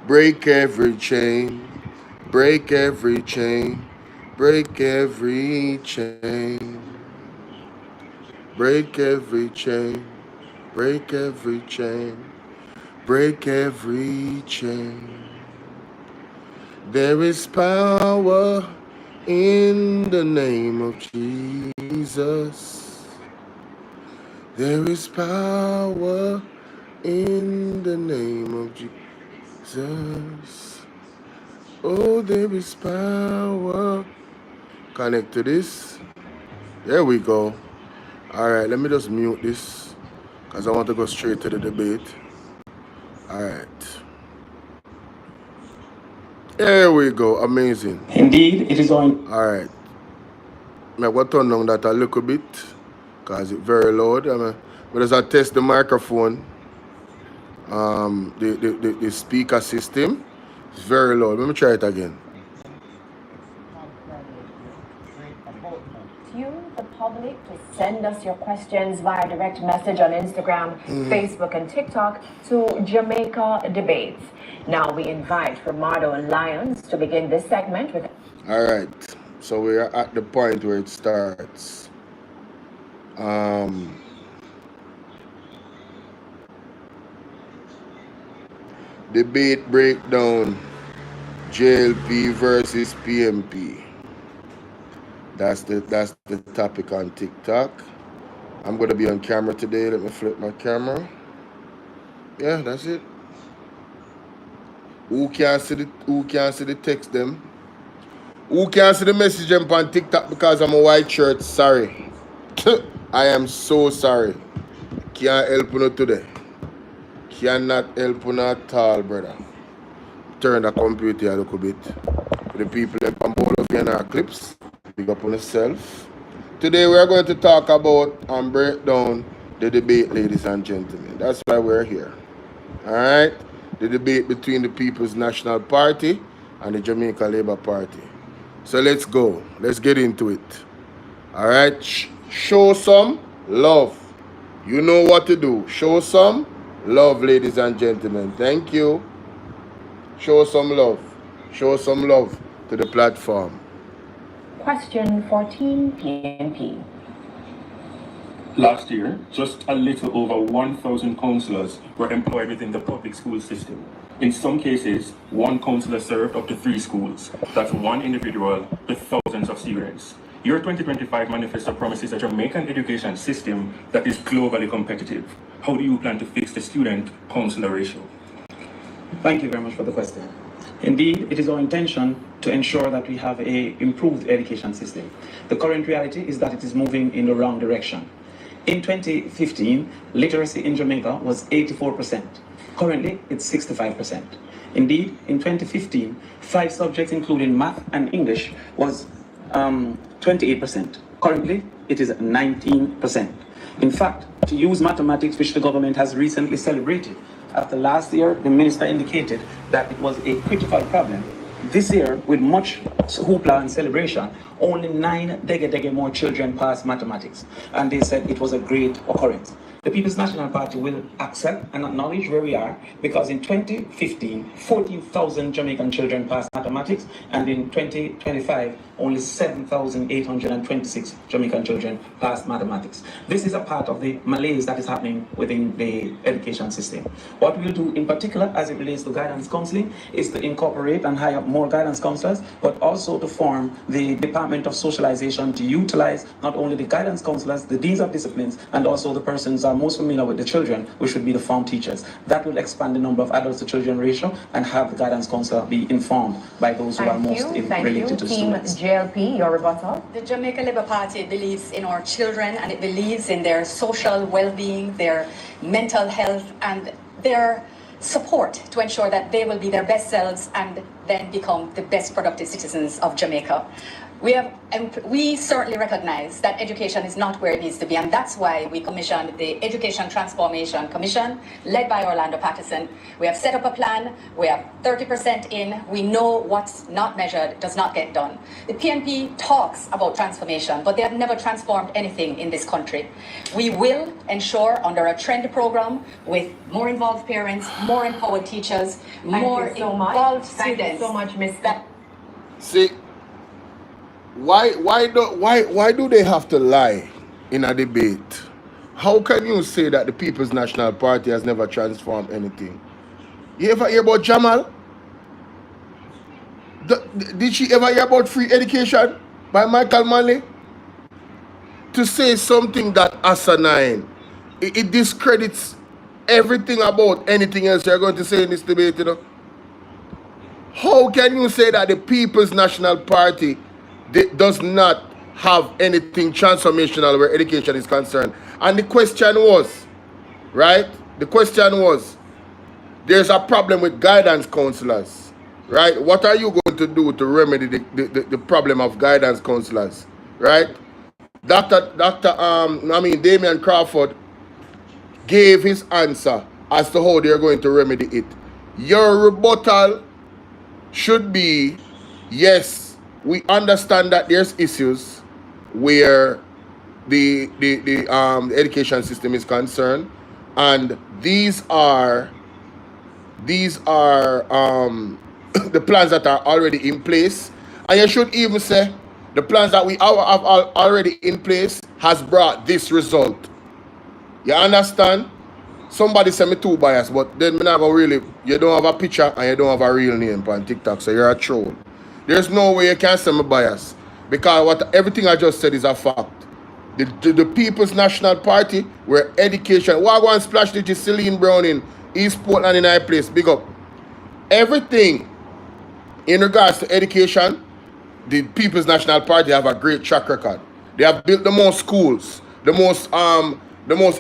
Break every chain, break every chain, break every chain, break every chain, break every chain, break every chain. There is power in the name of Jesus. There is power in the name of Jesus. Oh, there is power. Connect to this. There we go. All right, let me just mute this because I want to go straight to the debate. All right. There we go. Amazing. Indeed, it is on. All right. I'm going to turn down that a little bit because it's very loud. But as I test the microphone, the speaker system is very loud. Let me try it again. You, the public, to send us your questions via direct message on Instagram, Facebook, and TikTok to Jamaica Debates. Now we invite Romado and Lyons to begin this segment with. All right. So we are at the point where it starts. Debate breakdown. JLP versus PMP. That's the topic on TikTok. I'm gonna be on camera today. Let me flip my camera. Yeah, that's it. Who can't see the text them? Who can't see the message them on TikTok because I'm a white shirt? Sorry. I am so sorry. Can't help you today. Cannot help you at all, brother. Turn the computer a little bit. For the people that come all of you in our clips, pick up on yourself. Today we are going to talk about and break down the debate, ladies and gentlemen. That's why we're here. Alright? The debate between the People's National Party and the Jamaica Labour Party. So let's go. Let's get into it. Alright? Show some love. You know what to do. Show some love, ladies and gentlemen. Thank you. Show some love. Show some love to the platform. Question 14, PNP. Last year, just a little over 1,000 councillors were employed within the public school system. In some cases, one councillor served up to 3 schools. That's one individual with thousands of students. Your 2025 manifesto promises a Jamaican education system that is globally competitive. How do you plan to fix the student-councillor ratio? Thank you very much for the question. Indeed, it is our intention to ensure that we have an improved education system. The current reality is that it is moving in the wrong direction. In 2015, literacy in Jamaica was 84%. Currently, it's 65%. Indeed, in 2015, 5 subjects, including math and English, was 28%. Currently, it is 19%. In fact, to use mathematics, which the government has recently celebrated, after last year, the minister indicated that it was a critical problem. This year, with much hoopla and celebration, only 9 dege more children passed mathematics. And they said it was a great occurrence. The People's National Party will accept and acknowledge where we are, because in 2015, 14,000 Jamaican children passed mathematics, and in 2025, only 7,826 Jamaican children passed mathematics. This is a part of the malaise that is happening within the education system. What we'll do in particular, as it relates to guidance counseling, is to incorporate and hire more guidance counselors, but also to form the Department of Socialization to utilize not only the guidance counselors, the deans of disciplines, and also the persons are most familiar with the children, which would be the form teachers. That will expand the number of adults to children ratio and have the guidance counselor be informed by those who are most related to students. JLP, your rebuttal. The Jamaica Labour Party believes in our children, and it believes in their social well-being, their mental health, and their support to ensure that they will be their best selves and then become the best productive citizens of Jamaica. We certainly recognize that education is not where it needs to be, and that's why we commissioned the Education Transformation Commission, led by Orlando Patterson. We have set up a plan. We have 30% in. We know what's not measured does not get done. The PNP talks about transformation, but they have never transformed anything in this country. We will ensure under a trend program with more involved parents, more empowered teachers, more involved students. Thank you so much, Ms. See, why do they have to lie in a debate? How can you say that the People's National Party has never transformed anything? You ever hear about Jamal? Did she ever hear about free education by Michael Manley? To say something that asinine, it discredits everything about anything else you're going to say in this debate, you know? How can you say that the People's National Party does not have anything transformational where education is concerned? And the question was, right? The question was, there's a problem with guidance counselors, right? What are you going to do to remedy the problem of guidance counselors, right? Damian Crawford gave his answer as to how they're going to remedy it. Your rebuttal should be, yes, we understand that there's issues where the education system is concerned, and these are the plans that are already in place. And you should even say the plans that we have already in place has brought this result. You understand? Somebody sent me too biased, but then me not go really. You don't have a picture and you don't have a real name on TikTok, so you're a troll. There's no way you can say me biased, because everything I just said is a fact. The People's National Party, where education, Wagwan Splash Ditty, Celine Brown in East Portland in high place, big up. Everything in regards to education, the People's National Party have a great track record. They have built the most schools, the most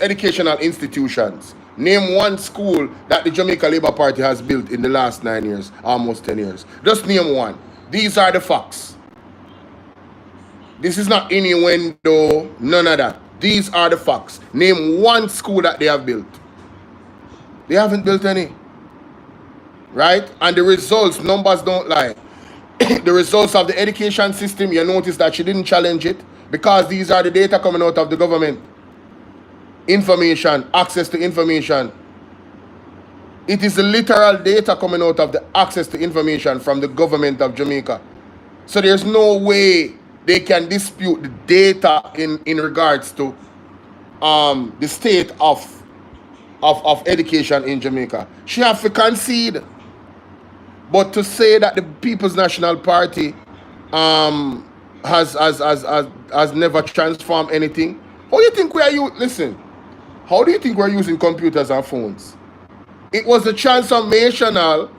educational institutions. Name one school that the Jamaica Labour Party has built in the last 9 years, almost 10 years. Just name one. These are the facts. This is not innuendo, none of that. These are the facts. Name one school that they have built. They haven't built any. Right? And the results, numbers don't lie. The results of the education system, you notice that she didn't challenge it, because these are the data coming out of the government. Information, access to information. It is the literal data coming out of the access to information from the government of Jamaica. So there's no way they can dispute the data in regards to the state of education in Jamaica. She have to concede. But to say that the People's National Party has never transformed anything, how do you think we are how do you think we're using computers and phones? It was the transformational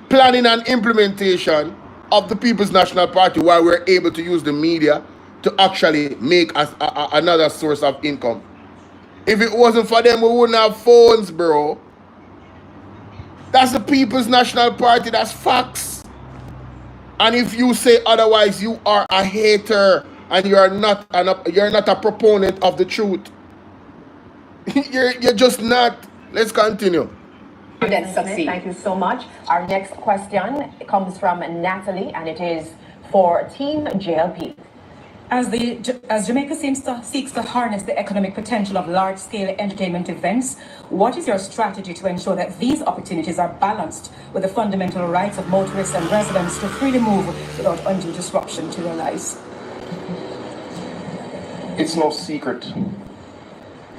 planning and implementation of the People's National Party why we're able to use the media to actually make another source of income. If it wasn't for them, we wouldn't have phones, bro. That's the People's National Party. That's facts. And if you say otherwise, you are a hater and you're not a proponent of the truth. You're just not. Let's continue. Thank you so much. Our next question comes from Natalie, and it is for Team JLP. As Jamaica seeks to harness the economic potential of large-scale entertainment events, what is your strategy to ensure that these opportunities are balanced with the fundamental rights of motorists and residents to freely move without undue disruption to their lives? It's no secret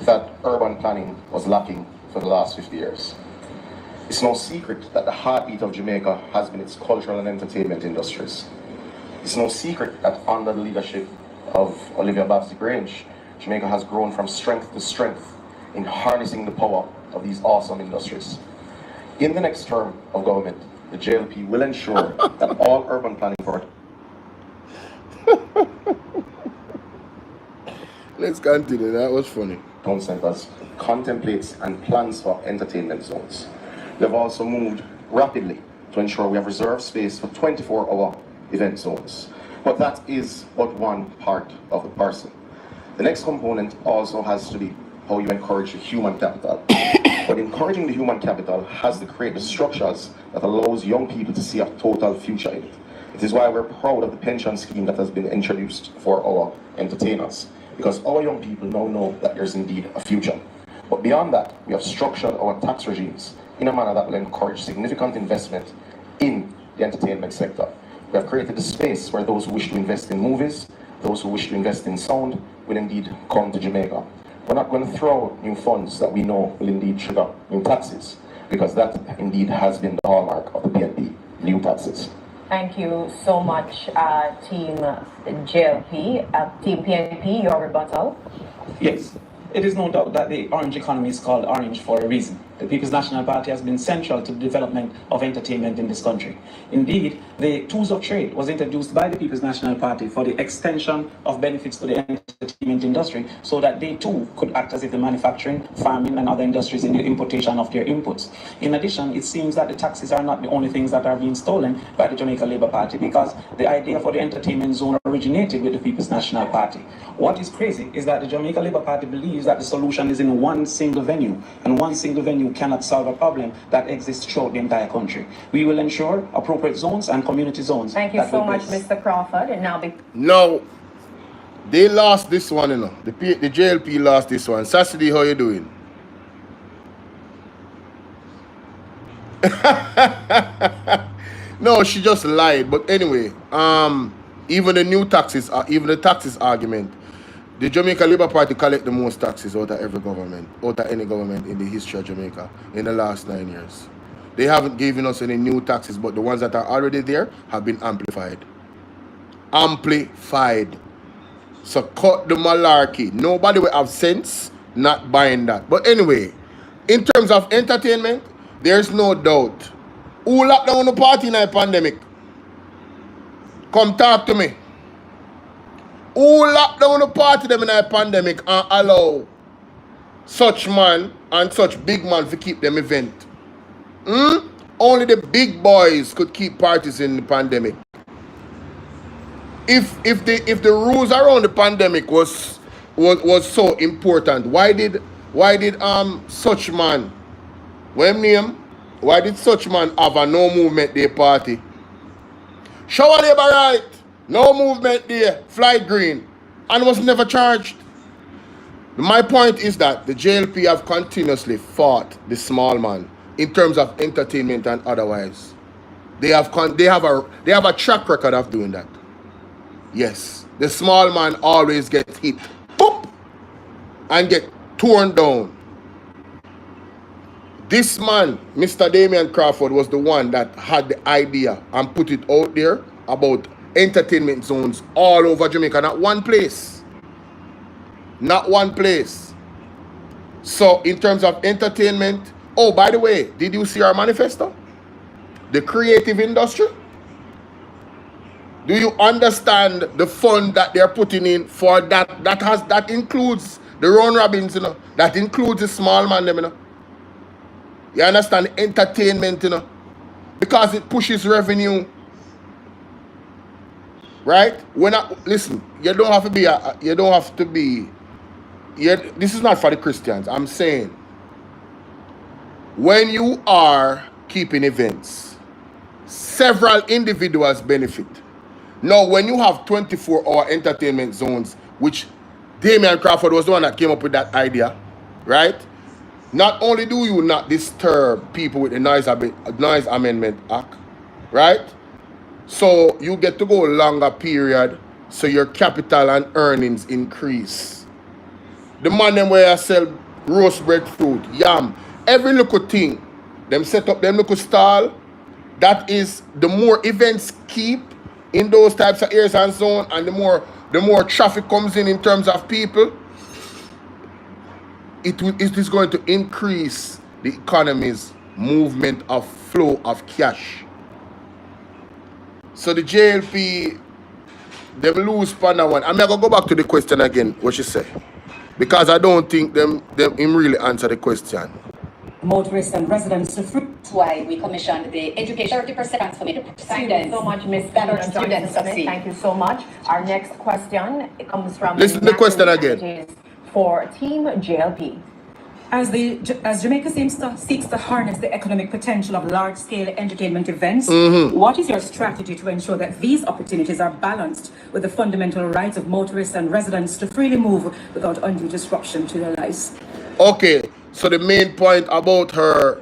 that urban planning was lacking for the last 50 years. It's no secret that the heartbeat of Jamaica has been its cultural and entertainment industries. It's no secret that under the leadership of Olivia Babsy-Grange, Jamaica has grown from strength to strength in harnessing the power of these awesome industries. In the next term of government, the JLP will ensure that all urban planning for Let's continue. That was funny. town centres contemplates and plans for entertainment zones. They've also moved rapidly to ensure we have reserved space for 24-hour event zones. But that is but one part of the person. The next component also has to be how you encourage the human capital. But encouraging the human capital has to create the structures that allows young people to see a total future in it. It is why we're proud of the pension scheme that has been introduced for our entertainers, because our young people now know that there's indeed a future. But beyond that, we have structured our tax regimes in a manner that will encourage significant investment in the entertainment sector. We have created a space where those who wish to invest in movies, those who wish to invest in sound, will indeed come to Jamaica. We're not going to throw out new funds that we know will indeed trigger new taxes, because that indeed has been the hallmark of the PNP, new taxes. Thank you so much, Team JLP. Team PNP, your rebuttal. Yes, it is no doubt that the orange economy is called orange for a reason. The People's National Party has been central to the development of entertainment in this country. Indeed, the tools of trade was introduced by the People's National Party for the extension of benefits to the entertainment industry, so that they too could act as if the manufacturing, farming and other industries in the importation of their inputs. In addition, it seems that the taxes are not the only things that are being stolen by the Jamaica Labour Party, because the idea for the entertainment zone originated with the People's National Party. What is crazy is that the Jamaica Labour Party believes that the solution is in one single venue, and one single venue cannot solve a problem that exists throughout the entire country. We will ensure appropriate zones and community zones. Thank you so much, Mr. Crawford. And now No, they lost this one, you know. The JLP lost this one. Sassy, how you doing? No, she just lied. But anyway, even the taxes argument, the Jamaica Labour Party collect the most taxes out of every government, out of any government in the history of Jamaica in the last 9 years. They haven't given us any new taxes, but the ones that are already there have been amplified. Amplified. So cut the malarkey. Nobody will have sense not buying that. But anyway, in terms of entertainment, there's no doubt. Who locked down the party in a pandemic? Come talk to me. Who locked down the party them in a pandemic and allow such man and such big man to keep them event? Only the big boys could keep parties in the pandemic. If the rules around the pandemic was so important, why did such man, why did such man have a no movement day party? Shower labor right, no movement day, flight green, and was never charged. My point is that the JLP have continuously fought the small man in terms of entertainment and otherwise. They have a track record of doing that. Yes, the small man always gets hit, boop, and get torn down. This man, Mr. Damian Crawford, was the one that had the idea and put it out there about entertainment zones all over Jamaica, not one place. Not one place. So in terms of entertainment, oh, by the way, did you see our manifesto? The creative industry? Do you understand the fund that they're putting in for that? That includes the Ron Robbins, you know. That includes the small man, them, you know. You understand entertainment, you know, because it pushes revenue. Right? Listen, you don't have to be. This is not for the Christians. I'm saying, when you are keeping events, several individuals benefit. Now, when you have 24-hour entertainment zones, which Damian Crawford was the one that came up with that idea, right? Not only do you not disturb people with the Noise Amendment Act, right? So you get to go a longer period, so your capital and earnings increase. The man them where I sell roast breadfruit, yam, every little thing, them set up them little stall. That is, the more events keep in those types of areas and so on, and the more traffic comes in terms of people, it is going to increase the economy's movement of flow of cash. So the JLP, them lose on that one. I'm going to go back to the question again, what she say. Because I don't think him really answer the question. motorists and residents to free. That's why we commissioned the education 30% transformation. Thank you so much, Ms. That our Johnson students Smith. succeed. Thank you so much. Our next question comes from Listen to the question again. It is for Team JLP. As Jamaica seeks to harness the economic potential of large-scale entertainment events, what is your strategy to ensure that these opportunities are balanced with the fundamental rights of motorists and residents to freely move without undue disruption to their lives? Okay, so the main point about her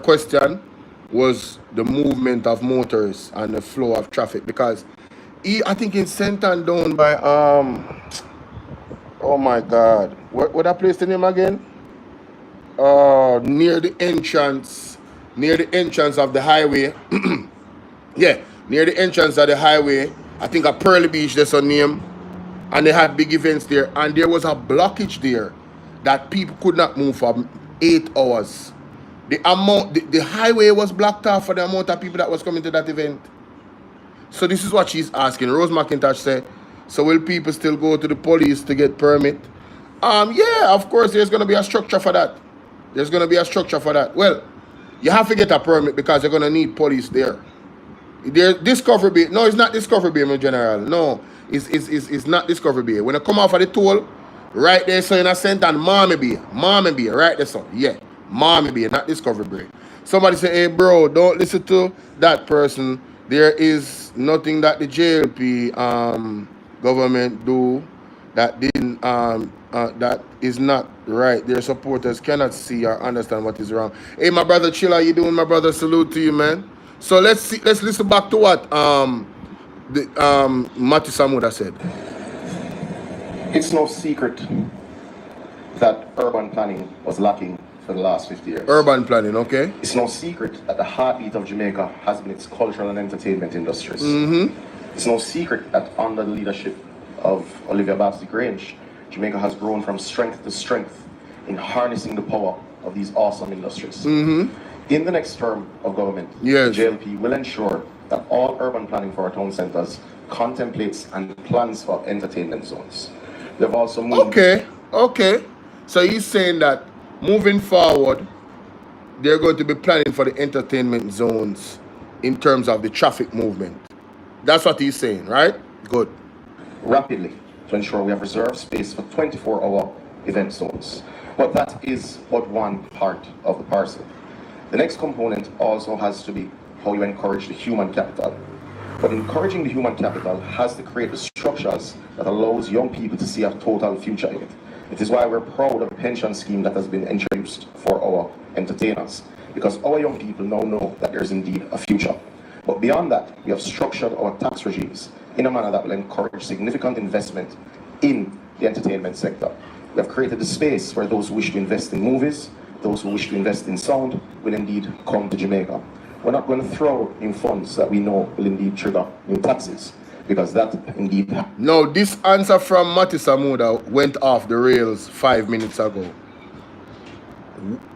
question was the movement of motors and the flow of traffic, because I think in St. Ann down by oh my God, what that place the name again? Near the entrance of the highway. Yeah, near the entrance of the highway. I think a Pearly Beach, that's her name. And they had big events there, and there was a blockage there that people could not move for 8 hours. The highway was blocked off for the amount of people that was coming to that event. So this is what she's asking. Rose McIntosh said, so will people still go to the police to get permit? Yeah, of course, there's going to be a structure for that. There's going to be a structure for that. Well, you have to get a permit because you're going to need police there. There's Discovery Bay. No, it's not Discovery Bay, my general. No, it's not Discovery Bay. When you come off of the toll, right there, so in a St. Ann, Mommy Bay, right there, so yeah, Mommy Bay, not Discovery Bay. Somebody say, hey, bro, don't listen to that person. There is nothing that the JLP government do that didn't that is not right. Their supporters cannot see or understand what is wrong. Hey, my brother, chill. How you doing, my brother? Salute to you, man. So let's listen back to what Matthew Samuda said. It's no secret that urban planning was lacking for the last 50 years. Urban planning, okay. It's no secret that the heartbeat of Jamaica has been its cultural and entertainment industries. It's no secret that under the leadership of Olivia Babsy-Grange, Jamaica has grown from strength to strength in harnessing the power of these awesome industries. In the next term of government, yes, JLP will ensure that all urban planning for our town centres contemplates and plans for entertainment zones. They've also moved... Okay. So he's saying that moving forward, they're going to be planning for the entertainment zones in terms of the traffic movement. That's what he's saying, right? Good. Rapidly to ensure we have reserved space for 24-hour event zones. But that is but one part of the parcel. The next component also has to be how you encourage the human capital. But encouraging the human capital has to create the structures that allows young people to see a total future in it. It is why we're proud of the pension scheme that has been introduced for our entertainers, because our young people now know that there's indeed a future. But beyond that, we have structured our tax regimes in a manner that will encourage significant investment in the entertainment sector. We have created a space where those who wish to invest in movies, those who wish to invest in sound, will indeed come to Jamaica. We're not going to throw in funds that we know will indeed trigger new taxes, because that indeed... No, this answer from Mati Samuda went off the rails 5 minutes ago.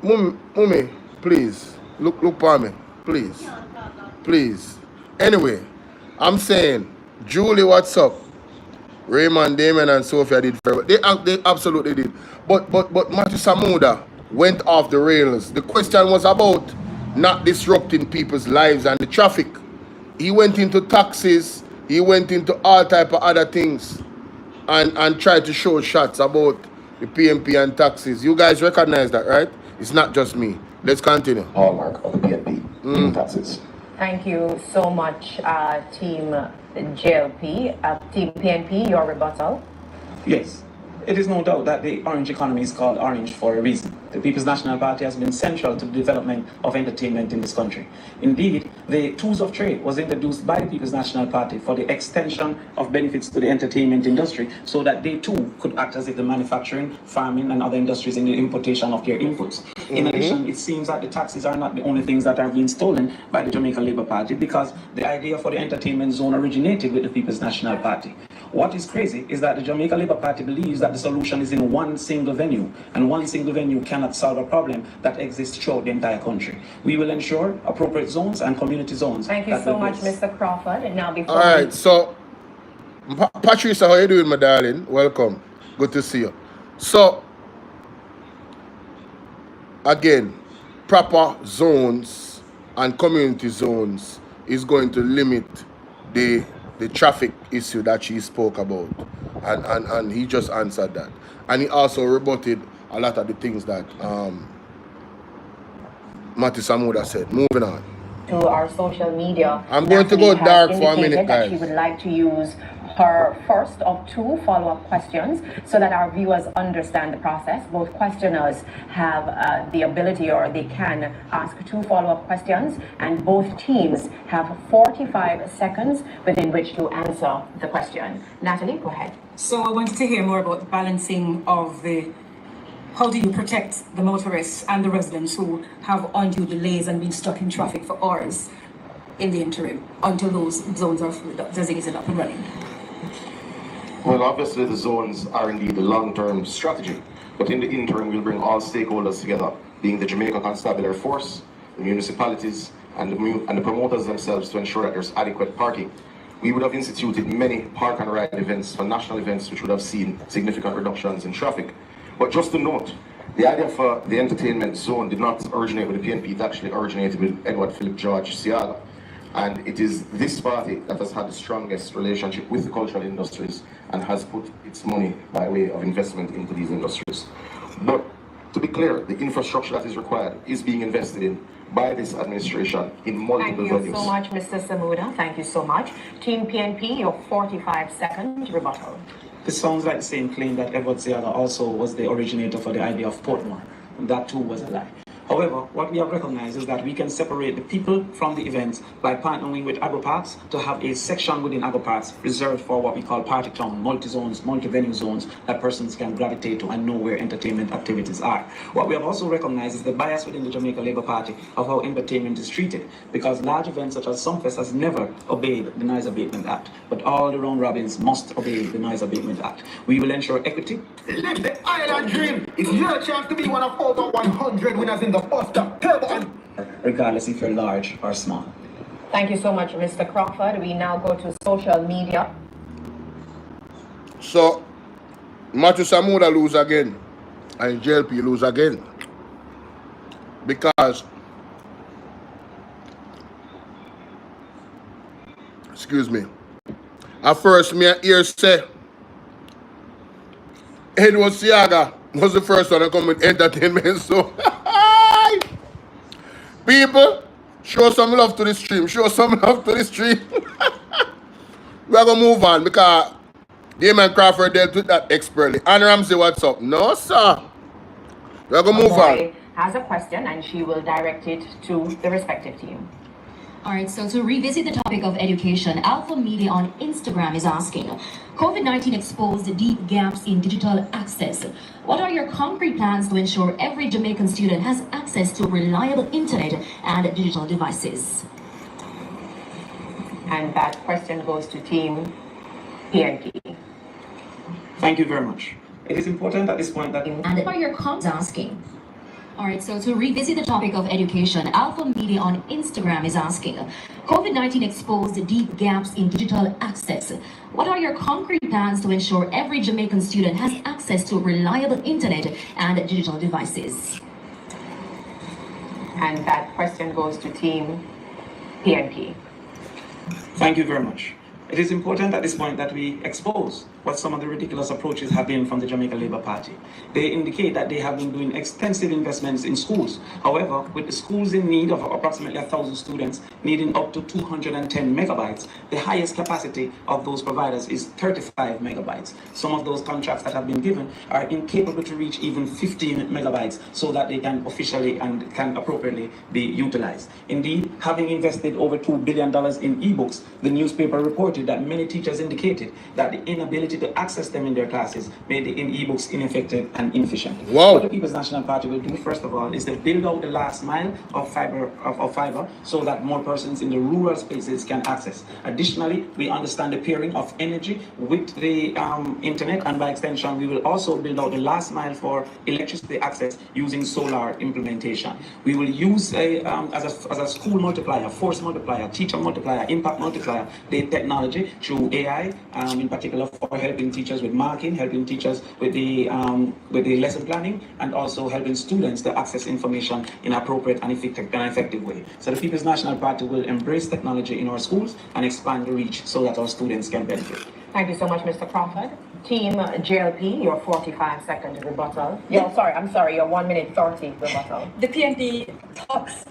Mummy, please, look for me, please. Anyway, I'm saying, Julie, what's up? Raymond, Damon, and Sophia did very well. They absolutely did. But Mati Samuda went off the rails. The question was about not disrupting people's lives and the traffic. He went into taxis. He went into all type of other things and tried to show shots about the PNP and taxes. You guys recognize that, right? It's not just me. Let's continue. Hallmark of the PNP in taxes. Thank you so much, Team JLP. Team PNP, your rebuttal. Yes. It is no doubt that the orange economy is called orange for a reason. The People's National Party has been central to the development of entertainment in this country. Indeed, the Tools of Trade was introduced by the People's National Party for the extension of benefits to the entertainment industry so that they too could act as if the manufacturing, farming and other industries in the importation of their inputs. In addition, it seems that the taxes are not the only things that are being stolen by the Jamaica Labour Party, because the idea for the entertainment zone originated with the People's National Party. What is crazy is that the Jamaica Labour Party believes that the solution is in one single venue, and one single venue cannot solve a problem that exists throughout the entire country. We will ensure appropriate zones and community zones. Thank you so much, Mr. Crawford. And now before... All right, so, Patricia, how you doing, my darling? Welcome. Good to see you. So, again, proper zones and community zones is going to limit the traffic issue that she spoke about. And he just answered that. And he also rebutted a lot of the things that Mati Samuda said. Moving on. To our social media, I'm going to go Natalie dark has for a minute, indicated that guys. she would like to use her first of 2 follow-up questions so that our viewers understand the process. Both questioners have the ability, or they can ask 2 follow-up questions, and both teams have 45 seconds within which to answer the question. Natalie, go ahead. So I wanted to hear more about the balancing of how do you protect the motorists and the residents who have undue delays and been stuck in traffic for hours in the interim until those zones are designated up and running? Well, obviously the zones are indeed the long-term strategy, but in the interim we'll bring all stakeholders together, being the Jamaica Constabulary Force, the municipalities, and the promoters themselves, to ensure that there's adequate parking. We would have instituted many park and ride events for national events which would have seen significant reductions in traffic. But just to note, the idea for the entertainment zone did not originate with the PNP, it actually originated with Edward Philip George Siaga. And it is this party that has had the strongest relationship with the cultural industries and has put its money by way of investment into these industries. But to be clear, the infrastructure that is required is being invested in by this administration in multiple venues. Thank you so much, Mr. Samuda. Thank you so much. Team PNP, your 45 seconds rebuttal. This sounds like the same claim that Edward Siaga also was the originator for the idea of Portmore. That too was a lie. However, what we have recognized is that we can separate the people from the events by partnering with agro-parks to have a section within agro-parks reserved for what we call party town, multi-zones, multi-venue zones that persons can gravitate to and know where entertainment activities are. What we have also recognized is the bias within the Jamaica Labour Party of how entertainment is treated, because large events such as Sumfest has never obeyed the Noise Abatement Act, but all the round robins must obey the Noise Abatement Act. We will ensure equity. Live the island dream. It's your chance to be one of over 100 winners in the regardless if you're large or small. Thank you so much, Mr. Crawford. We now go to social media. So, Matthew Samuda lose again, and JLP lose again. Because, excuse me, at first me hear say, Edward Siaga was the first one to come with entertainment, so people, show some love to the stream. Show some love to the stream. We're going to move on because Damon Crawford dealt with that expertly. Anne Ramsey, what's up? No, sir. We're going to move on. Has a question and she will direct it to the respective team. All right, so to revisit the topic of education, Alpha Media on Instagram is asking, COVID-19 exposed deep gaps in digital access. What are your concrete plans to ensure every Jamaican student has access to reliable internet and digital devices? And that question goes to Team PNP. Thank you very much. It is important at this point that... And what are your comments asking? All right, so to revisit the topic of education, Alpha Media on Instagram is asking, COVID-19 exposed deep gaps in digital access. What are your concrete plans to ensure every Jamaican student has access to reliable internet and digital devices? And that question goes to Team PNP. Thank you very much. It is important at this point that we expose what some of the ridiculous approaches have been from the Jamaica Labour Party. They indicate that they have been doing extensive investments in schools. However, with the schools in need of approximately 1,000 students needing up to 210 megabytes, the highest capacity of those providers is 35 megabytes. Some of those contracts that have been given are incapable to reach even 15 megabytes so that they can officially and can appropriately be utilized. Indeed, having invested over $2 billion in ebooks, the newspaper reported that many teachers indicated that the inability to access them in their classes made the ebooks ineffective and inefficient. Wow. What the People's National Party will do, first of all, is to build out the last mile of fiber so that more persons in the rural spaces can access. Additionally, we understand the pairing of energy with the internet, and by extension, we will also build out the last mile for electricity access using solar implementation. We will use as a school multiplier, force multiplier, teacher multiplier, impact multiplier, the technology through AI, in particular for helping teachers with marking, helping teachers with the lesson planning, and also helping students to access information in an appropriate and effective way. So the People's National Party will embrace technology in our schools and expand the reach so that our students can benefit. Thank you so much, Mr. Crawford. Team JLP, your 45-second rebuttal. I'm sorry, your 1 minute 30 rebuttal. The PNP talks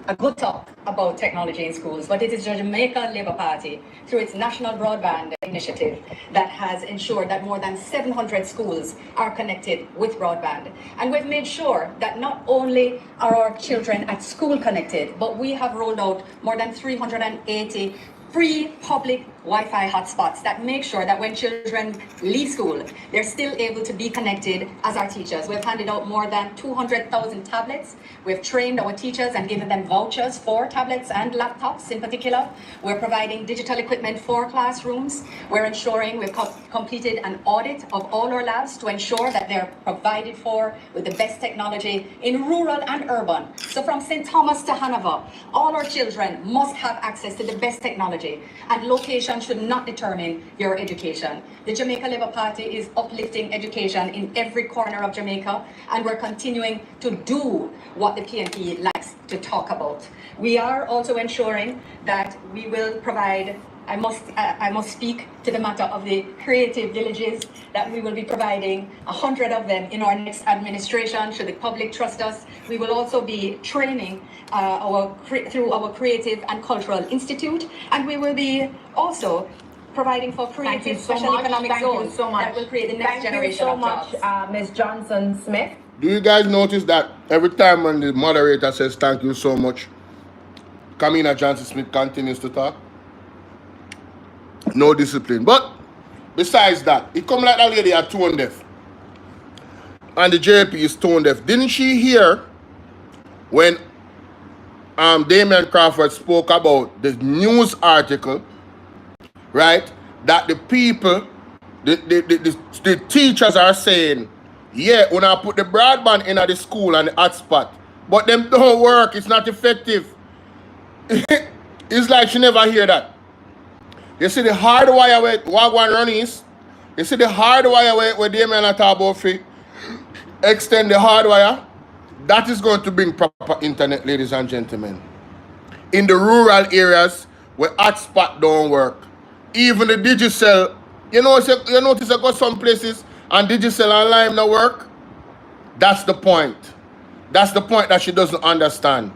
a good talk about technology in schools, but it is the Jamaica Labour Party, through its National Broadband Initiative, that has ensured that more than 700 schools are connected with broadband. And we've made sure that not only are our children at school connected, but we have rolled out more than 380 free public Wi-Fi hotspots that make sure that when children leave school, they're still able to be connected as our teachers. We've handed out more than 200,000 tablets. We've trained our teachers and given them vouchers for tablets and laptops in particular. We're providing digital equipment for classrooms. We're ensuring we've completed an audit of all our labs to ensure that they're provided for with the best technology in rural and urban. So from St. Thomas to Hanover, all our children must have access to the best technology, and location should not determine your education. The Jamaica Labour Party is uplifting education in every corner of Jamaica, and we're continuing to do what the PNP likes to talk about. We are also ensuring that we will provide, I must speak to the matter of the creative villages, that we will be providing 100 of them in our next administration, should the public trust us. We will also be training through our Creative and Cultural Institute, and we will be also providing for creative special economic zones that will create the next generation of jobs. Thank you so much, Ms. Johnson-Smith. Do you guys notice that every time when the moderator says thank you so much, Kamina Johnson-Smith continues to talk? No discipline. But besides that, it come like that lady at tone deaf. And the JP is tone deaf. Didn't she hear when Damian Crawford spoke about the news article, right? That the people, the teachers are saying, yeah, when I put the broadband in at the school and the hotspot, but them don't work, it's not effective. It's like she never hear that. You see the hardwire where Wagwan run is, you see the hardwire where Damian talk about free, extend the hardwire, that is going to bring proper internet, ladies and gentlemen. In the rural areas where hotspot don't work, even the Digicel, you notice I got some places and Digicel and Lime don't work. That's the point. That's the point that she doesn't understand.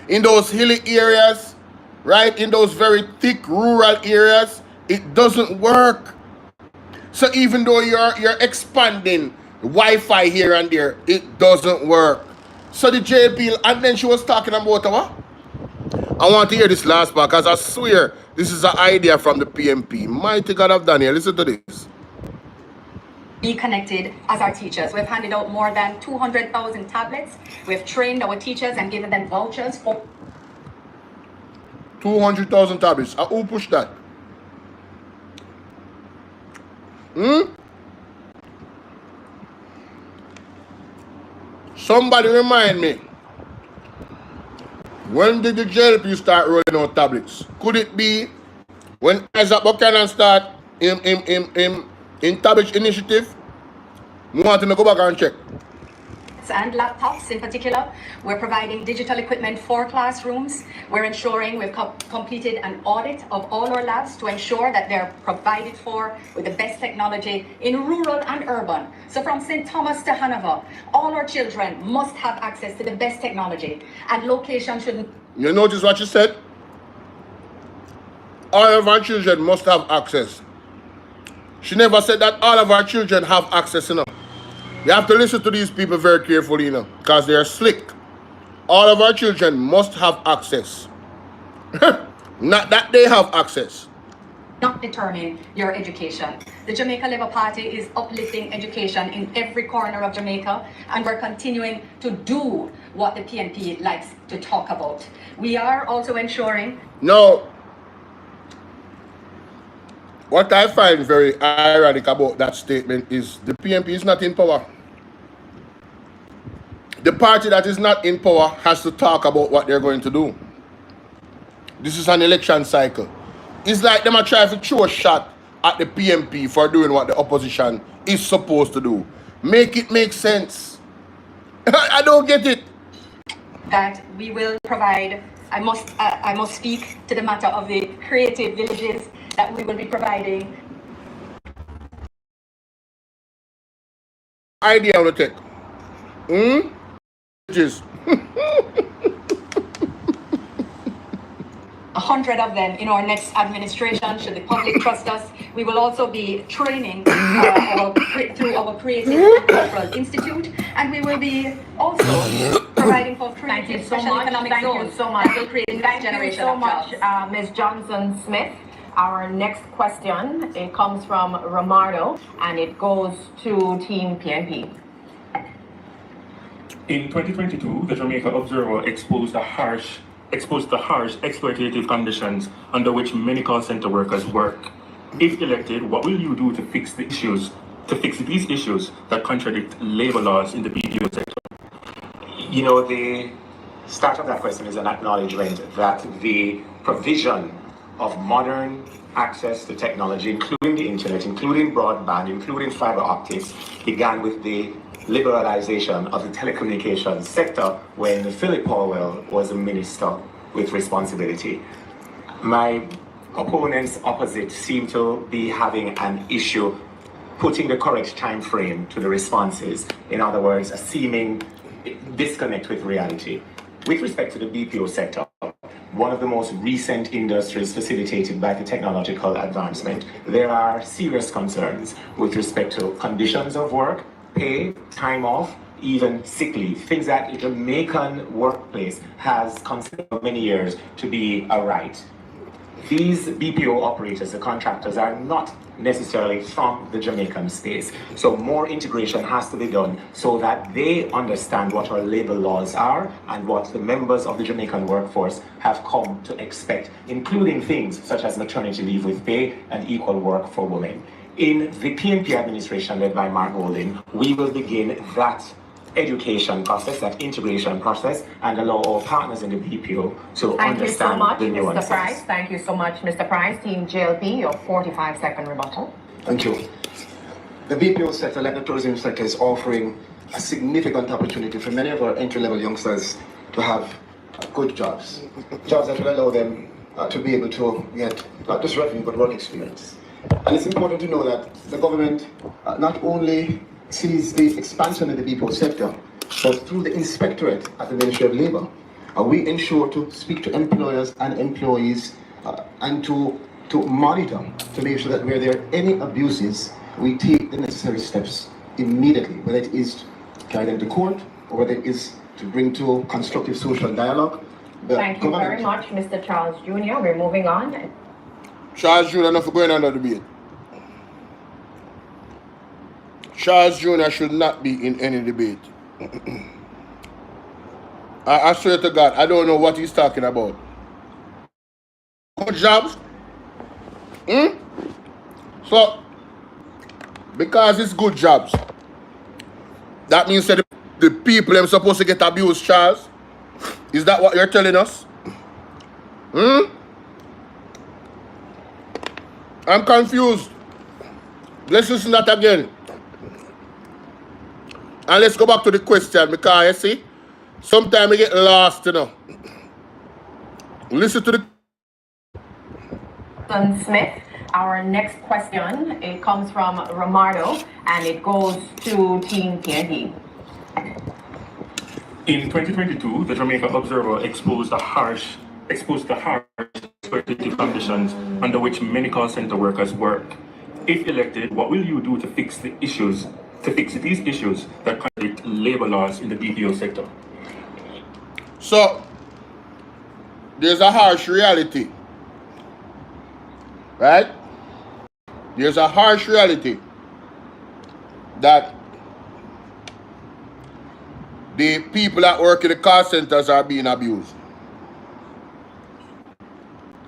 In those hilly areas, right, in those very thick rural areas, it doesn't work. So even though you're expanding Wi-Fi here and there, it doesn't work. So the JP, and then she was talking about what? I want to hear this last part, because I swear this is an idea from the PMP. Mighty God of Daniel, listen to this. Be connected as our teachers. We've handed out more than 200,000 tablets. We've trained our teachers and given them vouchers for 200,000 tablets. Who pushed that? Somebody remind me. When did the JLP start rolling out tablets? Could it be when Isaac Buchanan start in tablet initiative? We want to go back and check. and laptops in particular. We're providing digital equipment for classrooms. We're ensuring we've completed an audit of all our labs to ensure that they're provided for with the best technology in rural and urban. So from St. Thomas to Hanover, all our children must have access to the best technology, and location shouldn't... You notice what you said? All of our children must have access. She never said that all of our children have access, you know. You have to listen to these people very carefully, you know, because they are slick. All of our children must have access. Not that they have access. Not determine your education. The Jamaica Labour Party is uplifting education in every corner of Jamaica, and we're continuing to do what the PNP likes to talk about. We are also ensuring... No. What I find very ironic about that statement is the PNP is not in power. The party that is not in power has to talk about what they're going to do. This is an election cycle. It's like them are trying to throw a shot at the PMP for doing what the opposition is supposed to do. Make it make sense. I don't get it. That we will provide, I must speak to the matter of the creative villages that we will be providing. Idea on the tech. Villages. 100 of them in our next administration, should the public trust us. We will also be training through our Creative and Cultural Institute, and we will be also providing for creative special economic zones that will create next generation of jobs. Thank you so much, Ms. Johnson-Smith. Our next question, it comes from Romardo, and it goes to Team PNP. In 2022, the Jamaica Observer exposed the harsh exploitative conditions under which many call center workers work. If elected, what will you do to fix these issues that contradict labor laws in the BPO sector? You know, the start of that question is an acknowledgement that the provision of modern access to technology, including the internet, including broadband, including fiber optics, began with the liberalization of the telecommunications sector when Philip Powell was a minister with responsibility. My opponents opposite seem to be having an issue putting the correct time frame to the responses. In other words, a seeming disconnect with reality. With respect to the BPO sector, one of the most recent industries facilitated by the technological advancement, there are serious concerns with respect to conditions of work, pay, time off, even sick leave, things that the Jamaican workplace has considered for many years to be a right. These BPO operators, the contractors, are not necessarily from the Jamaican space. So more integration has to be done so that they understand what our labor laws are and what the members of the Jamaican workforce have come to expect, including things such as maternity leave with pay and equal work for women. In the PNP administration led by Mark Golding, we will begin that education process, that integration process, and allow our partners in the BPO to understand the nuances. Thank you so much, Mr. Price. Team JLP, your 45-second rebuttal. Thank you. The BPO sector, like the tourism sector, is offering a significant opportunity for many of our entry-level youngsters to have good jobs. Jobs that will allow them to be able to get not just revenue, but work experience. And it's important to know that the government not only sees the expansion in the BPO sector, but through the inspectorate at the Ministry of Labour, we ensure to speak to employers and employees and to monitor to make sure that where there are any abuses, we take the necessary steps immediately, whether it is to carry them to court or whether it is to bring to constructive social dialogue. Thank you very much, Mr. Charles Jr. We're moving on. Charles Jr. not for going on the debate. Charles Jr. should not be in any debate. I swear to God, I don't know what he's talking about. Good jobs? So, because it's good jobs, that means that the people are supposed to get abused, Charles? Is that what you're telling us? I'm confused. Let's listen to that again. And let's go back to the question, because you see, sometimes we get lost, you know. Listen to the Smith. Our next question, it comes from Romardo, and it goes to Team PNP. In 2022, the Jamaica Observer exposed the harsh exploitative conditions under which many call center workers work. If elected, what will you do to fix these issues that contradict labor laws in the BPO sector? So, there's a harsh reality, right? There's a harsh reality that the people that work in the call centers are being abused.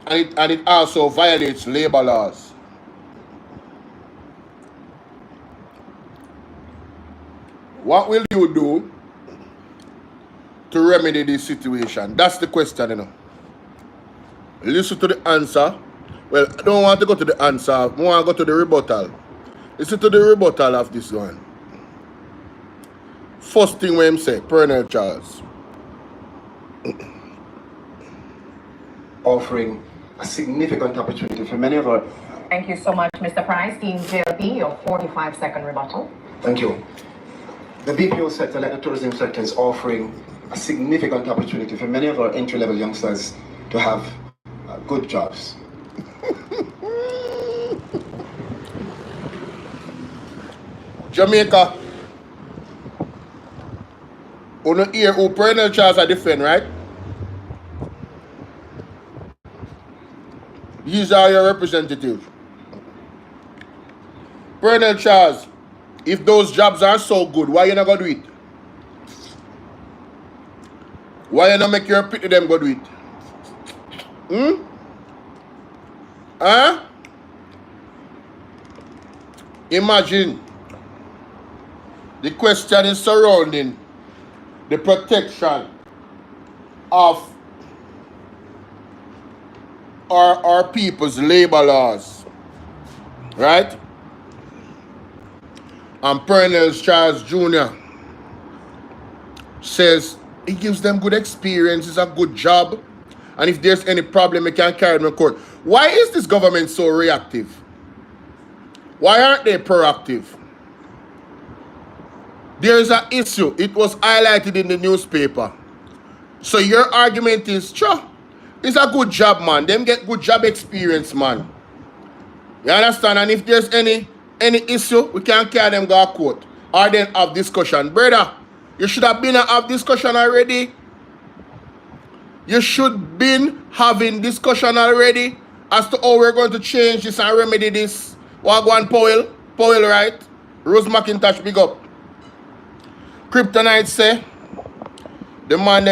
And it also violates labor laws. What will you do to remedy this situation? That's the question, you know. Listen to the answer Well, I don't want to go to the answer. I want to go to the rebuttal. Listen to the rebuttal of this one. First thing when him say, Colonel Charles. Offering a significant opportunity for many of our... Thank you so much, Mr. Price. Team JLP, your 45-second rebuttal. Thank you. The BPO sector, like the tourism sector, is offering a significant opportunity for many of our entry-level youngsters to have good jobs. Jamaica. You hear who Colonel Charles are defend, right? These are your representatives. Colonel Charles, if those jobs are so good, why you not gonna do it? Why you not make your pity them go do it? Huh? Imagine the question is surrounding the protection of our people's labor laws, right? And Colonel Charles Jr. says he gives them good experience, it's a good job, and if there's any problem, they can carry them in court. Why is this government so reactive? Why aren't they proactive? There is an issue. It was highlighted in the newspaper. So your argument is, sure, it's a good job, man. Them get good job experience, man. You understand? And if there's any issue, we can carry them go to court. Or then have discussion. Brother, you should have been have discussion already. You should been having discussion already as to how we're going to change this and remedy this. Wagwan Powell. Powell, right? Rose McIntosh, big up. Kryptonite say the man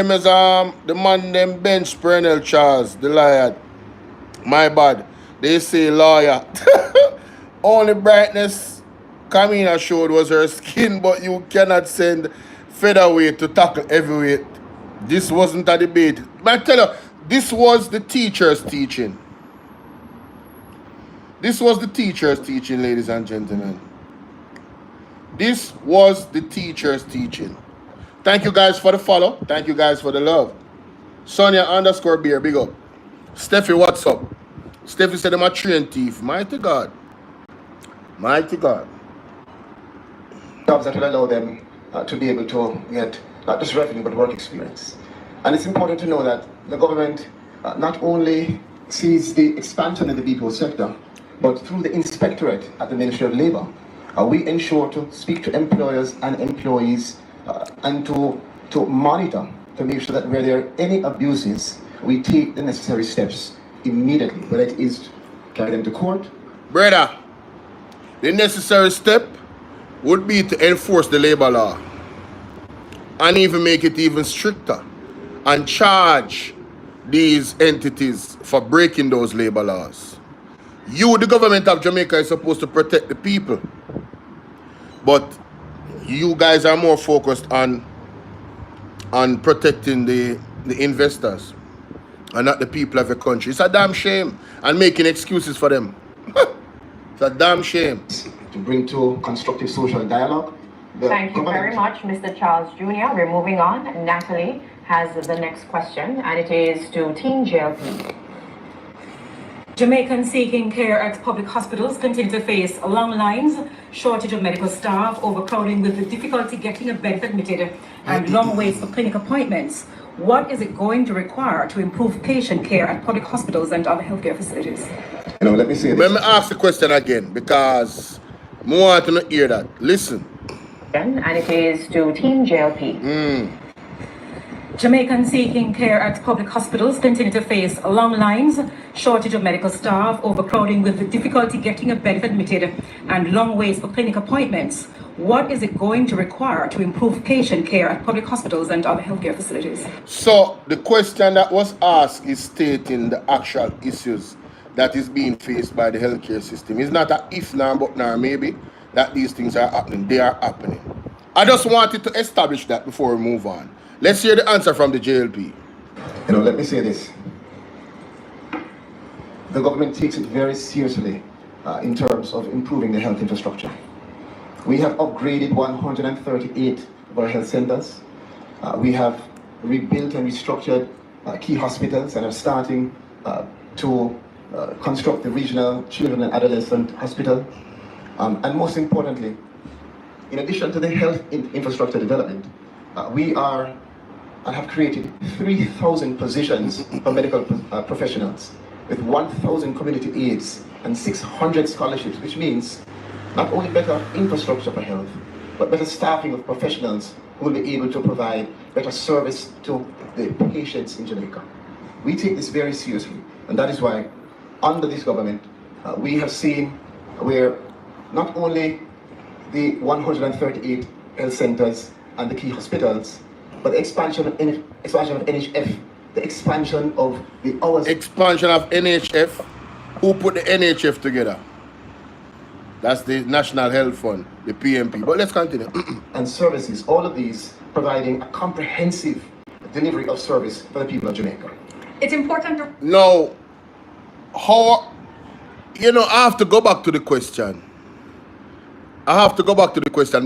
them bench Colonel Charles, the liar. My bad. They say lawyer. Only brightness Kamina showed was her skin, but you cannot send featherweight to tackle heavyweight. This wasn't a debate. But I tell you, this was the teacher's teaching. This was the teacher's teaching, ladies and gentlemen. This was the teacher's teaching. Thank you guys for the follow. Thank you guys for the love. Sonia_beer, big up. Steffi, what's up? Steffi said I'm a train thief. Mighty God. Mighty God. Jobs that will allow them to be able to get not just revenue but work experience. And it's important to know that the government not only sees the expansion in the BPO sector, but through the inspectorate at the Ministry of Labour, we ensure to speak to employers and employees and to monitor to make sure that where there are any abuses, we take the necessary steps immediately, whether it is carry them to court. Brother, the necessary step would be to enforce the labor law and even make it even stricter and charge these entities for breaking those labor laws. You, the government of Jamaica, is supposed to protect the people. But you guys are more focused on protecting the investors and not the people of the country. It's a damn shame. And making excuses for them. It's a damn shame. To bring to constructive social dialogue. Thank you very much, Mr. Charles Jr. We're moving on. Natalie has the next question, and it is to Team JLP. Jamaicans seeking care at public hospitals continue to face long lines, shortage of medical staff, overcrowding with the difficulty getting a bed admitted, and long waits for clinic appointments. What is it going to require to improve patient care at public hospitals and other healthcare facilities? Let me say this. Let me ask the question again because I want to hear that. Listen. And it is to Team JLP. Jamaicans seeking care at public hospitals continue to face long lines, shortage of medical staff, overcrowding with the difficulty getting a bed admitted, and long waits for clinic appointments. What is it going to require to improve patient care at public hospitals and other healthcare facilities? So the question that was asked is stating the actual issues that is being faced by the healthcare system. It's not a if nor but nor maybe that these things are happening. They are happening. I just wanted to establish that before we move on. Let's hear the answer from the JLP. Let me say this. the government takes it very seriously in terms of improving the health infrastructure. We have upgraded 138 of our health centers. We have rebuilt and restructured key hospitals and are starting to construct the regional children and adolescent hospital. And most importantly, in addition to the health infrastructure development, we are and have created 3,000 positions for medical professionals with 1,000 community aids and 600 scholarships, which means not only better infrastructure for health, but better staffing of professionals who will be able to provide better service to the patients in Jamaica. We take this very seriously, and that is why under this government, we have seen where not only the 138 health centers and the key hospitals, but the expansion of NHF, the expansion of the hours. Expansion of NHF. Who put the NHF together? That's the National Health Fund, the PMP. But let's continue. And services, all of these providing a comprehensive delivery of service for the people of Jamaica. It's important to... No, how, you know, I have to go back to the question.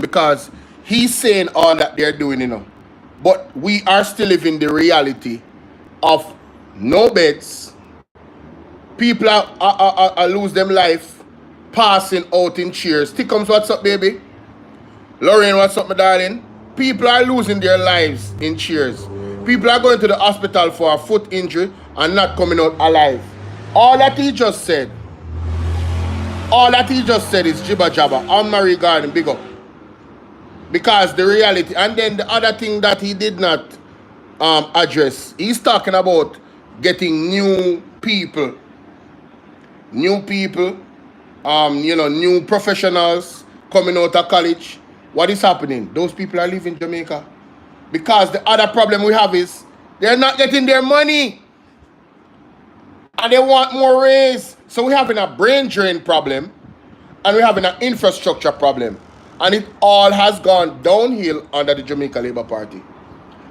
Because he's saying all that they're doing, you know. But we are still living the reality of no beds. People are lose them life, passing out in chairs. Tickums, what's up, baby? Lorraine, what's up, my darling? People are losing their lives in chairs. People are going to the hospital for a foot injury and not coming out alive. All that he just said is jibber jabber. I'm Marie Garden, big up. Because the reality, and then the other thing that he did not address, he's talking about getting new people, you know, new professionals coming out of college. What is happening? Those people are leaving Jamaica. Because the other problem we have is they're not getting their money. And they want more raise. So we're having a brain drain problem. And we're having an infrastructure problem. And it all has gone downhill under the Jamaica Labour Party.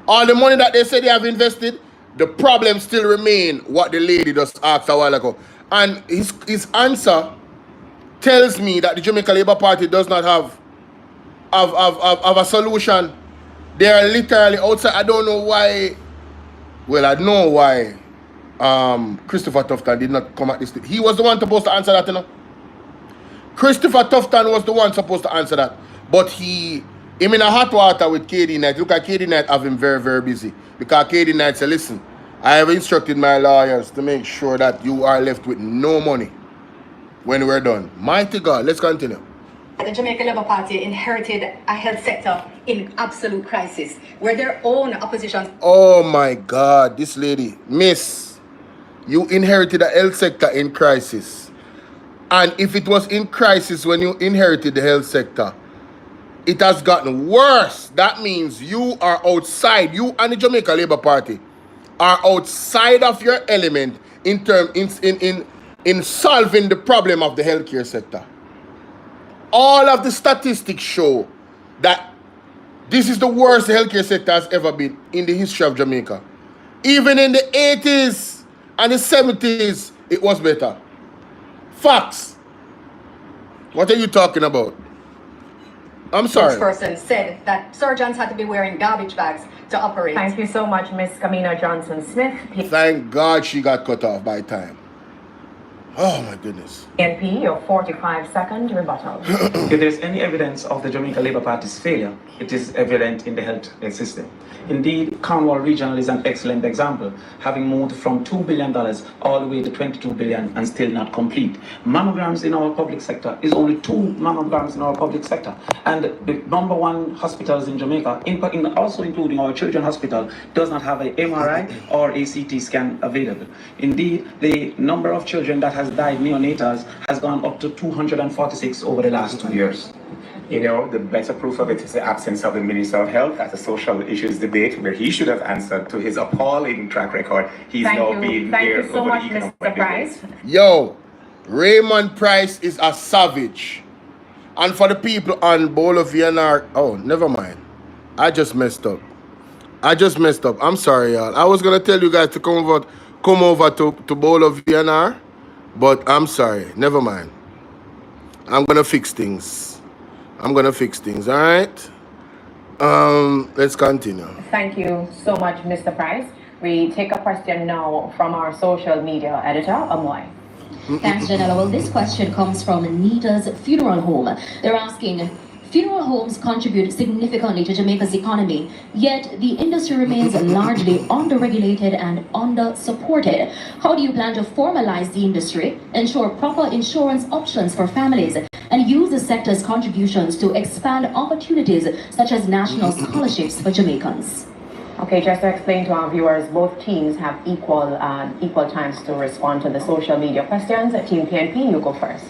All the money that they say they have invested, the problem still remain what the lady just asked a while ago. And his answer tells me that the Jamaica Labour Party does not have a solution. They are literally outside. I don't know why. Well, I know why Christopher Tufton did not come at this. He was the one supposed to answer that, you know. Christopher Tufton was the one supposed to answer that. But him in a hot water with KD Knight. Look at KD Knight have him very, very busy. Because KD Knight said, listen, I have instructed my lawyers to make sure that you are left with no money when we're done. Mighty God, let's continue. The Jamaica Labour Party inherited a health sector in absolute crisis, where their own opposition... Oh my God, this lady. Miss, you inherited a health sector in crisis. And if it was in crisis when you inherited the health sector, it has gotten worse. That means you are outside. You and the Jamaica Labour Party are outside of your element in solving the problem of the healthcare sector. All of the statistics show that this is the worst the healthcare sector has ever been in the history of Jamaica. Even in the 80s and the 70s, it was better. Facts. What are you talking about? I'm sorry. This person said that surgeons had to be wearing garbage bags to operate. Thank you so much, Miss Camina Johnson-Smith. Thank God she got cut off by time. Oh my goodness. PNP, your 45-second rebuttal. If there's any evidence of the Jamaica Labour Party's failure, it is evident in the health system. Indeed, Cornwall Regional is an excellent example, having moved from $2 billion all the way to $22 billion and still not complete. Mammograms in our public sector is only 2 mammograms in our public sector. And the #1 hospitals in Jamaica, also including our children's hospital, does not have an MRI or a CT scan available. Indeed, the number of children that has died neonatals has gone up to 246 over the last 2 years. You know, the better proof of it is the absence of the Minister of Health at the social issues debate, where he should have answered to his appalling track record. He's now being there Thank you so much, Mr. Price. Yo, Raymond Price is a savage. And for the people on Bolivian, oh, never mind. I just messed up. I'm sorry, y'all. I was gonna tell you guys to come over to Bolivian, But I'm sorry, never mind. I'm gonna fix things. All right? Let's continue. Thank you so much, Mr. Price. We take a question now from our social media editor, Amoy. Thanks, Janella. Well, this question comes from Nita's Funeral Home. They're asking, funeral homes contribute significantly to Jamaica's economy, yet the industry remains largely under-regulated and under-supported. How do you plan to formalize the industry, ensure proper insurance options for families, and use the sector's contributions to expand opportunities such as national scholarships for Jamaicans? Okay, just to explain to our viewers, both teams have equal times to respond to the social media questions. Team PNP, you go first.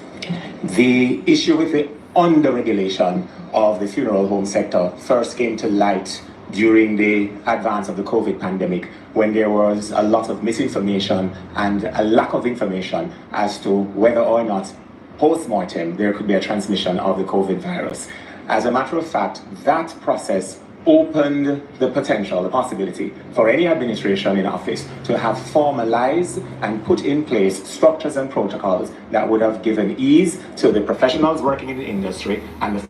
The issue with the under-regulation of the funeral home sector first came to light during the advance of the COVID pandemic, when there was a lot of misinformation and a lack of information as to whether or not post-mortem there could be a transmission of the COVID virus. As a matter of fact, that process opened the potential, the possibility for any administration in office to have formalized and put in place structures and protocols that would have given ease to the professionals working in the industry and the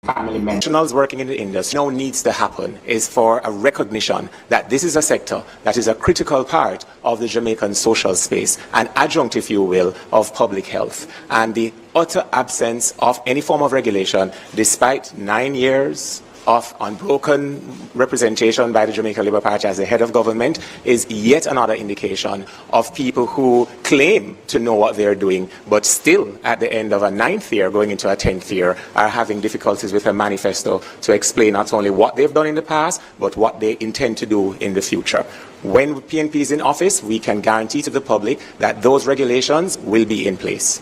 family members. Professionals working in the industry. Now needs to happen is for a recognition that this is a sector that is a critical part of the Jamaican social space, an adjunct, if you will, of public health. And the utter absence of any form of regulation, despite 9 years of unbroken representation by the Jamaica Labour Party as the head of government, is yet another indication of people who claim to know what they're doing, but still at the end of a 9th year, going into a 10th year, are having difficulties with a manifesto to explain not only what they've done in the past, but what they intend to do in the future. When PNP is in office, we can guarantee to the public that those regulations will be in place.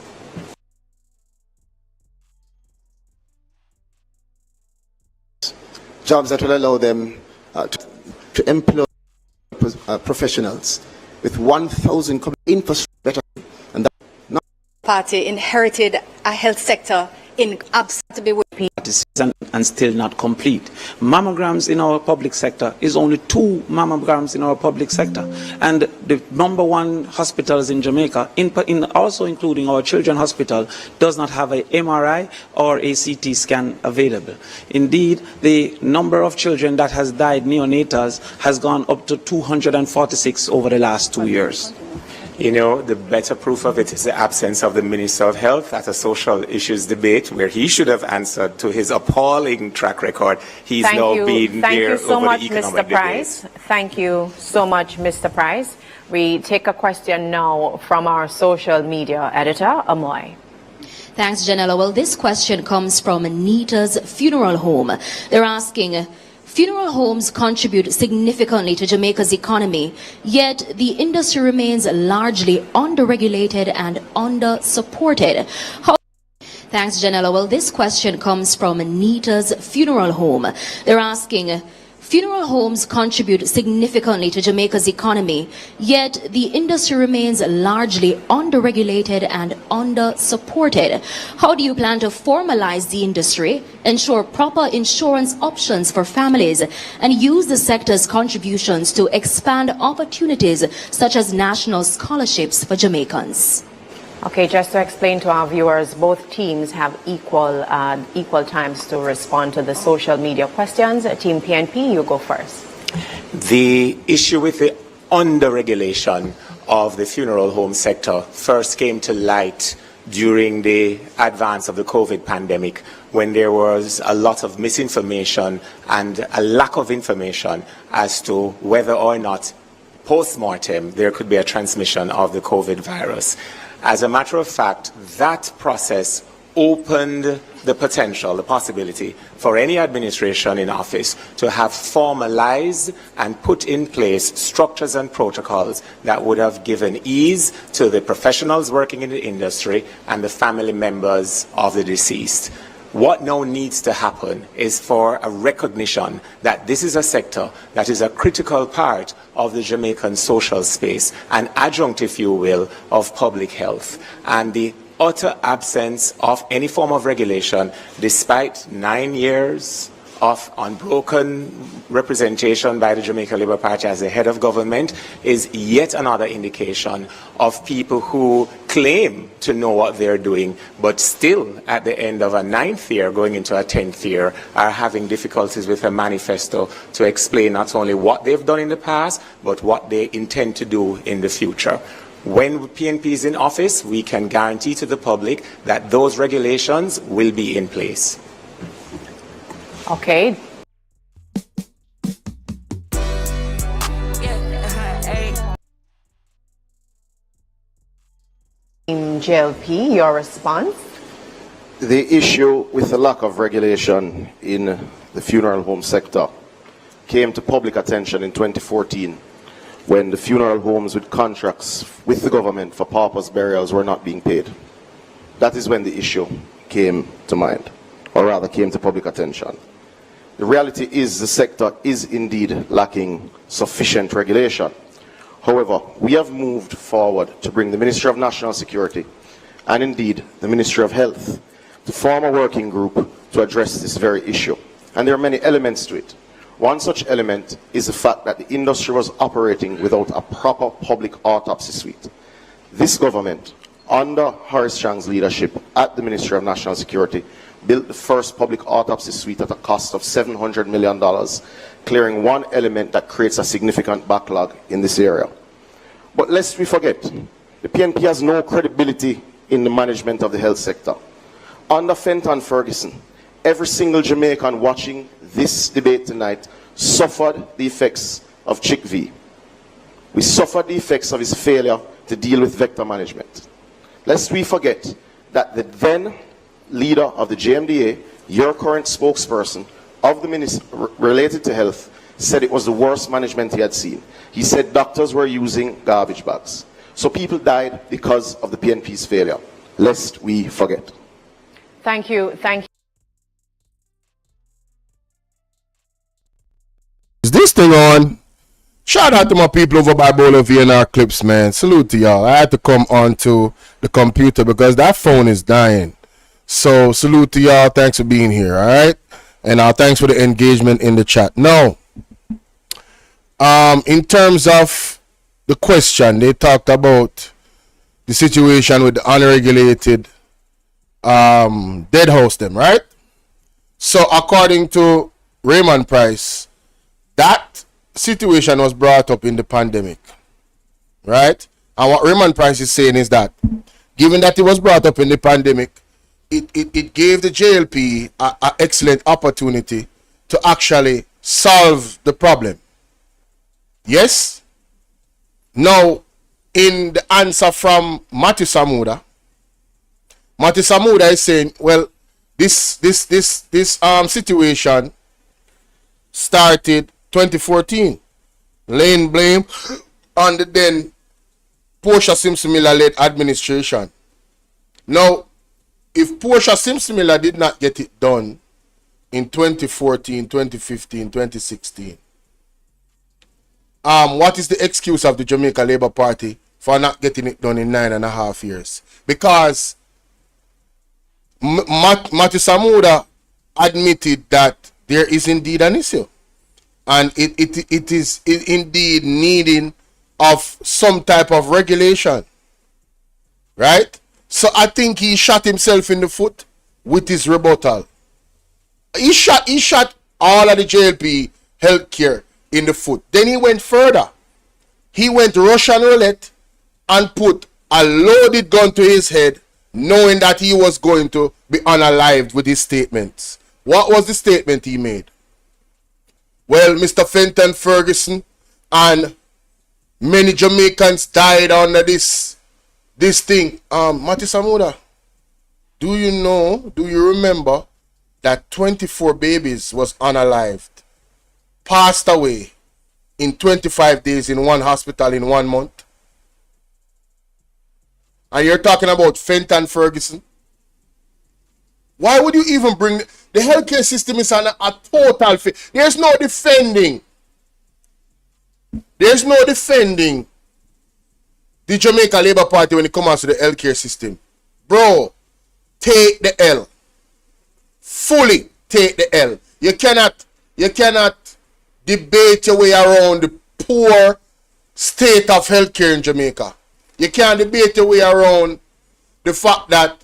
Jobs that will allow them to employ professionals with 1,000 infrastructure, and that Party inherited a health sector in absolutely and still not complete. Mammograms in our public sector is only 2 mammograms in our public sector, and the #1 hospitals in Jamaica, also including our children's hospital, does not have a MRI or a CT scan available. Indeed, the number of children that has died neonatals has gone up to 246 over the last 2 years. You know, the better proof of it is the absence of the Minister of Health at a social issues debate where he should have answered to his appalling track record. He's now been there over the economic debate. Thank you so much, Mr. Price. We take a question now from our social media editor, Amoy. Thanks, Janella. Well, this question comes from Nita's Funeral Home. They're asking, funeral homes contribute significantly to Jamaica's economy, yet the industry remains largely under-regulated and under-supported. Thanks, Janella. Well, this question comes from Nita's Funeral Home. They're asking, funeral homes contribute significantly to Jamaica's economy, yet the industry remains largely under-regulated and under-supported. How do you plan to formalize the industry, ensure proper insurance options for families, and use the sector's contributions to expand opportunities such as national scholarships for Jamaicans? Okay, just to explain to our viewers, both teams have equal times to respond to the social media questions. Team PNP, you go first. The issue with the under-regulation of the funeral home sector first came to light during the advance of the COVID pandemic, when there was a lot of misinformation and a lack of information as to whether or not post-mortem there could be a transmission of the COVID virus. As a matter of fact, that process opened the potential, the possibility for any administration in office to have formalized and put in place structures and protocols that would have given ease to the professionals working in the industry and the family members of the deceased. What now needs to happen is for a recognition that this is a sector that is a critical part of the Jamaican social space, an adjunct, if you will, of public health. And the utter absence of any form of regulation, despite 9 years of unbroken representation by the Jamaica Labour Party as the head of government is yet another indication of people who claim to know what they're doing, but still at the end of a 9th year, going into a 10th year, are having difficulties with a manifesto to explain not only what they've done in the past, but what they intend to do in the future. When PNP is in office, we can guarantee to the public that those regulations will be in place. Okay. JLP, your response? The issue with the lack of regulation in the funeral home sector came to public attention in 2014 when the funeral homes with contracts with the government for paupers burials were not being paid. That is when the issue came to mind, or rather came to public attention. The reality is the sector is indeed lacking sufficient regulation. However, we have moved forward to bring the Ministry of National Security and indeed the Ministry of Health to form a working group to address this very issue. And there are many elements to it. One such element is the fact that the industry was operating without a proper public autopsy suite. This government, under Horace Chang's leadership at the Ministry of National Security, built the first public autopsy suite at a cost of $700 million, clearing one element that creates a significant backlog in this area. But lest we forget, the PNP has no credibility in the management of the health sector. Under Fenton Ferguson, every single Jamaican watching this debate tonight suffered the effects of Chick V. We suffered the effects of his failure to deal with vector management. Lest we forget that the then leader of the JMDA, your current spokesperson of the ministry related to health, said it was the worst management he had seen. He said doctors were using garbage bags. So people died because of the PNP's failure. Lest we forget. Thank you. Thank you. Is this thing on? Shout out to my people over by Bowler VNR Clips, man. Salute to y'all. I had to come onto the computer because that phone is dying. So salute to y'all. Thanks for being here. All right. And thanks for the engagement in the chat. Now, in terms of the question, they talked about the situation with the unregulated dead house them, right? So according to Raymond Price, that situation was brought up in the pandemic, right? And what Raymond Price is saying is that given that it was brought up in the pandemic, it gave the JLP an excellent opportunity to actually solve the problem. Yes? Now, in the answer from Matthew Samuda is saying, well, this situation started 2014, laying blame on the then Portia Simpson-Miller led administration. Now, if Portia Simpson-Miller did not get it done in 2014, 2015, 2016, what is the excuse of the Jamaica Labour Party for not getting it done in 9.5 years? Because Matthew Samuda admitted that there is indeed an issue. And it is indeed needing of some type of regulation. Right? So I think he shot himself in the foot with his rebuttal. He shot all of the JLP healthcare in the foot. Then he went further. He went Russian roulette and put a loaded gun to his head, knowing that he was going to be unalived with his statements. What was the statement he made? Well, Mr. Fenton Ferguson and many Jamaicans died under this thing. Matty Samuda, do you remember that 24 babies was unalived, passed away in 25 days in one hospital in 1 month? And you're talking about Fenton Ferguson? Why would you even bring... The healthcare system is on a total... There's no defending. There's no defending the Jamaica Labour Party when it comes to the healthcare system. Bro, take the L. Fully take the L. You cannot debate your way around the poor state of healthcare in Jamaica. You can't debate your way around the fact that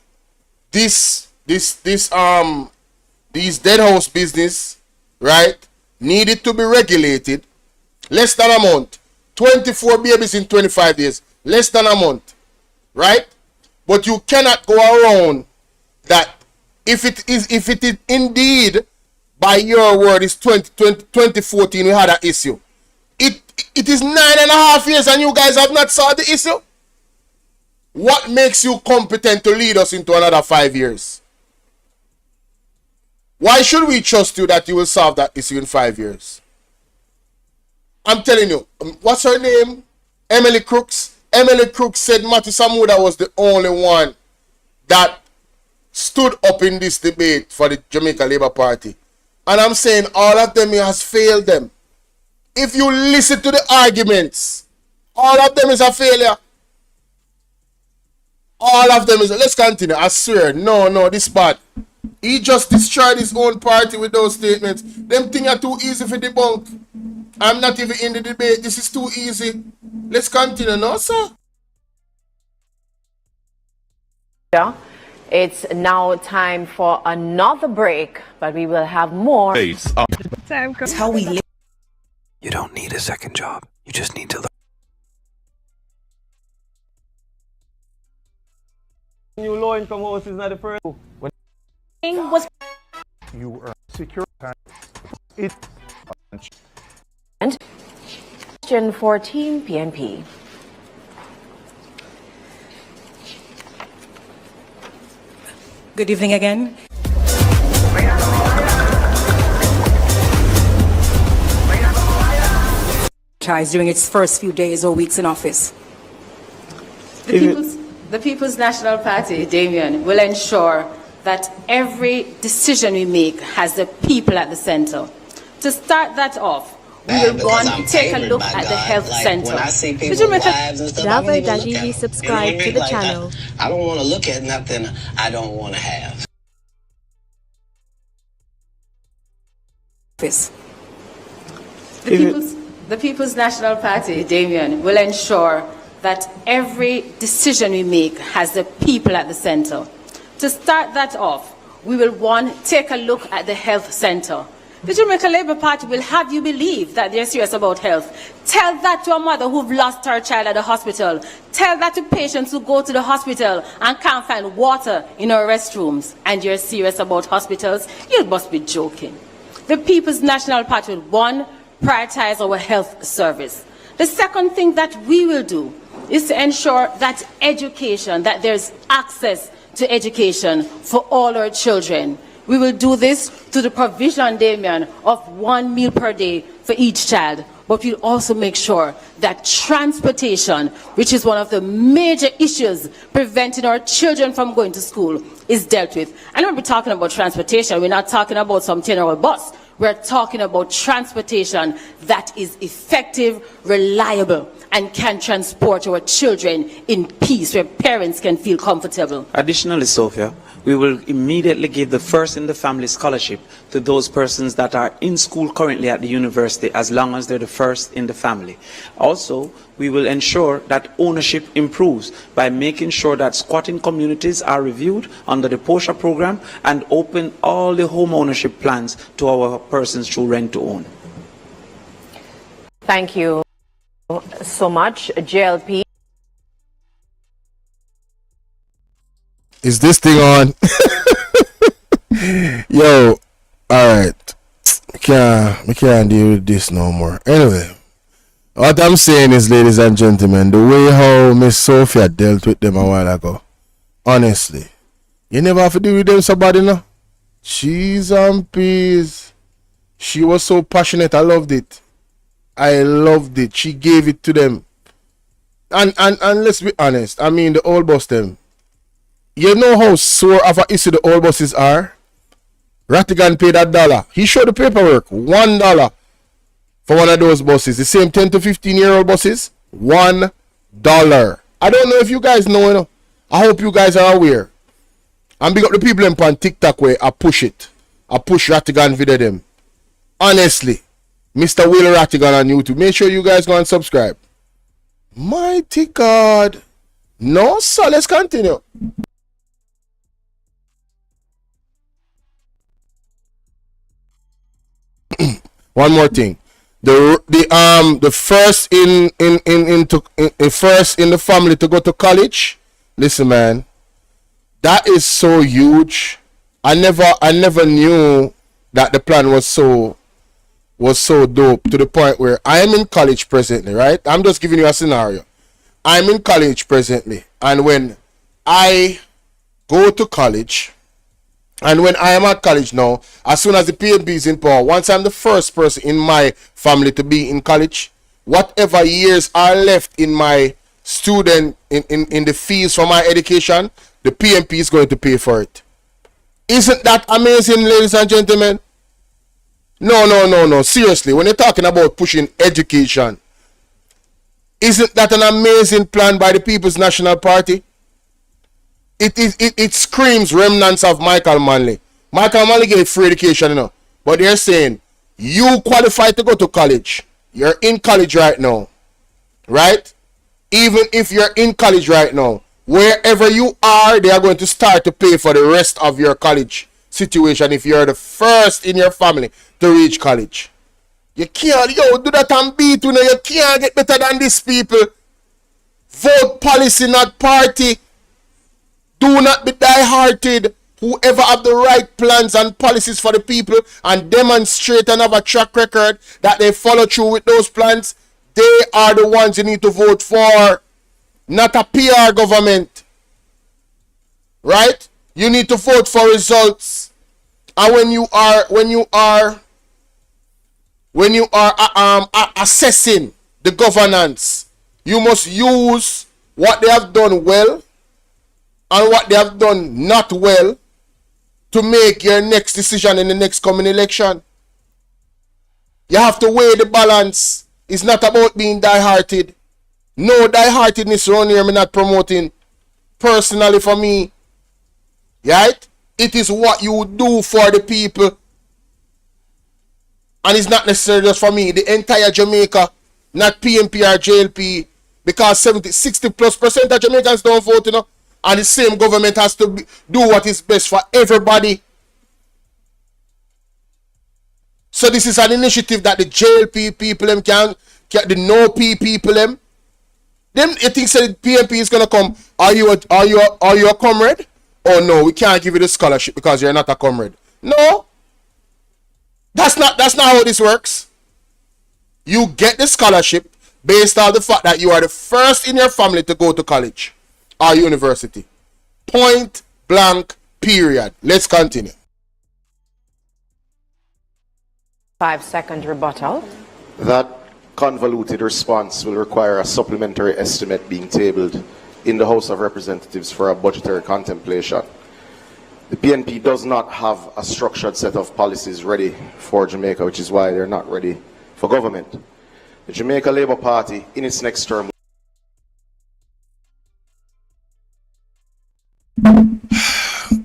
these dead house business, right, needed to be regulated. Less than a month. 24 babies in 25 days. Less than a month. Right? But you cannot go around that if it is indeed, by your word, is 2014 we had an issue. It is 9.5 years and you guys have not solved the issue. What makes you competent to lead us into another 5 years? Why should we trust you that you will solve that issue in 5 years? I'm telling you, what's her name? Emily Crooks. Emily Crooks said Matty Samuda was the only one that stood up in this debate for the Jamaica Labour Party. And I'm saying all of them has failed them. If you listen to the arguments, all of them is a failure. All of them is. Let's continue. I swear, no, this bad. He just destroyed his own party with those statements. Them things are too easy for debunk. I'm not even in the debate. This is too easy. Let's continue, no, sir? It's now time for another break, but we will have more. It's how we live. You don't need a second job. You just need to learn. New law income house is not the first. Was You earn secure time. It. And question 14 PNP. Good evening again. During its first few days or weeks in office. The People's National Party, Damien, will ensure that every decision we make has the people at the center. To start that off, we will want to take a look at the health center. Bravo Daji, subscribe to the channel. I don't want to look at nothing I don't want to have. The People's National Party, Damien, will ensure that every decision we make has the people at the center. To start that off, we will take a look at the health center. The Jamaica Labour Party will have you believe that they're serious about health. Tell that to a mother who've lost her child at the hospital. Tell that to patients who go to the hospital and can't find water in our restrooms. And you're serious about hospitals? You must be joking. The People's National Party will, prioritize our health service. The second thing that we will do is to ensure that education, that there's access to education for all our children. We will do this through the provision, Damien, of 1 meal per day for each child. But we'll also make sure that transportation, which is one of the major issues preventing our children from going to school, is dealt with. And when we're talking about transportation, we're not talking about some 10-hour bus. We're talking about transportation that is effective, reliable, and can transport our children in peace, where parents can feel comfortable. Additionally, Sophia, we will immediately give the First in the Family Scholarship to those persons that are in school currently at the university, as long as they're the first in the family. Also, we will ensure that ownership improves by making sure that squatting communities are reviewed under the POSHA program and open all the home ownership plans to our persons through rent to own. Thank you so much, JLP. Is this thing on? Yo, alright. I can't deal with this no more. Anyway, what I'm saying is, ladies and gentlemen, the way how Miss Sophia dealt with them a while ago, honestly, you never have to deal with them somebody, no? Cheese and peas. She was so passionate. I loved it. I loved it. She gave it to them. And let's be honest. I mean, the old boss them. You know how sore of an issue the old buses are? Rattigan paid $1. He showed the paperwork. $1 for one of those buses. The same 10 to 15-year-old buses. $1. I don't know if you guys know, you know. I hope you guys are aware. And big up the people on TikTok where I push it. I push Rattigan video them. Honestly, Mr. Will Rattigan on YouTube. Make sure you guys go and subscribe. Mighty God. No, so let's continue. One more thing. The first first in the family to go to college. Listen, man, that is so huge. I never knew that the plan was so dope to the point where I am in college presently, right? I'm just giving you a scenario. I'm in college presently, and when I go to college, and when I am at college now, as soon as the PNP is in power, once I'm the first person in my family to be in college, whatever years are left in my student in the fees for my education, the PNP is going to pay for it. Isn't that amazing, ladies and gentlemen? No. Seriously, when you're talking about pushing education, isn't that an amazing plan by the People's National Party? It screams remnants of Michael Manley. Michael Manley gave free education, you know. But they're saying, you qualify to go to college. You're in college right now. Right? Even if you're in college right now, wherever you are, they are going to start to pay for the rest of your college situation if you're the first in your family to reach college. You can't, do that and beat, you know, you can't get better than these people. Vote policy, not party. Do not be die-hearted. Whoever have the right plans and policies for the people and demonstrate and have a track record that they follow through with those plans, they are the ones you need to vote for, not a PR government. Right? You need to vote for results. And when you are assessing the governance, you must use what they have done well and what they have done not well to make your next decision in the next coming election. You have to weigh the balance. It's not about being die-hearted. No die-heartedness around here I'm not promoting. Personally for me. Right? It is what you do for the people. And it's not necessarily just for me. The entire Jamaica, not PNP or JLP, because 60+% of Jamaicans don't vote, you know. And the same government has to do what is best for everybody. So this is an initiative that the JLP people can the no P people them you think so the PNP is gonna come? Are you a comrade? Oh no, we can't give you the scholarship because you're not a comrade. No, that's not how this works. You get the scholarship based on the fact that you are the first in your family to go to college or university. Point blank, period. Let's continue. 5-second rebuttal. That convoluted response will require a supplementary estimate being tabled in the House of Representatives for a budgetary contemplation. The PNP does not have a structured set of policies ready for Jamaica, which is why they're not ready for government. The Jamaica Labour Party, in its next term,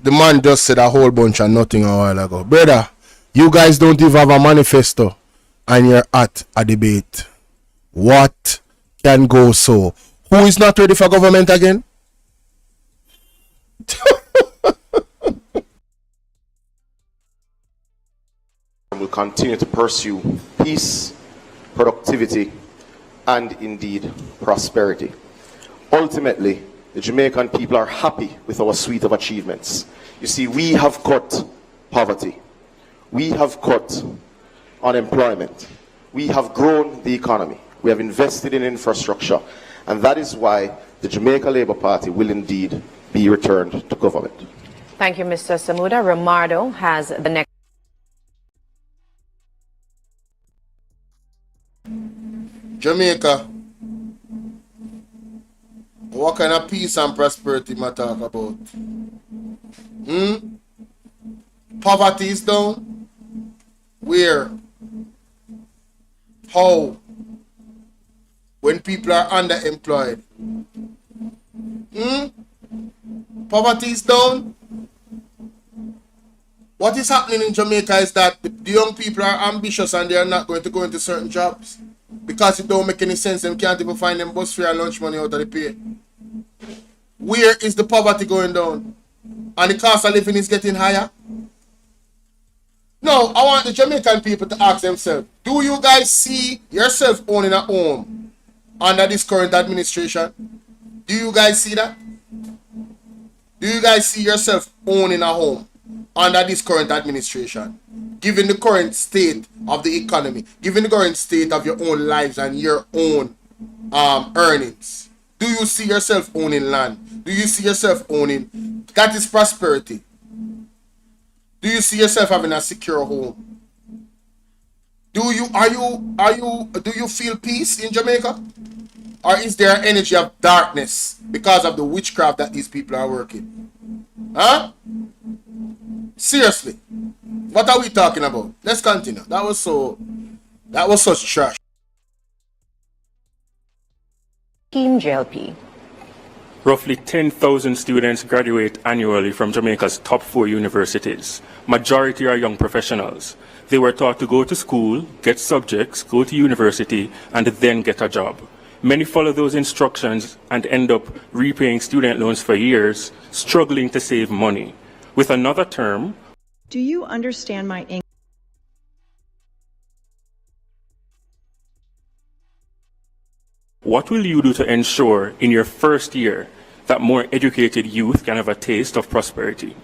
the man just said a whole bunch of nothing a while ago. Brother, you guys don't even have a manifesto and you're at a debate. What can go so? Who is not ready for government again? will continue to pursue peace, productivity, and indeed prosperity. Ultimately, the Jamaican people are happy with our suite of achievements. You see, we have cut poverty. We have cut unemployment. We have grown the economy. We have invested in infrastructure. And that is why the Jamaica Labour Party will indeed be returned to government. Thank you, Mr. Samuda. Romardo has the next. Jamaica, what kind of peace and prosperity am I talk about? Poverty is down? Where? How? When people are underemployed? Poverty is down? What is happening in Jamaica is that the young people are ambitious and they are not going to go into certain jobs. Because it don't make any sense. Them can't even find them bus fare and lunch money out of the pay. Where is the poverty going down? And the cost of living is getting higher? Now, I want the Jamaican people to ask themselves, do you guys see yourself owning a home under this current administration? Do you guys see that? Do you guys see yourself owning a home under this current administration? Given the current state of the economy, given the current state of your own lives and your own earnings, do you see yourself owning land? Do you see yourself owning? That is prosperity. Do you see yourself having a secure home? Do you feel peace in Jamaica? Or is there an energy of darkness because of the witchcraft that these people are working? Huh? Seriously. What are we talking about? Let's continue. That was such trash. Team JLP. Roughly 10,000 students graduate annually from Jamaica's top 4 universities. Majority are young professionals. They were taught to go to school, get subjects, go to university, and then get a job. Many follow those instructions and end up repaying student loans for years, struggling to save money. With another term, do you understand my English? what will you do to ensure in your first year that more educated youth can have a taste of prosperity?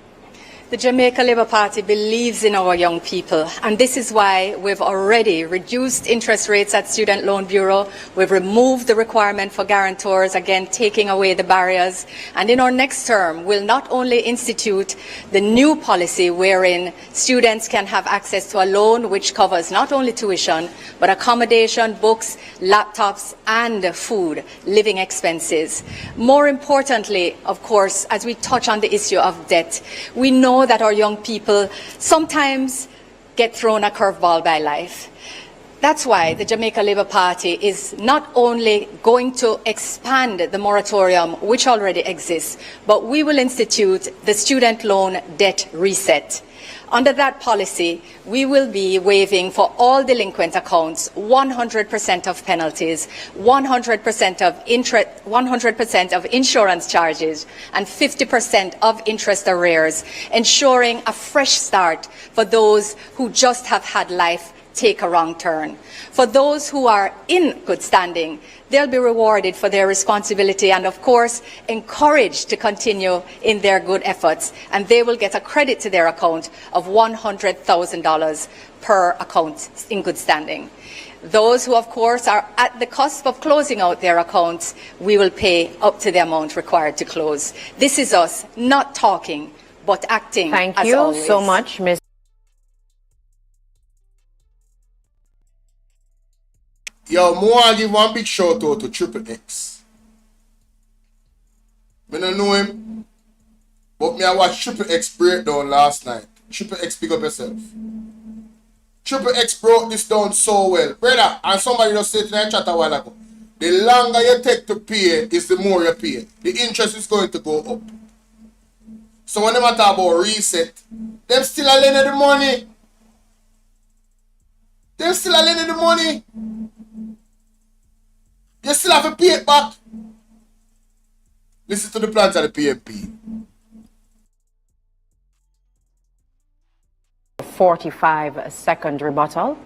The Jamaica Labour Party believes in our young people, and this is why we've already reduced interest rates at Student Loan Bureau. We've removed the requirement for guarantors, again taking away the barriers. And in our next term, we'll not only institute the new policy wherein students can have access to a loan which covers not only tuition, but accommodation, books, laptops, and food, living expenses. More importantly, of course, as we touch on the issue of debt, we know that our young people sometimes get thrown a curveball by life. That's why the Jamaica Labour Party is not only going to expand the moratorium which already exists, but we will institute the student loan debt reset. Under that policy, we will be waiving for all delinquent accounts 100% of penalties, 100% of interest, 100% of insurance charges, and 50% of interest arrears, ensuring a fresh start for those who just have had life take a wrong turn. For those who are in good standing, they'll be rewarded for their responsibility and, of course, encouraged to continue in their good efforts, and they will get a credit to their account of $100,000 per account in good standing. Those who, of course, are at the cusp of closing out their accounts, we will pay up to the amount required to close. This is us not talking, but acting. Thank as you always. so much, Ms. Yo, I want to give one big shout out to Triple X. I don't know him, but I watched Triple X breakdown last night. Triple X, pick up yourself. Triple X broke this down so well. Brother, and somebody just said in the chat a while ago, the longer you take to pay is the more you pay. The interest is going to go up. So when they talk about reset, them still are lending the money. Them still are lending the money. You still have to pay it back. Listen to the plans of the PMP. 45-second rebuttal.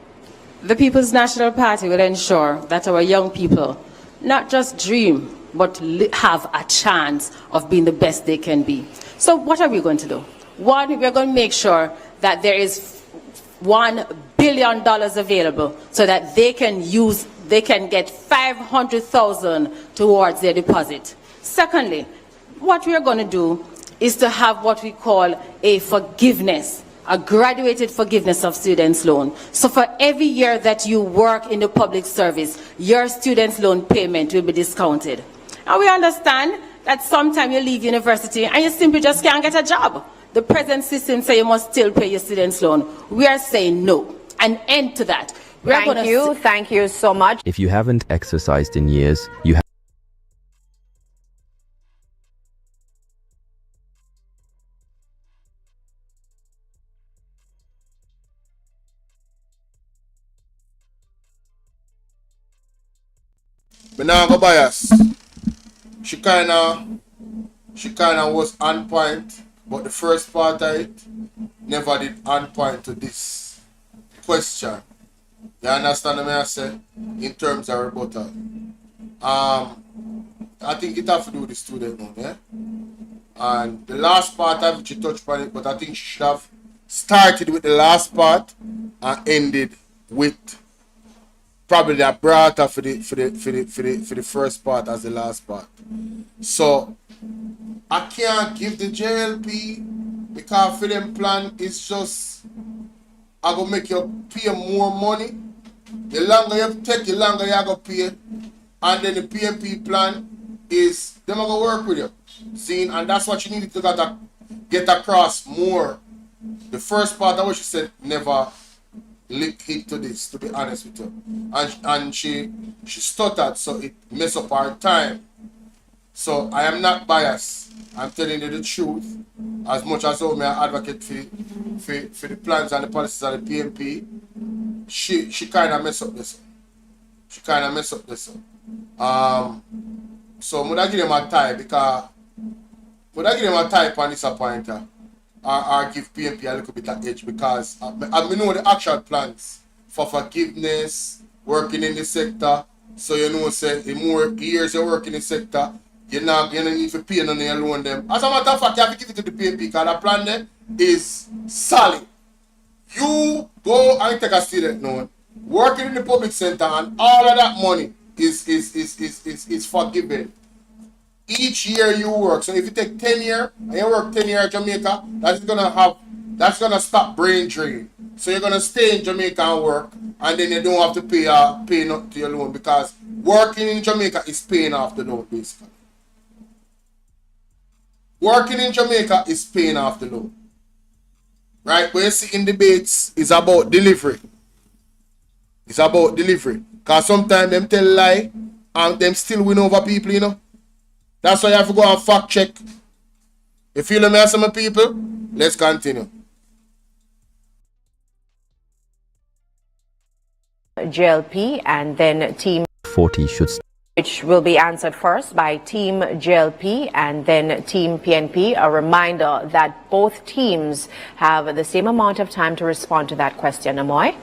The People's National Party will ensure that our young people not just dream, but have a chance of being the best they can be. So what are we going to do? One, we're going to make sure that there is $1 billion available so that they can get $500,000 towards their deposit. Secondly, what we are going to do is to have what we call a forgiveness, a graduated forgiveness of students' loan. So for every year that you work in the public service, your students' loan payment will be discounted. And we understand that sometimes you leave university and you simply just can't get a job. The present system says you must still pay your students' loan. We are saying no, an end to that. Thank you so much. If you haven't exercised in years, you have Me now go bias. She kinda was on point, but the first part of it never did on point to this question. You understand what I say? In terms of rebuttal. I think it have to do with the student now, yeah? And the last part of it, she touched on it, but I think she should have started with the last part and ended with probably that brought her for the first part as the last part. So I can't give the JLP because for them plan it's just I go make you pay more money. The longer you take, the longer you go pay. And then the PMP plan is them are gonna work with you. See, and that's what you need to get across more. The first part of what she said never hit to this, to be honest with you. And she stuttered, so it messed up our time. So I am not biased. I'm telling you the truth. As much as I advocate for the plans and the policies of the PMP, she kind of messed up this. So would I give them a tie because would I give them a tie on this appointer or give PMP a little bit of edge because I know the actual plans for forgiveness, working in the sector. So you know, say the more years you work in the sector, you don't need to pay none of your loan them. As a matter of fact, you have to give it to the PMP because the plan there is solid. You go and take a student loan, working in the public center, and all of that money is forgiven. Each year you work. So if you take 10 years and you work 10 years in Jamaica, that's gonna stop brain drain. So you're gonna stay in Jamaica and work, and then you don't have to pay nothing to your loan because working in Jamaica is paying off the loan basically. Working in Jamaica is paying off the loan. Right? What you see in debates is about delivery. It's about delivery. Because sometimes them tell lie and them still win over people, you know. That's why you have to go and fact check. You feel me, some people? Let's continue. JLP and then Team 40 should which will be answered first by Team JLP and then Team PNP. A reminder that both teams have the same amount of time to respond to that question. Amoy?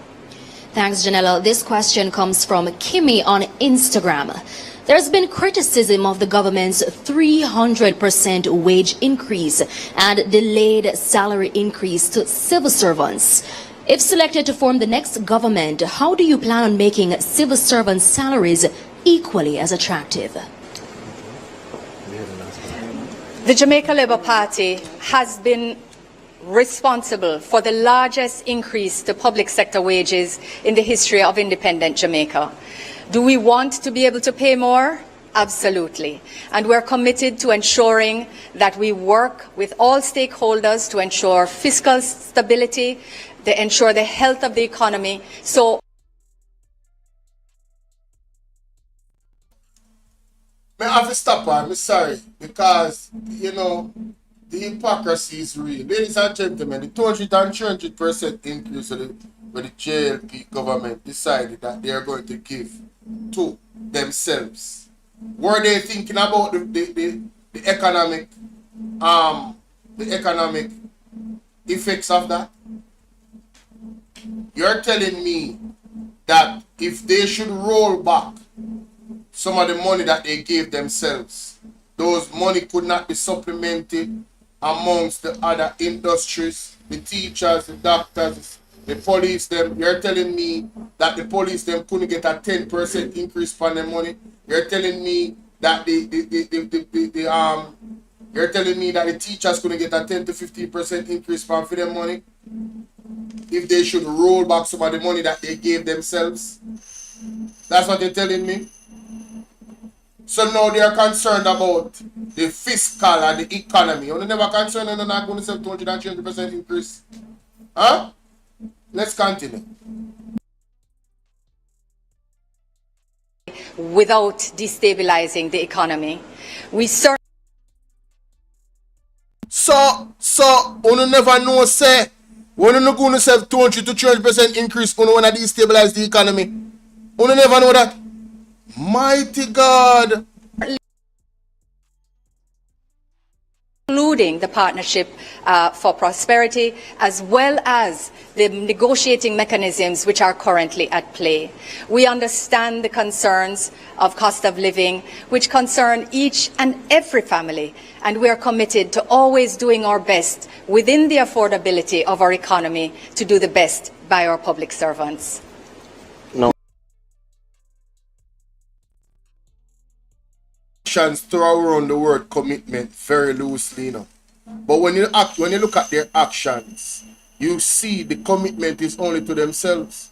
Thanks, Janella. This question comes from Kimmy on Instagram. There's been criticism of the government's 300% wage increase and delayed salary increase to civil servants. If selected to form the next government, how do you plan on making civil servants' salaries equally as attractive? The Jamaica Labour Party has been responsible for the largest increase to public sector wages in the history of independent Jamaica. Do we want to be able to pay more? Absolutely. And we're committed to ensuring that we work with all stakeholders to ensure fiscal stability, to ensure the health of the economy. So I have to stop her, I'm sorry, because, you know, the hypocrisy is real. Ladies and gentlemen, the 200% increase with the JLP government decided that they are going to give to themselves. Were they thinking about the economic effects of that? You're telling me that if they should roll back some of the money that they gave themselves, those money could not be supplemented amongst the other industries, the teachers, the doctors, the police them. You're telling me that the police them couldn't get a 10% increase on their money. You're telling me that you're telling me that the teachers couldn't get a 10 to 15% increase for their money if they should roll back some of the money that they gave themselves. That's what you're telling me. So now they are concerned about the fiscal and the economy. You're never concerned and they're not going to say 220% increase. Huh? Let's continue. without destabilizing the economy. We So, you never know, say, when you're going to say 200 to 300% increase, you want to destabilize the economy. You never know that. Mighty God. Including the Partnership for Prosperity, as well as the negotiating mechanisms which are currently at play. We understand the concerns of cost of living, which concern each and every family, and we are committed to always doing our best within the affordability of our economy to do the best by our public servants. Throw around the word commitment very loosely, you know. But when you look at their actions, you see the commitment is only to themselves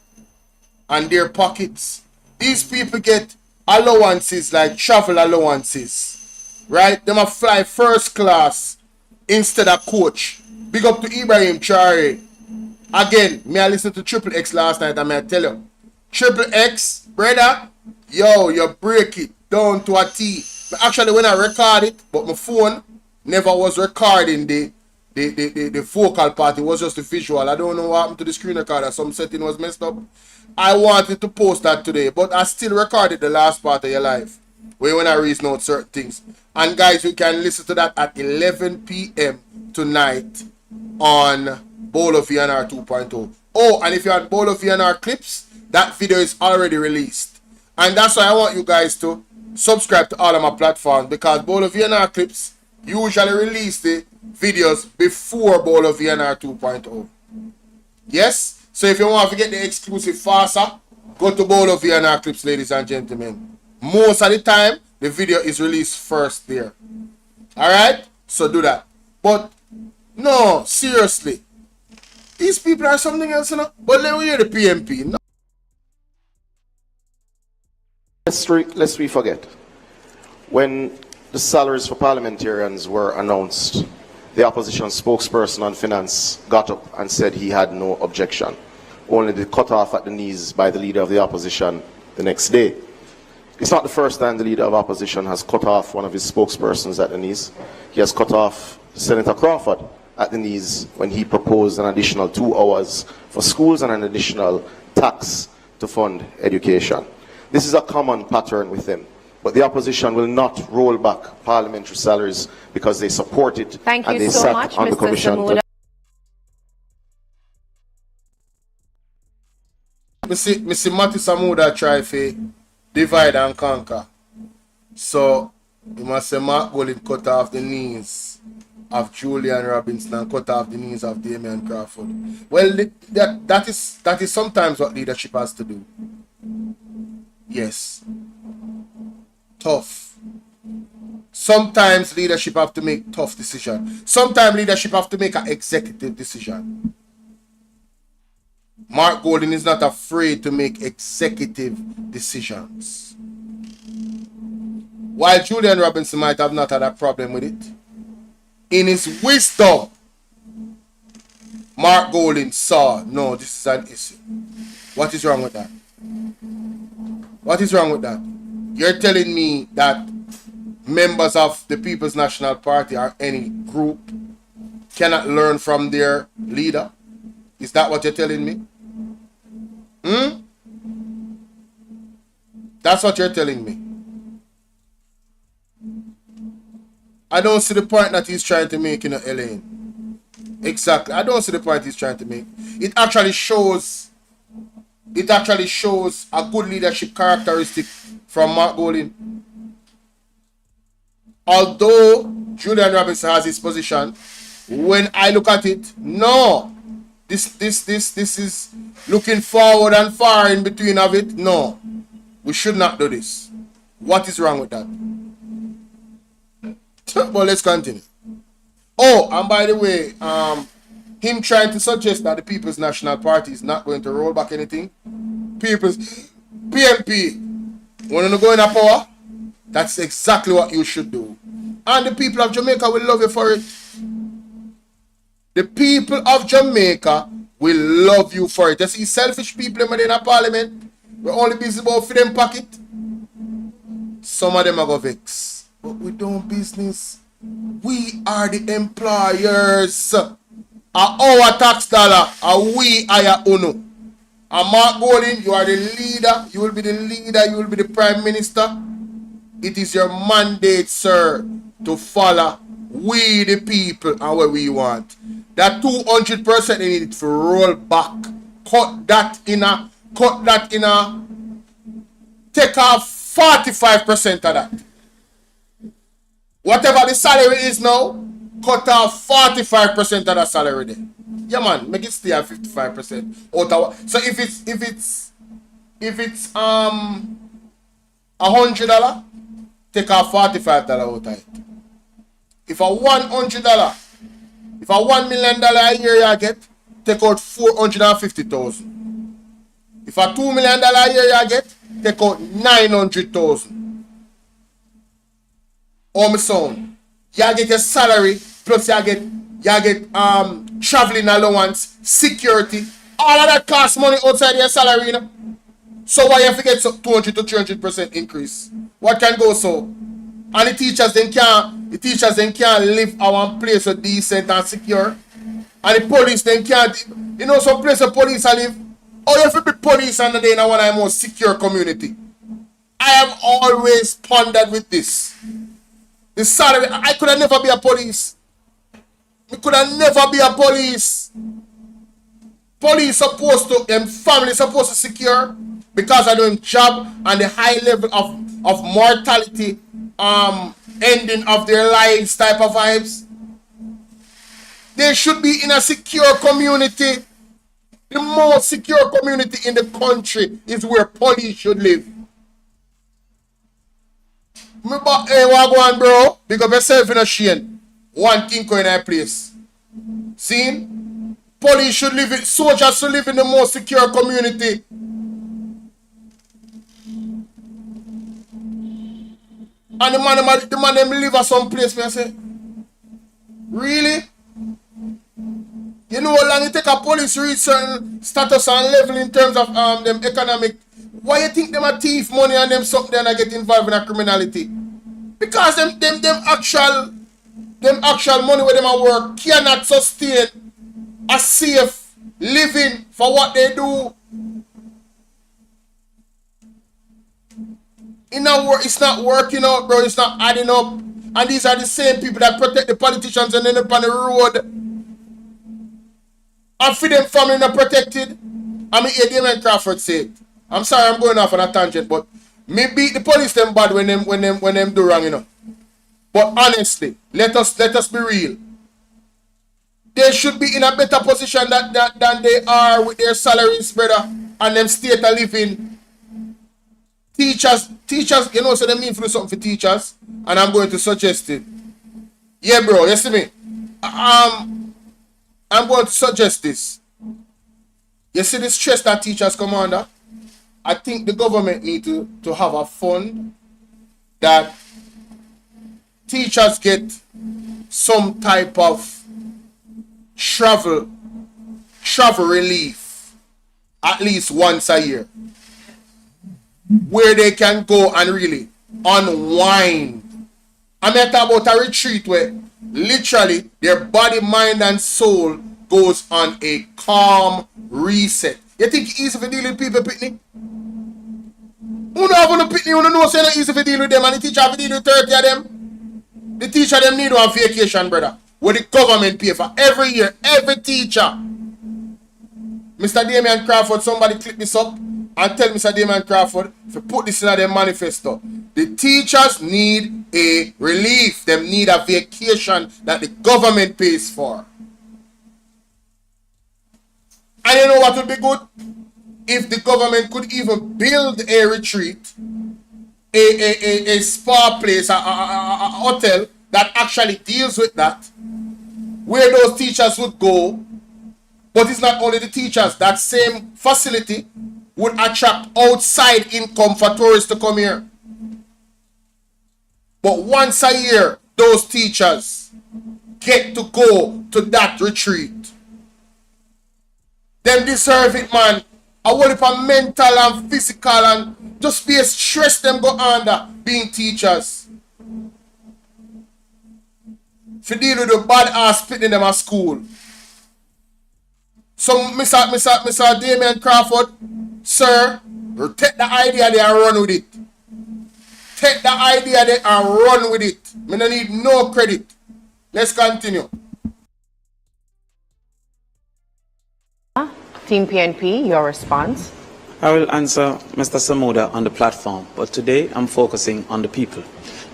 and their pockets. These people get allowances like travel allowances, right? Them a fly first class instead of coach. Big up to Ibrahim Chari. Again, me I listen to Triple X last night and me I tell you, Triple X, brother, yo, you break it down to a T. Actually, when I record it, but my phone never was recording the vocal part. It was just the visual. I don't know what happened to the screen recorder. Some setting was messed up. I wanted to post that today, but I still recorded the last part of your life, where when I reason out certain things. And guys, you can listen to that at 11 p.m. tonight on Bowl of VNR 2.0. Oh, and if you're on Bowl of VNR Clips, that video is already released. And that's why I want you guys to subscribe to all of my platforms, because Bowl of VNR Clips usually release the videos before Bowl of VNR 2.0. Yes? So if you want to get the exclusive faster, go to Bowl of VNR Clips, ladies and gentlemen. Most of the time, the video is released first there. Alright? So do that. But, no, seriously. These people are something else, you know? But let me hear the PMP. No. Lest we forget, when the salaries for parliamentarians were announced, the opposition spokesperson on finance got up and said he had no objection, only to cut off at the knees by the leader of the opposition the next day. It's not the first time the leader of opposition has cut off one of his spokespersons at the knees. He has cut off Senator Crawford at the knees when he proposed an additional 2 hours for schools and an additional tax to fund education. This is a common pattern with them. But the opposition will not roll back parliamentary salaries because they support it. Thank and you they so sat much, on the Mr. commission. Samuda. Me see Matty Samuda try to divide and conquer. So you must say Mark Golden cut off the knees of Julian Robinson and cut off the knees of Damian Crawford. Well, that is sometimes what leadership has to do. Yes. Tough. Sometimes leadership have to make tough decisions. Sometimes leadership have to make an executive decision. Mark Golden is not afraid to make executive decisions. While Julian Robinson might have not had a problem with it, in his wisdom, Mark Golden saw, no, this is an issue. What is wrong with that? What is wrong with that? You're telling me that members of the People's National Party or any group cannot learn from their leader? Is that what you're telling me? That's what you're telling me. I don't see the point that he's trying to make, Elaine. Exactly. I don't see the point he's trying to make. It actually shows a good leadership characteristic from Mark Golden. Although Julian Robinson has his position, when I look at it, no. This is looking forward and far in between of it. No. We should not do this. What is wrong with that? But let's continue. Oh, and by the way, him trying to suggest that the People's National Party is not going to roll back anything. PMP, want to go in a power? That's exactly what you should do. And the people of Jamaica will love you for it. The people of Jamaica will love you for it. You see selfish people in a parliament, we're only busy about for them pocket. Some of them are go vex. But we don't business. We are the employers. Our tax dollar, we hire UNO. And Mark Golding, you are the leader. You will be the leader. You will be the prime minister. It is your mandate, sir, to follow we the people and what we want. That 200% they need it to roll back. Cut that in a, take off 45% of that. Whatever the salary is now, cut off 45% of that salary there. Yeah man, make it stay at 55%. So if it's $100, take off $45 out of it. If a $100, if a $1 million a year you get, take out 450,000. If a $2 million a year you get, take out 900,000. Oh my son, you get your salary plus you get traveling allowance, security. All of that costs money outside your salary, you know. So why you have to get 200 to 300% increase? What can go so? And the teachers then can't live our place so decent and secure. And the police then can't, you know, some place the police live. Oh, you have to be police and then I want a more secure community. I have always pondered with this. The salary, I could have never be a police. I could have never be a police. Police supposed to, them family supposed to secure because of doing job and the high level of mortality, ending of their lives type of vibes. They should be in a secure community. The most secure community in the country is where police should live. Hey, what go on, bro? Pick up yourself in a chain. One king in a place. See? Police should live in, soldiers should live in the most secure community. And the man them live at some place where I say, really? You know how long it take a police reach certain status and level in terms of them economic? Why you think them a thief money and them something and I get involved in a criminality? Because them actual money where them a work cannot sustain a safe living for what they do. It's not working out, bro. It's not adding up. And these are the same people that protect the politicians and end up on the road. And for them family not protected. I mean, Damien Crawford said, I'm sorry I'm going off on a tangent, but me beat the police them bad when them do wrong, you know. But honestly, let us be real. They should be in a better position than they are with their salaries, brother, and them state of living. Teachers, you know, so they mean to do something for teachers, and I'm going to suggest it. Yeah, bro, you see me? I'm going to suggest this. You see the stress that teachers come under? I think the government need to have a fund that teachers get some type of travel relief at least once a year, where they can go and really unwind. I'm talking about a retreat where literally their body, mind, and soul goes on a calm reset. You think it's easy to deal with people, Pitney? Who know have no Pitney? Who know say it's easy to deal with them, and the teacher have to deal with 30 of them? The teacher them need one vacation, brother, where the government pay for every year, every teacher. Mr. Damien Crawford, somebody click this up and tell Mr. Damien Crawford to put this in their manifesto. The teachers need a relief. They need a vacation that the government pays for. And you know what would be good? If the government could even build a retreat, a spa place, a hotel that actually deals with that, where those teachers would go. But it's not only the teachers. That same facility would attract outside income for tourists to come here. But once a year, those teachers get to go to that retreat. Them deserve it, man. I worry for mental and physical and just be a stress them go under being teachers. If you deal with the bad ass spitting them at school. So, Mr. Damien Crawford, sir, take the idea there and run with it. Take the idea there and run with it. Me no need no credit. Let's continue. Team PNP, your response? I will answer Mr. Samuda on the platform, but today I'm focusing on the people.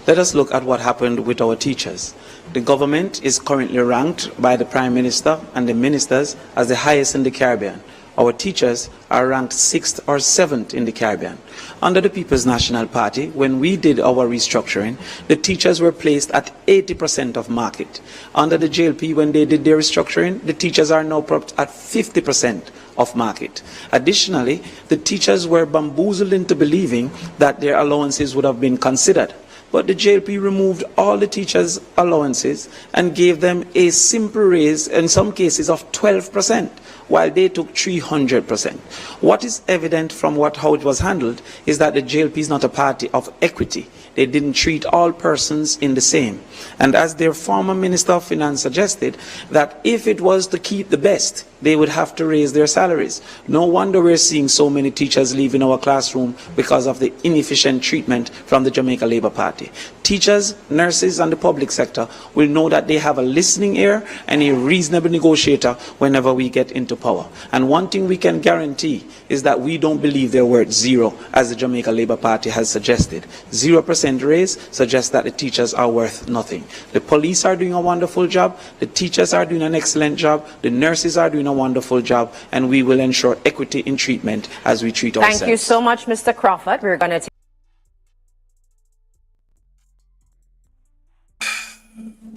Let us look at what happened with our teachers. The government is currently ranked by the Prime Minister and the ministers as the highest in the Caribbean. Our teachers are ranked 6th or 7th in the Caribbean. Under the People's National Party, when we did our restructuring, the teachers were placed at 80% of market. Under the JLP, when they did their restructuring, the teachers are now propped at 50% of market. Additionally, the teachers were bamboozled into believing that their allowances would have been considered. But the JLP removed all the teachers' allowances and gave them a simple raise, in some cases of 12%, while they took 300%. What is evident from how it was handled is that the JLP is not a party of equity. They didn't treat all persons in the same. And as their former Minister of Finance suggested, that if it was to keep the best, they would have to raise their salaries. No wonder we're seeing so many teachers leaving our classroom because of the inefficient treatment from the Jamaica Labour Party. Teachers, nurses, and the public sector will know that they have a listening ear and a reasonable negotiator whenever we get into power. And one thing we can guarantee is that we don't believe they're worth zero, as the Jamaica Labour Party has suggested. 0% raise suggests that the teachers are worth nothing. The police are doing a wonderful job, the teachers are doing an excellent job, the nurses are doing a wonderful job, and we will ensure equity in treatment as we treat ourselves. Thank you so much, Mr. Crawford. We're going to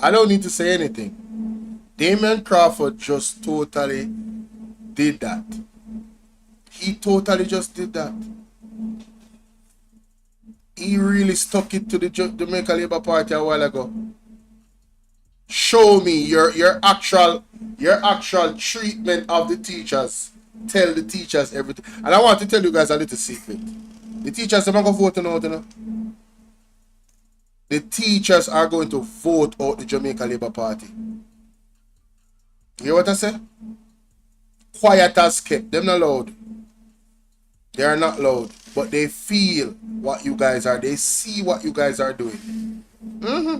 I don't need to say anything. Damien Crawford just totally did that. He totally just did that. He really stuck it to the Jamaica Labour Party a while ago. Show me your actual treatment of the teachers. Tell the teachers everything. And I want to tell you guys a little secret. The teachers are going to vote out, you know. The teachers are going to vote out the Jamaica Labour Party. You hear what I say? Quiet as kept. They're not loud. They are not loud. But they feel what you guys are. They see what you guys are doing.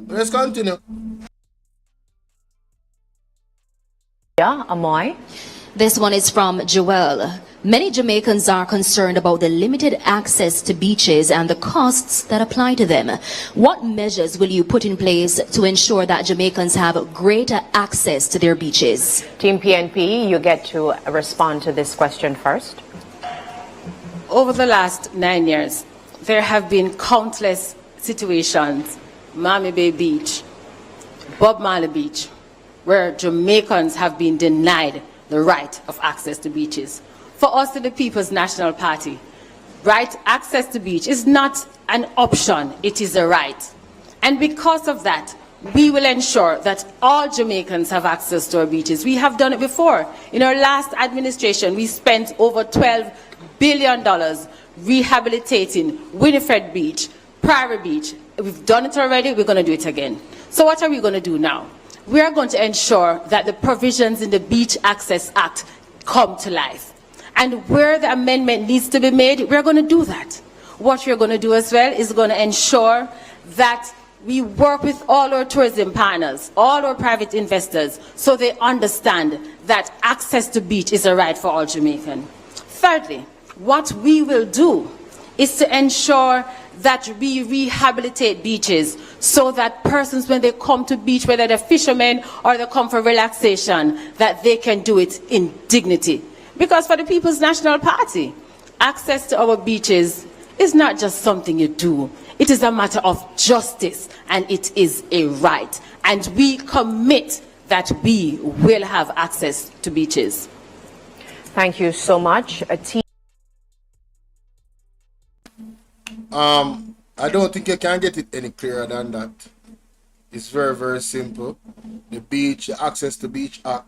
Let's continue. Yeah, Amoy. This one is from Joel. Many Jamaicans are concerned about the limited access to beaches and the costs that apply to them. What measures will you put in place to ensure that Jamaicans have greater access to their beaches? Team PNP, you get to respond to this question first. Over the last 9 years, there have been countless situations, Miami Bay Beach, Bob Marley Beach, where Jamaicans have been denied the right of access to beaches. For us in the People's National Party, right access to beach is not an option, it is a right. And because of that, we will ensure that all Jamaicans have access to our beaches. We have done it before. In our last administration, we spent over $12 billion rehabilitating Winifred Beach, Prairie Beach. We've done it already, we're going to do it again. So what are we going to do now? We are going to ensure that the provisions in the Beach Access Act come to life. And where the amendment needs to be made, we're going to do that. What we're going to do as well is going to ensure that we work with all our tourism partners, all our private investors, so they understand that access to beach is a right for all Jamaicans. Thirdly, what we will do is to ensure that we rehabilitate beaches so that persons, when they come to beach, whether they're fishermen or they come for relaxation, that they can do it in dignity. Because for the People's National Party, access to our beaches is not just something you do. It is a matter of justice, and it is a right. And we commit that we will have access to beaches. Thank you so much. I don't think you can get it any clearer than that. It's very, very simple. The Beach, the Access to Beach Act.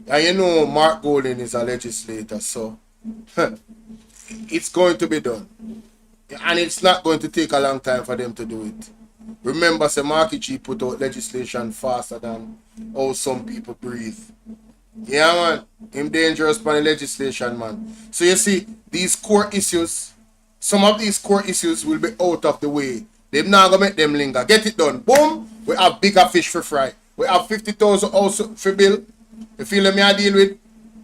And you know Mark Golding is a legislator, so it's going to be done. And it's not going to take a long time for them to do it. Remember, Marky G put out legislation faster than how some people breathe. Yeah, man. Him dangerous by the legislation, man. So you see, these core issues, some of these core issues will be out of the way. They're not gonna make them linger. Get it done. Boom. We have bigger fish for fry. We have 50,000 also for bill. You feel me I deal with?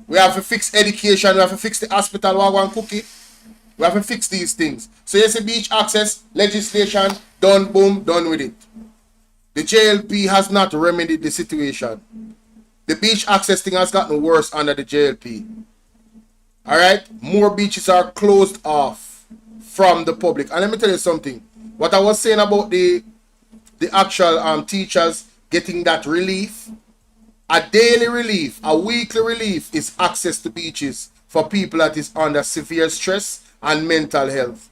We have to fix education. We have to fix the hospital wagon cookie. We have to fix these things. So you see beach access, legislation, done, boom, done with it. The JLP has not remedied the situation. The beach access thing has gotten worse under the JLP. Alright? More beaches are closed off from the public. And let me tell you something. What I was saying about the actual teachers getting that relief, a daily relief, a weekly relief is access to beaches for people that is under severe stress and mental health.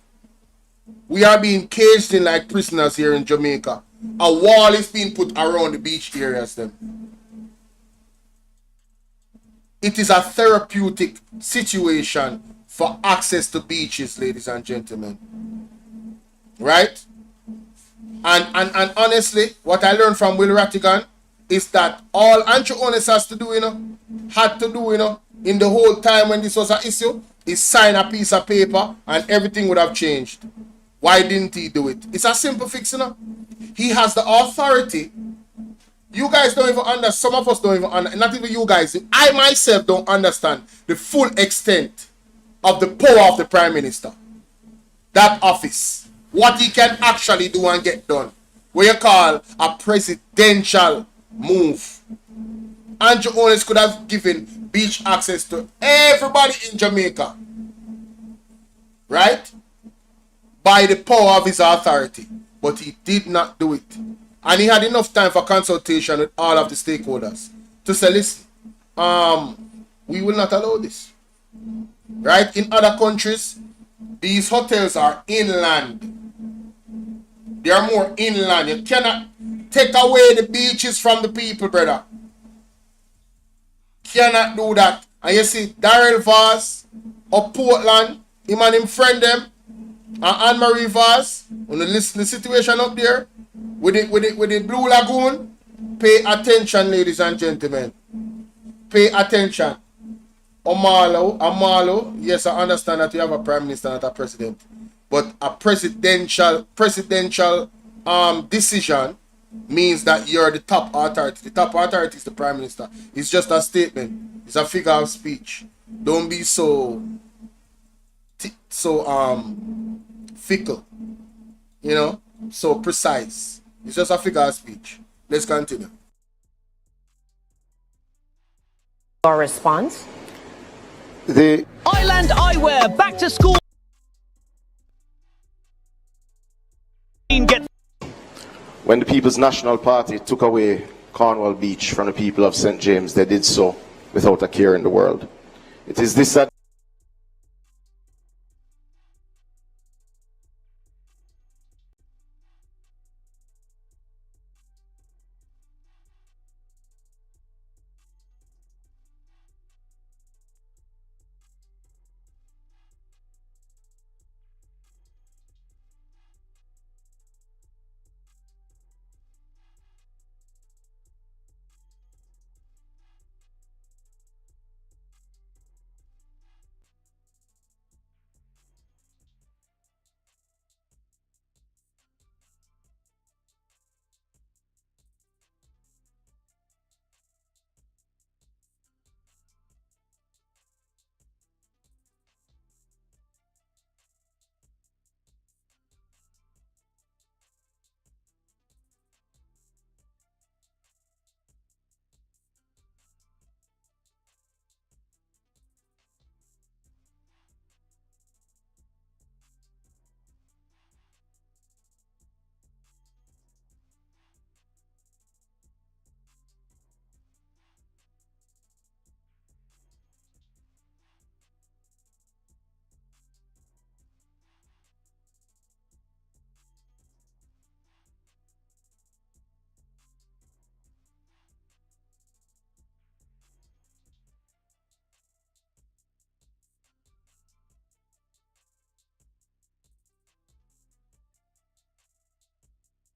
We are being caged in like prisoners here in Jamaica. A wall is being put around the beach areas then. It is a therapeutic situation for access to beaches, ladies and gentlemen. Right? And honestly, what I learned from Will Rattigan is that all Andrew Honest had to do, in the whole time when this was an issue, is sign a piece of paper and everything would have changed. Why didn't he do it? It's a simple fix, He has the authority. You guys don't even understand. Some of us don't even understand. Not even you guys. I myself don't understand the full extent of the power of the Prime Minister. That office. What he can actually do and get done. What you call a presidential move. Andrew Honest could have given beach access to everybody in Jamaica. Right? By the power of his authority. But he did not do it. And he had enough time for consultation with all of the stakeholders to say, listen, we will not allow this. Right? In other countries, these hotels are inland. They are more inland. You cannot take away the beaches from the people, brother. Cannot do that. And you see, Darrell Vaz of Portland, him and him friend them, and Anne-Marie Vaz, when you listen to the situation up there, with the Blue Lagoon, pay attention, ladies and gentlemen. Pay attention. Amalo, yes, I understand that you have a prime minister, not a president. But a presidential decision means that you're the top authority. The top authority is the prime minister. It's just a statement. It's a figure of speech. Don't be so fickle. So precise. It's just a figure of speech. Let's continue. Our response? The Island Eyewear back to school. When the People's National Party took away Cornwall Beach from the people of St. James, they did so without a care in the world. It is this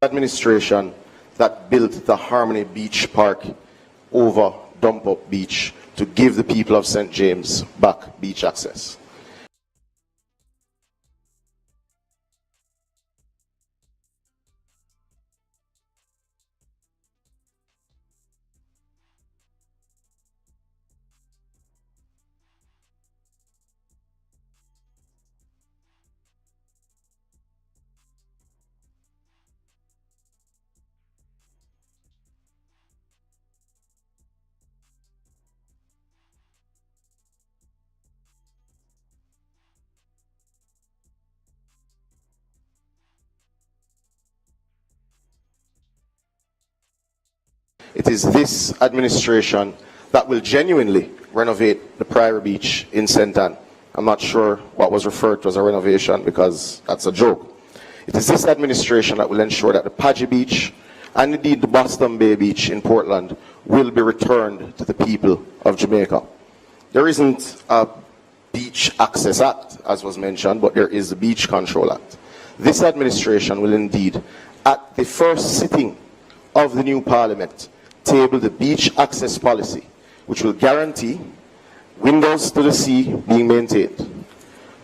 administration that built the Harmony Beach Park over Dump Up Beach to give the people of St. James back beach access. It is this administration that will genuinely renovate the Priory Beach in St. Ann. I'm not sure what was referred to as a renovation because that's a joke. It is this administration that will ensure that the Padgy Beach and indeed the Boston Bay Beach in Portland will be returned to the people of Jamaica. There isn't a Beach Access Act, as was mentioned, but there is the Beach Control Act. This administration will indeed, at the first sitting of the new Parliament, table the beach access policy, which will guarantee windows to the sea being maintained,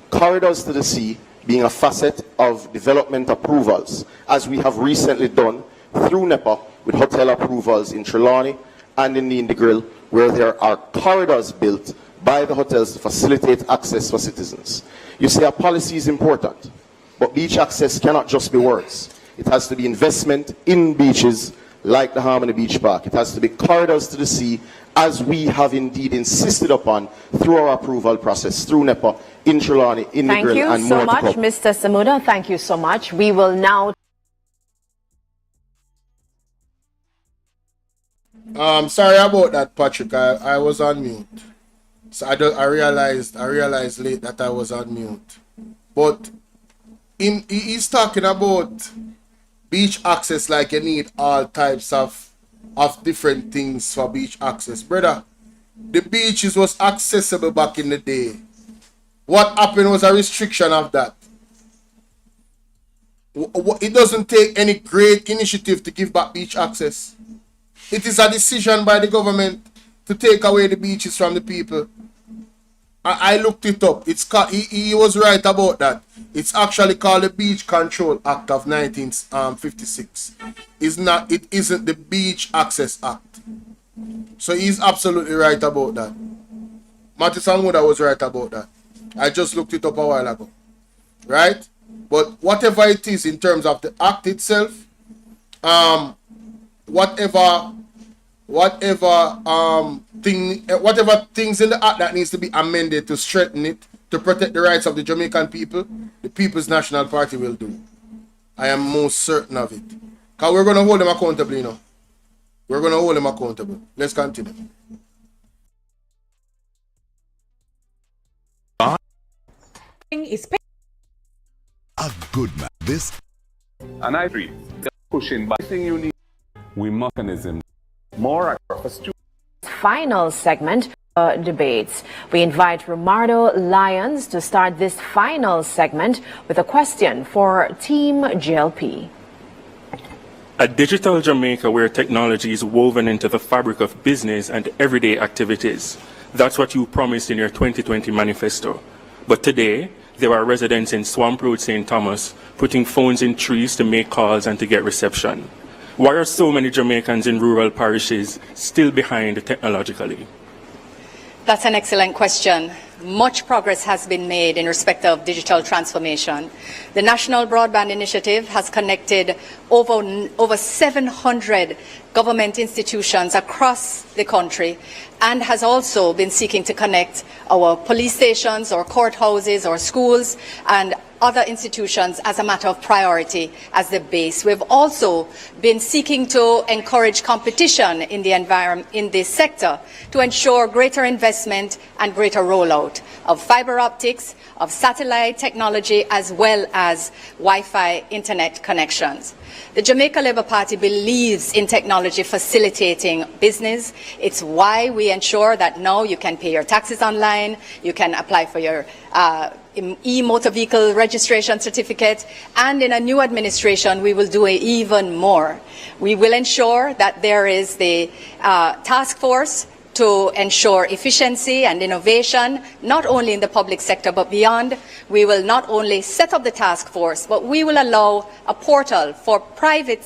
corridors to the sea being a facet of development approvals, as we have recently done through NEPA with hotel approvals in Trelawney and in the Grill, where there are corridors built by the hotels to facilitate access for citizens. You see, our policy is important, but beach access cannot just be words. It has to be investment in beaches like the Harmony Beach Park. It has to be corridors to the sea, as we have indeed insisted upon through our approval process, through NEPA, in Trelawney, in the Grill, and more to come. Thank you so much, Mr. Samuda. Thank you so much. We will now... Sorry about that, Patrick. I was on mute. So I realized late that I was on mute. But he's talking about beach access like you need all types of different things for beach access. Brother, the beaches was accessible back in the day. What happened was a restriction of that. It doesn't take any great initiative to give back beach access. It is a decision by the government to take away the beaches from the people. I looked it up. It's called, he was right about that. It's actually called the Beach Control Act of 1956. It isn't the Beach Access Act. So he's absolutely right about that. Matthew Samuda was right about that. I just looked it up a while ago. Right? But whatever it is in terms of the act itself, whatever things in the act that needs to be amended to strengthen it, to protect the rights of the Jamaican people, the People's National Party will do. I am most certain of it. Because we're going to hold them accountable, you know. We're going to hold them accountable. Let's continue. A good man. This. And I agree. Pushing by thing you need. We mechanism. More for students. Final segment debates. We invite Romardo Lyons to start this final segment with a question for Team GLP. A digital Jamaica where technology is woven into the fabric of business and everyday activities. That's what you promised in your 2020 manifesto. But today, there are residents in Swamp Road, St. Thomas, putting phones in trees to make calls and to get reception. Why are so many Jamaicans in rural parishes still behind technologically? That's an excellent question. Much progress has been made in respect of digital transformation. The National Broadband Initiative has connected over 700 government institutions across the country and has also been seeking to connect our police stations, our courthouses, our schools, and other institutions as a matter of priority as the base. We've also been seeking to encourage competition in the environment, in this sector, to ensure greater investment and greater rollout of fiber optics, of satellite technology, as well as Wi-Fi internet connections. The Jamaica Labour Party believes in technology facilitating business. It's why we ensure that now you can pay your taxes online, you can apply for your e-motor vehicle registration certificate, and in a new administration we will do even more. We will ensure that there is the task force to ensure efficiency and innovation, not only in the public sector but beyond. We will not only set up the task force, but we will allow a portal for private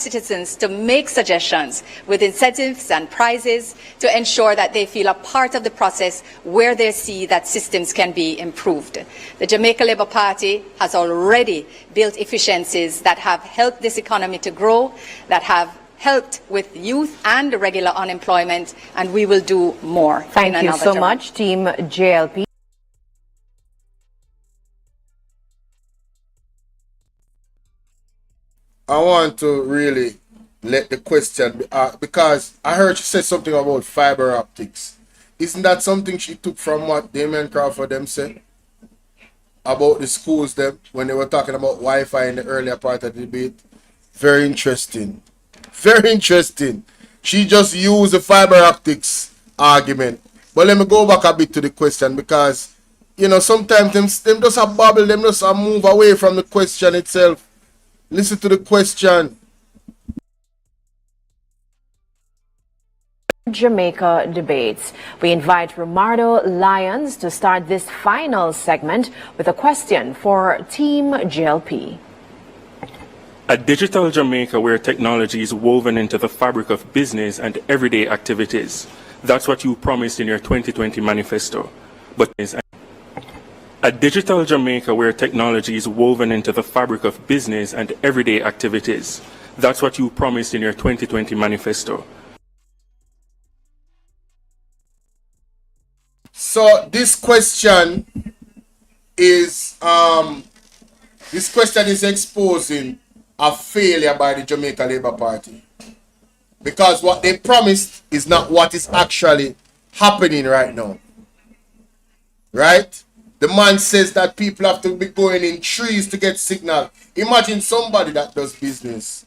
citizens to make suggestions with incentives and prizes to ensure that they feel a part of the process where they see that systems can be improved. The Jamaica Labour Party has already built efficiencies that have helped this economy to grow, that have helped with youth and regular unemployment, and we will do more. Thank you so much, Team JLP. I want to really let the question be asked because I heard she say something about fiber optics. Isn't that something she took from what Damien Crawford them said about the schools them when they were talking about Wi-Fi in the earlier part of the debate? Very interesting. Very interesting. She just used the fiber optics argument. But let me go back a bit to the question because, you know, sometimes them just a bubble, them just a move away from the question itself. Listen to the question. Jamaica debates. We invite Romardo Lyons to start this final segment with a question for Team JLP. A digital Jamaica where technology is woven into the fabric of business and everyday activities. That's what you promised in your 2020 manifesto. But a digital Jamaica where technology is woven into the fabric of business and everyday activities. That's what you promised in your 2020 manifesto. So this question is exposing a failure by the Jamaica Labour Party. Because what they promised is not what is actually happening right now. Right? The man says that people have to be going in trees to get signal. Imagine somebody that does business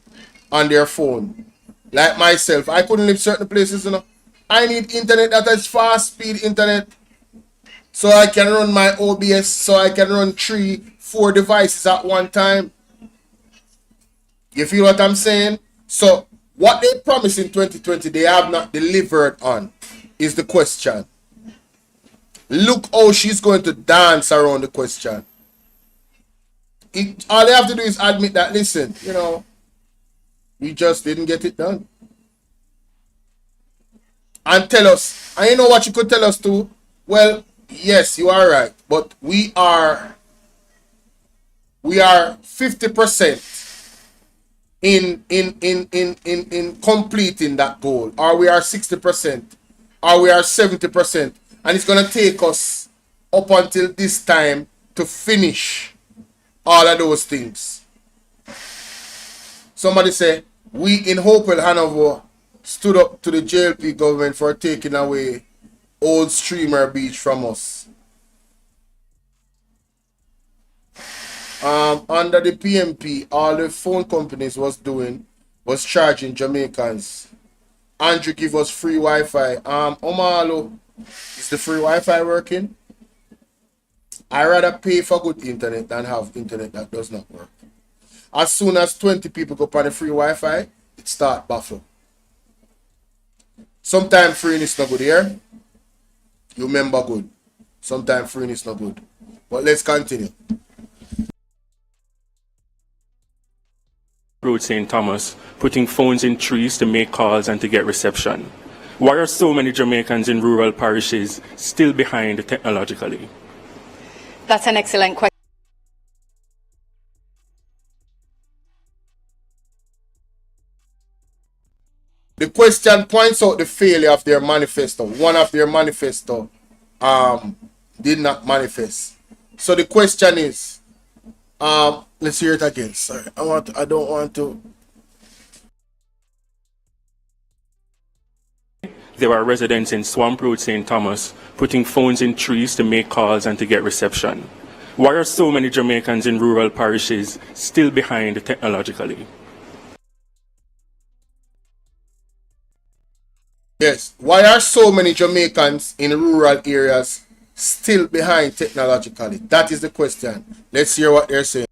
on their phone. Like myself. I couldn't live certain places, you know. I need internet that is fast speed internet. So I can run my OBS, so I can run 3-4 devices at one time. You feel what I'm saying? So what they promised in 2020 they have not delivered on is the question. Look how she's going to dance around the question. All they have to do is admit that, listen, you know, we just didn't get it done. And tell us, and you know what you could tell us too? Well, yes, you are right, but we are 50% in completing that goal, or we are 60%, or we are 70%, and it's going to take us up until this time to finish all of those things. Somebody say, we in Hopewell Hanover stood up to the JLP government for taking away Old Streamer Beach from us. Under the PMP, all the phone companies was charging Jamaicans. Andrew give us free Wi-Fi. Omalo, is the free Wi-Fi working? I rather pay for good internet than have internet that does not work. As soon as 20 people go on the free Wi-Fi, it start buffering. Sometimes free is not good here. You remember good. Sometimes free is not good. But let's continue. Road St. Thomas, putting phones in trees to make calls and to get reception. Why are so many Jamaicans in rural parishes still behind technologically? That's an excellent question. The question points out the failure of their manifesto. One of their manifesto did not manifest. So the question is, let's hear it again. Sorry, I don't want to. There are residents in Swamp Road, St. Thomas, putting phones in trees to make calls and to get reception. Why are so many Jamaicans in rural parishes still behind technologically? Yes, why are so many Jamaicans in rural areas still behind technologically? That is the question. Let's hear what they're saying.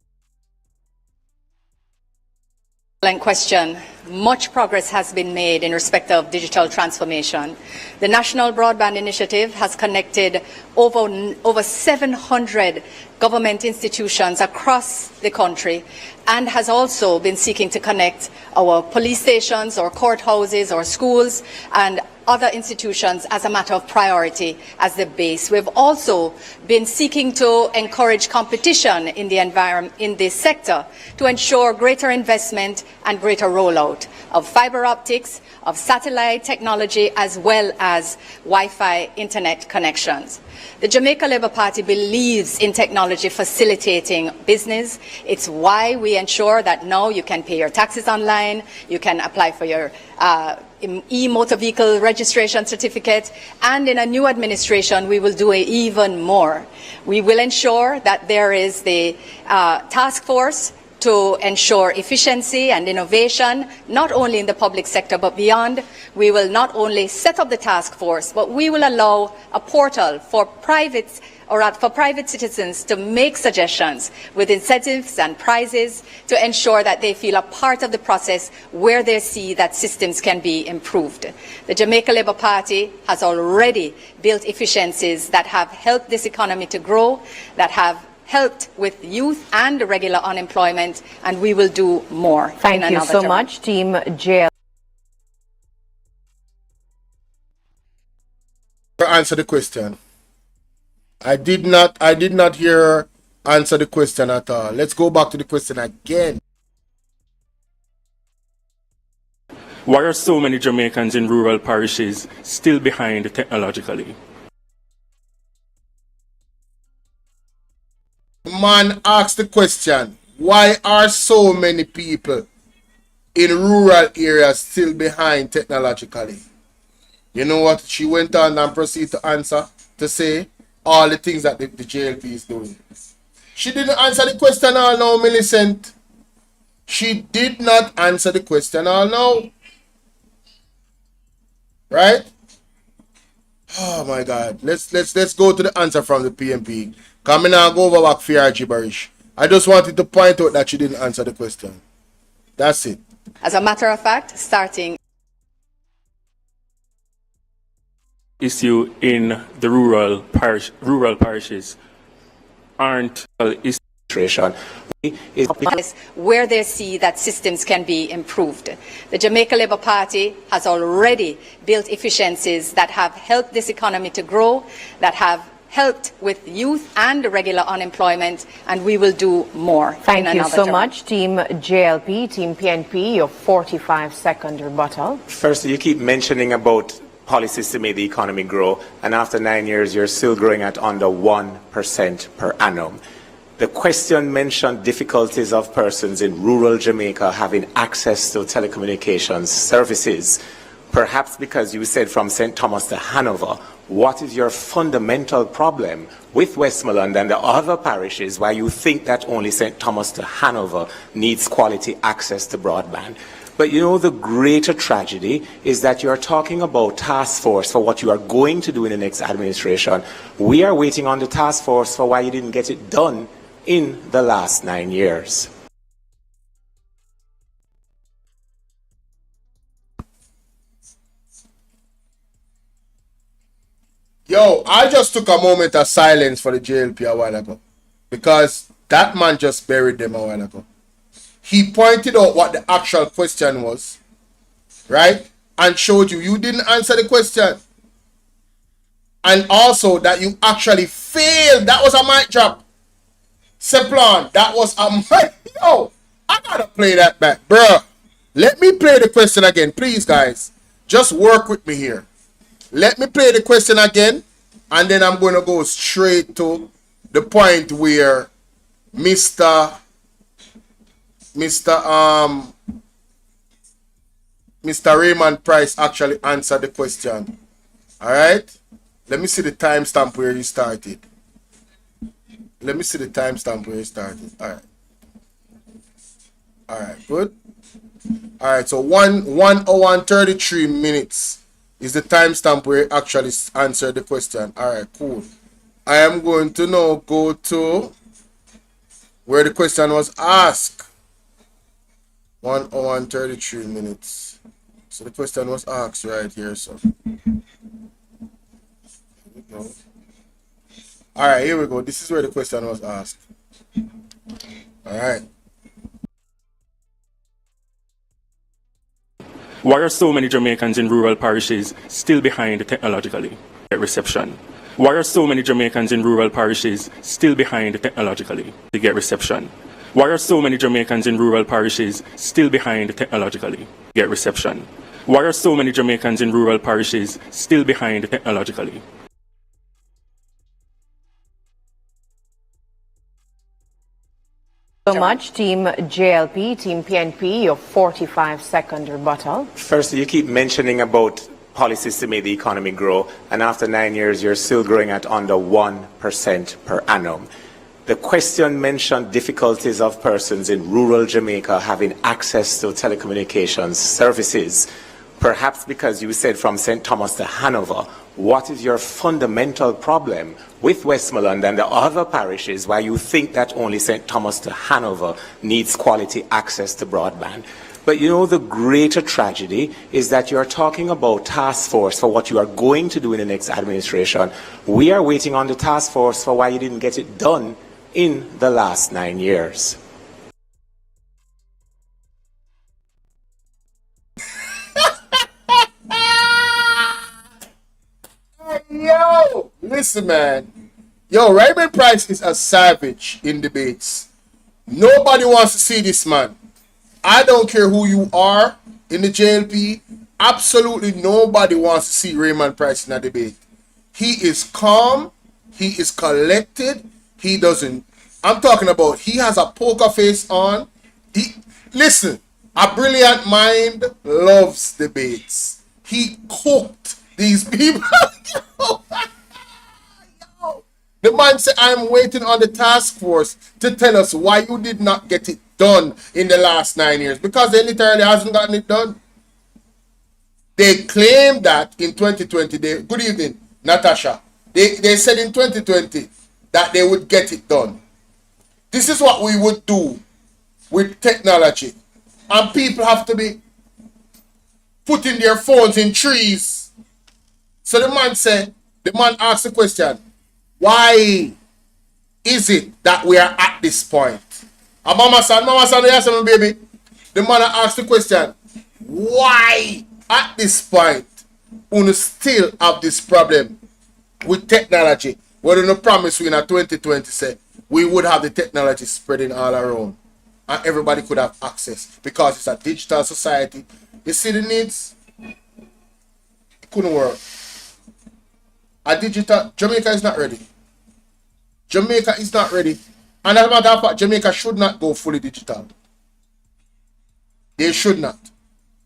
Excellent question. Much progress has been made in respect of digital transformation. The National Broadband Initiative has connected over 700 government institutions across the country and has also been seeking to connect our police stations, our courthouses, our schools, and other institutions as a matter of priority as the base. We've also been seeking to encourage competition in the environment, in this sector, to ensure greater investment and greater rollout of fiber optics, of satellite technology, as well as Wi-Fi internet connections. The Jamaica Labour Party believes in technology facilitating business. It's why we ensure that now you can pay your taxes online, you can apply for your e-motor vehicle registration certificate, and in a new administration we will do even more. We will ensure that there is the task force to ensure efficiency and innovation, not only in the public sector but beyond. We will not only set up the task force, but we will allow a portal for private citizens to make suggestions with incentives and prizes to ensure that they feel a part of the process where they see that systems can be improved. The Jamaica Labour Party has already built efficiencies that have helped this economy to grow, that have helped with youth and regular unemployment, and we will do more. Thank you so much, Team JL. Answer the question. I did not hear her answer the question at all. Let's go back to the question again. Why are so many Jamaicans in rural parishes still behind technologically? Man asked the question, why are so many people in rural areas still behind technologically? You know what she went on and proceeded to answer, to say all the things that the JLP is doing. She didn't answer the question all now, Millicent. She did not answer the question all now. Right? Oh my God. Let's go to the answer from the PMP. Coming now, go over back for gibberish. I just wanted to point out that she didn't answer the question. That's it. As a matter of fact, starting issue in the rural parishes aren't where they see that systems can be improved. The Jamaica Labour Party has already built efficiencies that have helped this economy to grow, that have helped with youth and regular unemployment, and we will do more. Thank you so much, Team JLP, Team PNP, your 45-second rebuttal. First, you keep mentioning about policies to make the economy grow, and after 9 years, you're still growing at under 1% per annum. The question mentioned difficulties of persons in rural Jamaica having access to telecommunications services. Perhaps because you said from St. Thomas to Hanover, what is your fundamental problem with Westmoreland and the other parishes why you think that only St. Thomas to Hanover needs quality access to broadband? But you know, the greater tragedy is that you're talking about task force for what you are going to do in the next administration. We are waiting on the task force for why you didn't get it done in the last 9 years. Yo, I just took a moment of silence for the JLP a while ago because that man just buried them a while ago. He pointed out what the actual question was, right? And showed you didn't answer the question. And also that you actually failed. That was a mic drop. Seplan, that was a mic. Yo, I gotta play that back. Bruh, let me play the question again. Please, guys. Just work with me here. Let me play the question again. And then I'm going to go straight to the point where Mr. Raymond Price actually answered the question. All right? Let me see the timestamp where he started. Let me see the timestamp where he started. All right. All right, good. All right, so 1 hour and 33 minutes is the timestamp where he actually answered the question. All right, cool. I am going to now go to where the question was asked. 1 hour and 33 minutes. So the question was asked right here, so. All right, here we go. This is where the question was asked. All right. Why are so many Jamaicans in rural parishes still behind technologically? Get reception. Why are so many Jamaicans in rural parishes still behind technologically to get reception? Why are so many Jamaicans in rural parishes still behind technologically to get reception? Why are so many Jamaicans in rural parishes still behind technologically? So much, Team JLP, Team PNP, your 45-second rebuttal. First, you keep mentioning about policies to make the economy grow, and after 9 years, you're still growing at under 1% per annum. The question mentioned difficulties of persons in rural Jamaica having access to telecommunications services. Perhaps because you said from St. Thomas to Hanover, what is your fundamental problem with Westmoreland and the other parishes why you think that only St. Thomas to Hanover needs quality access to broadband? But you know, the greater tragedy is that you're talking about task force for what you are going to do in the next administration. We are waiting on the task force for why you didn't get it done in the last 9 years. Yo, listen, man. Yo, Raymond Price is a savage in debates. Nobody wants to see this man. I don't care who you are in the JLP. Absolutely nobody wants to see Raymond Price in a debate. He is calm. He is collected. He doesn't. I'm talking about he has a poker face on. Listen, a brilliant mind loves debates. He cooked these people. The man said, I'm waiting on the task force to tell us why you did not get it done in the last 9 years. Because they literally hasn't gotten it done. They claim that in 2020, good evening, Natasha. They said in 2020 that they would get it done. This is what we would do with technology. And people have to be putting their phones in trees. So the man asked the question, why is it that we are at this point? And Mama San, yes, baby. The man asked the question, why at this point we still have this problem with technology? Well, no promise we in 2020 say we would have the technology spreading all around and everybody could have access because it's a digital society. You see the needs? It couldn't work. Jamaica is not ready. Jamaica is not ready. And as a matter of fact, Jamaica should not go fully digital. They should not.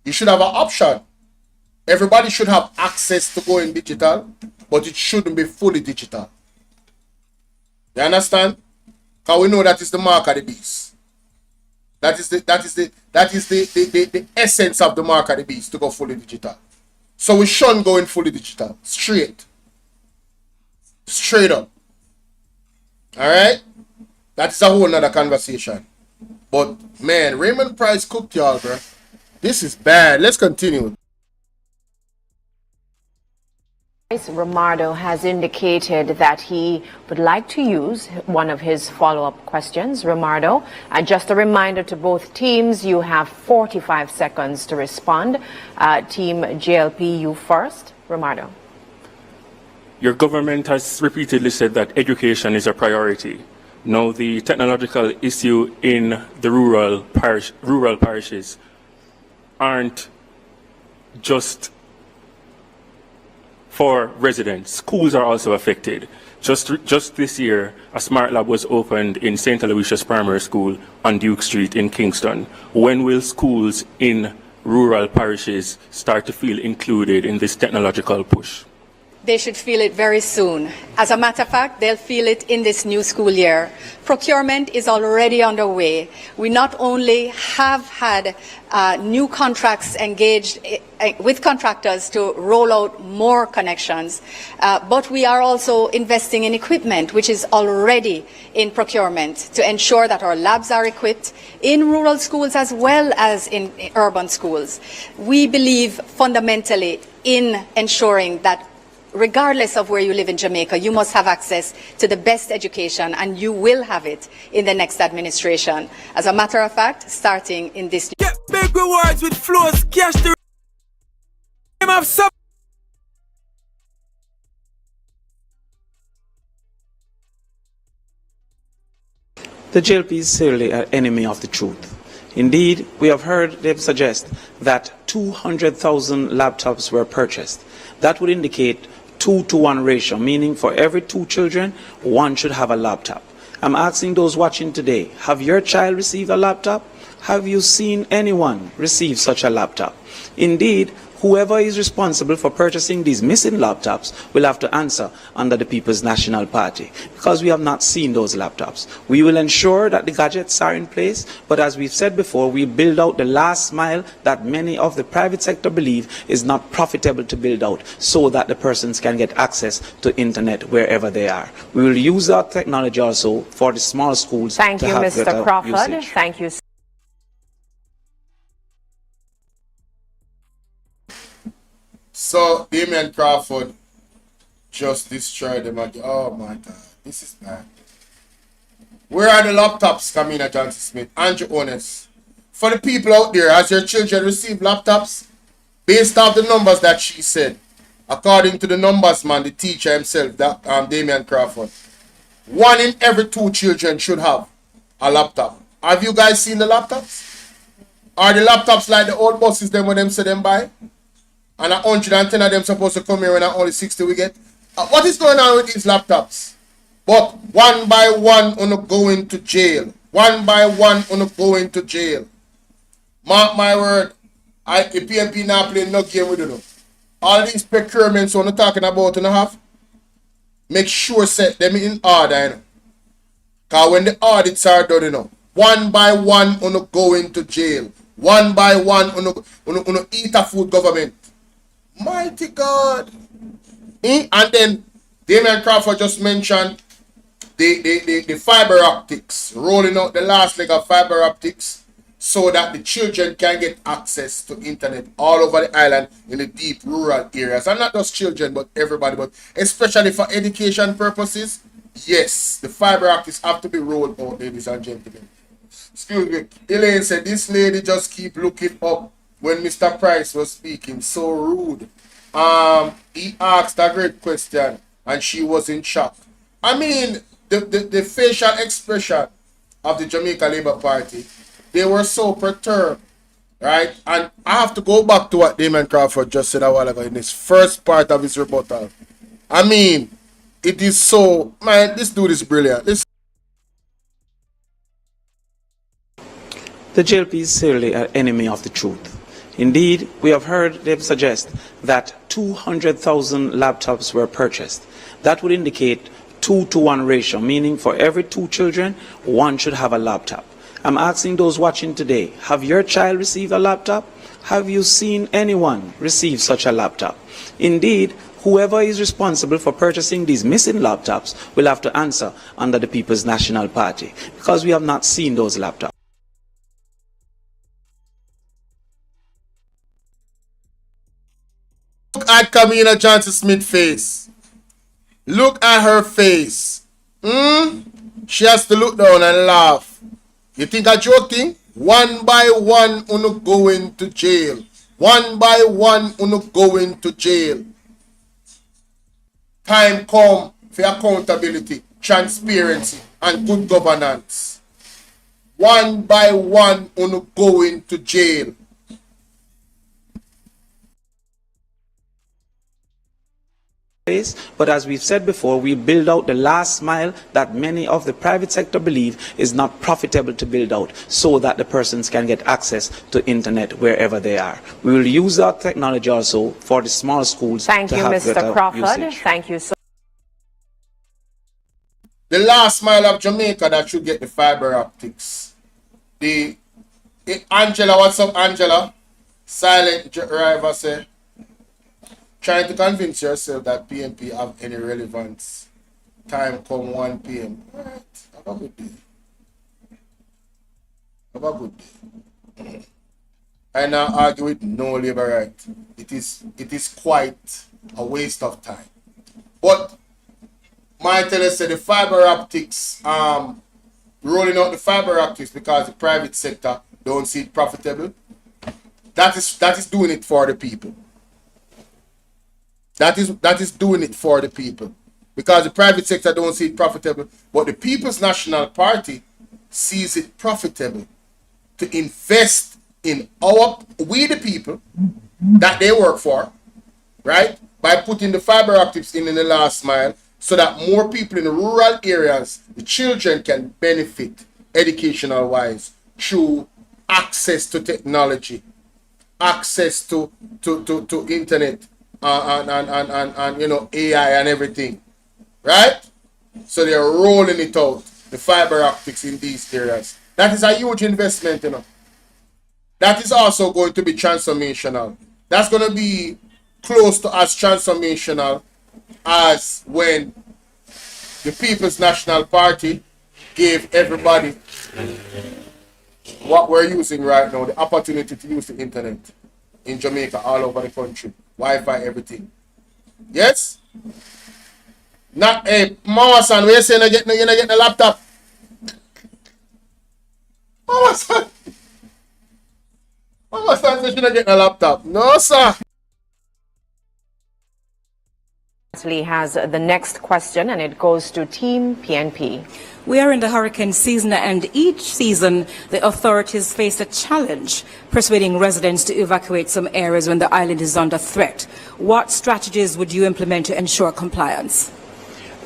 You should have an option. Everybody should have access to going digital, but it shouldn't be fully digital. You understand? Because we know that is the mark of the beast. That is the essence of the mark of the beast, to go fully digital. So we shouldn't go in fully digital. Straight up. Alright? That's a whole nother conversation. But man, Raymond Price cooked y'all, bro. This is bad. Let's continue. Romardo has indicated that he would like to use one of his follow-up questions. Romardo, just a reminder to both teams, you have 45 seconds to respond. Team JLP, you first. Romardo. Your government has repeatedly said that education is a priority. Now, the technological issue in the rural parishes aren't just for residents. Schools are also affected. Just this year, a smart lab was opened in St. Aloysius Primary School on Duke Street in Kingston. When will schools in rural parishes start to feel included in this technological push? They should feel it very soon. As a matter of fact, they'll feel it in this new school year. Procurement is already underway. We not only have had new contracts engaged with contractors to roll out more connections, but we are also investing in equipment, which is already in procurement, to ensure that our labs are equipped in rural schools as well as in urban schools. We believe fundamentally in ensuring that regardless of where you live in Jamaica, you must have access to the best education, and you will have it in the next administration. As a matter of fact, starting in this... Get big rewards with flows, cash the... The JLP is certainly an enemy of the truth. Indeed, we have heard them suggest that 200,000 laptops were purchased. That would indicate 2-to-1 ratio, meaning for every 2 children, 1 should have a laptop. I'm asking those watching today, have your child received a laptop? Have you seen anyone receive such a laptop? Indeed, whoever is responsible for purchasing these missing laptops will have to answer under the People's National Party, because we have not seen those laptops. We will ensure that the gadgets are in place, but as we've said before, we build out the last mile that many of the private sector believe is not profitable to build out, so that the persons can get access to internet wherever they are. We will use our technology also for the small schools. Thank you, Mr. Crawford. Usage. Thank you. So, Damian Crawford just destroyed them again. Oh my God, this is bad. Where are the laptops, Kamina Johnson Smith? Andrew Ones. For the people out there, has your children received laptops? Based off the numbers that she said, according to the numbers man, the teacher himself, that Damian Crawford, 1 in every 2 children should have a laptop. Have you guys seen the laptops? Are the laptops like the old buses them when them say them buy? And 110 of them supposed to come here when only 60 we get. What is going on with these laptops? But one by one, on going to jail. One by one, on going to jail. Mark my word. The PNP now playing no game with you. All these procurements on talking about and a half, make sure set them in order. You know? Because when the audits are done, you know, one by one, on going to jail. One by one, on eat a food government. Mighty God. And then Damian Crawford just mentioned the fiber optics, rolling out the last leg of fiber optics so that the children can get access to internet all over the island in the deep rural areas. And not just children, but everybody, but especially for education purposes. Yes, the fiber optics have to be rolled out, ladies and gentlemen. Excuse me. Elaine said, this lady just keep looking up when Mr. Price was speaking. So rude. He asked a great question and she was in shock. I mean, the facial expression of the Jamaica Labour Party, they were so perturbed, right? And I have to go back to what Damian Crawford just said a while ago in his first part of his rebuttal. I mean, it is so, man, this dude is brilliant. The JLP is certainly an enemy of the truth. Indeed, we have heard them suggest that 200,000 laptops were purchased. That would indicate 2-to-1 ratio, meaning for every 2 children, 1 should have a laptop. I'm asking those watching today, have your child received a laptop? Have you seen anyone receive such a laptop? Indeed, whoever is responsible for purchasing these missing laptops will have to answer under the People's National Party, because we have not seen those laptops. Look at Kamina Johnson Smith's face. Look at her face. She has to look down and laugh. You think I'm joking? One by one, uno going to jail. One by one, uno going to jail. Time come for accountability, transparency, and good governance. One by one, uno going to jail. space, but as we've said before, we build out the last mile that many of the private sector believe is not profitable to build out, so that the persons can get access to internet wherever they are. We will use that technology also for the small schools. Thank to you, have Mr. better Crawford. usage. Thank you so The last mile of Jamaica that should get the fiber optics. Angela, what's up, Angela? Silent driver say, trying to convince yourself that PNP have any relevance. Time come 1 p.m. All right, have a good day. Have a good day. I now argue with no labor right. It is quite a waste of time. But my tell us say the fiber optics, rolling out the fiber optics because the private sector don't see it profitable. That is doing it for the people. That is doing it for the people. Because the private sector don't see it profitable, but the People's National Party sees it profitable to invest in we the people that they work for, right? By putting the fiber optics in the last mile, so that more people in the rural areas, the children can benefit educational wise through access to technology, access to internet, and you know, AI and everything, right? So they're rolling it out, the fiber optics in these areas. That is a huge investment, you know. That is also going to be transformational. That's going to be close to as transformational as when the People's National Party gave everybody what we're using right now, the opportunity to use the internet in Jamaica, all over the country, Wi-Fi, everything. Yes? Not a Mama son, we're saying you're not getting a laptop. Mama son says you're not getting a laptop. No, sir. has the next question, and it goes to Team PNP. We are in the hurricane season, and each season the authorities face a challenge persuading residents to evacuate some areas when the island is under threat. What strategies would you implement to ensure compliance?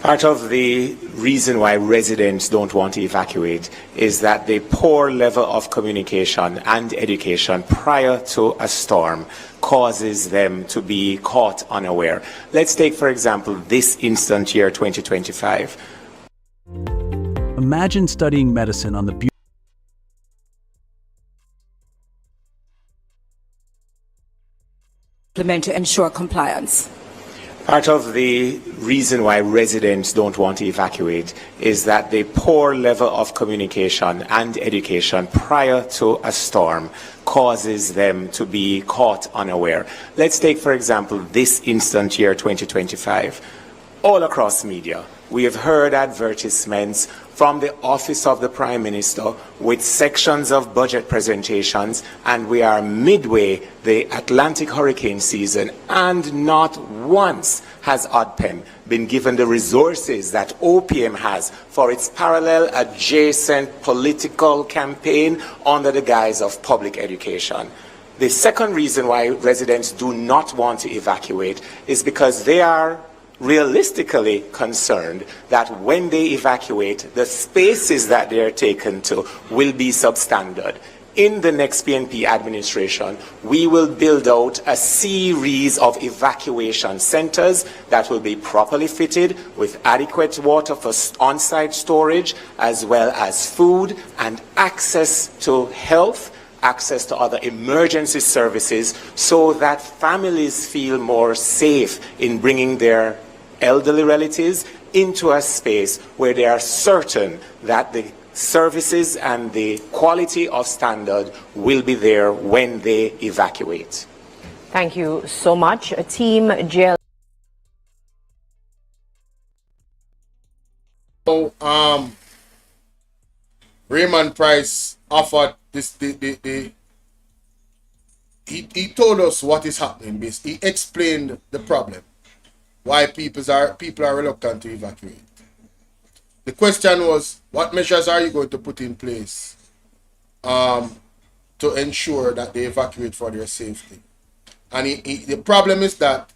Part of the reason why residents don't want to evacuate is that the poor level of communication and education prior to a storm causes them to be caught unaware. Let's take, for example, this instant year, 2025. Imagine studying medicine on the Implement to ensure compliance. Part of the reason why residents don't want to evacuate is that the poor level of communication and education prior to a storm causes them to be caught unaware. Let's take, for example, this instant year, 2025. All across media, we have heard advertisements from the Office of the Prime Minister with sections of budget presentations, and we are midway the Atlantic hurricane season, and not once has ODPEM been given the resources that OPM has for its parallel adjacent political campaign under the guise of public education. The second reason why residents do not want to evacuate is because they are realistically concerned that when they evacuate, the spaces that they are taken to will be substandard. In the next PNP administration, we will build out a series of evacuation centers that will be properly fitted with adequate water for on-site storage, as well as food and access to health, access to other emergency services, so that families feel more safe in bringing their elderly relatives into a space where they are certain that the services and the quality of standard will be there when they evacuate. Thank you so much. Team JL. Raymond Price offered this. He told us what is happening. He explained the problem, why people are reluctant to evacuate. The question was, what measures are you going to put in place to ensure that they evacuate for their safety? And the problem is that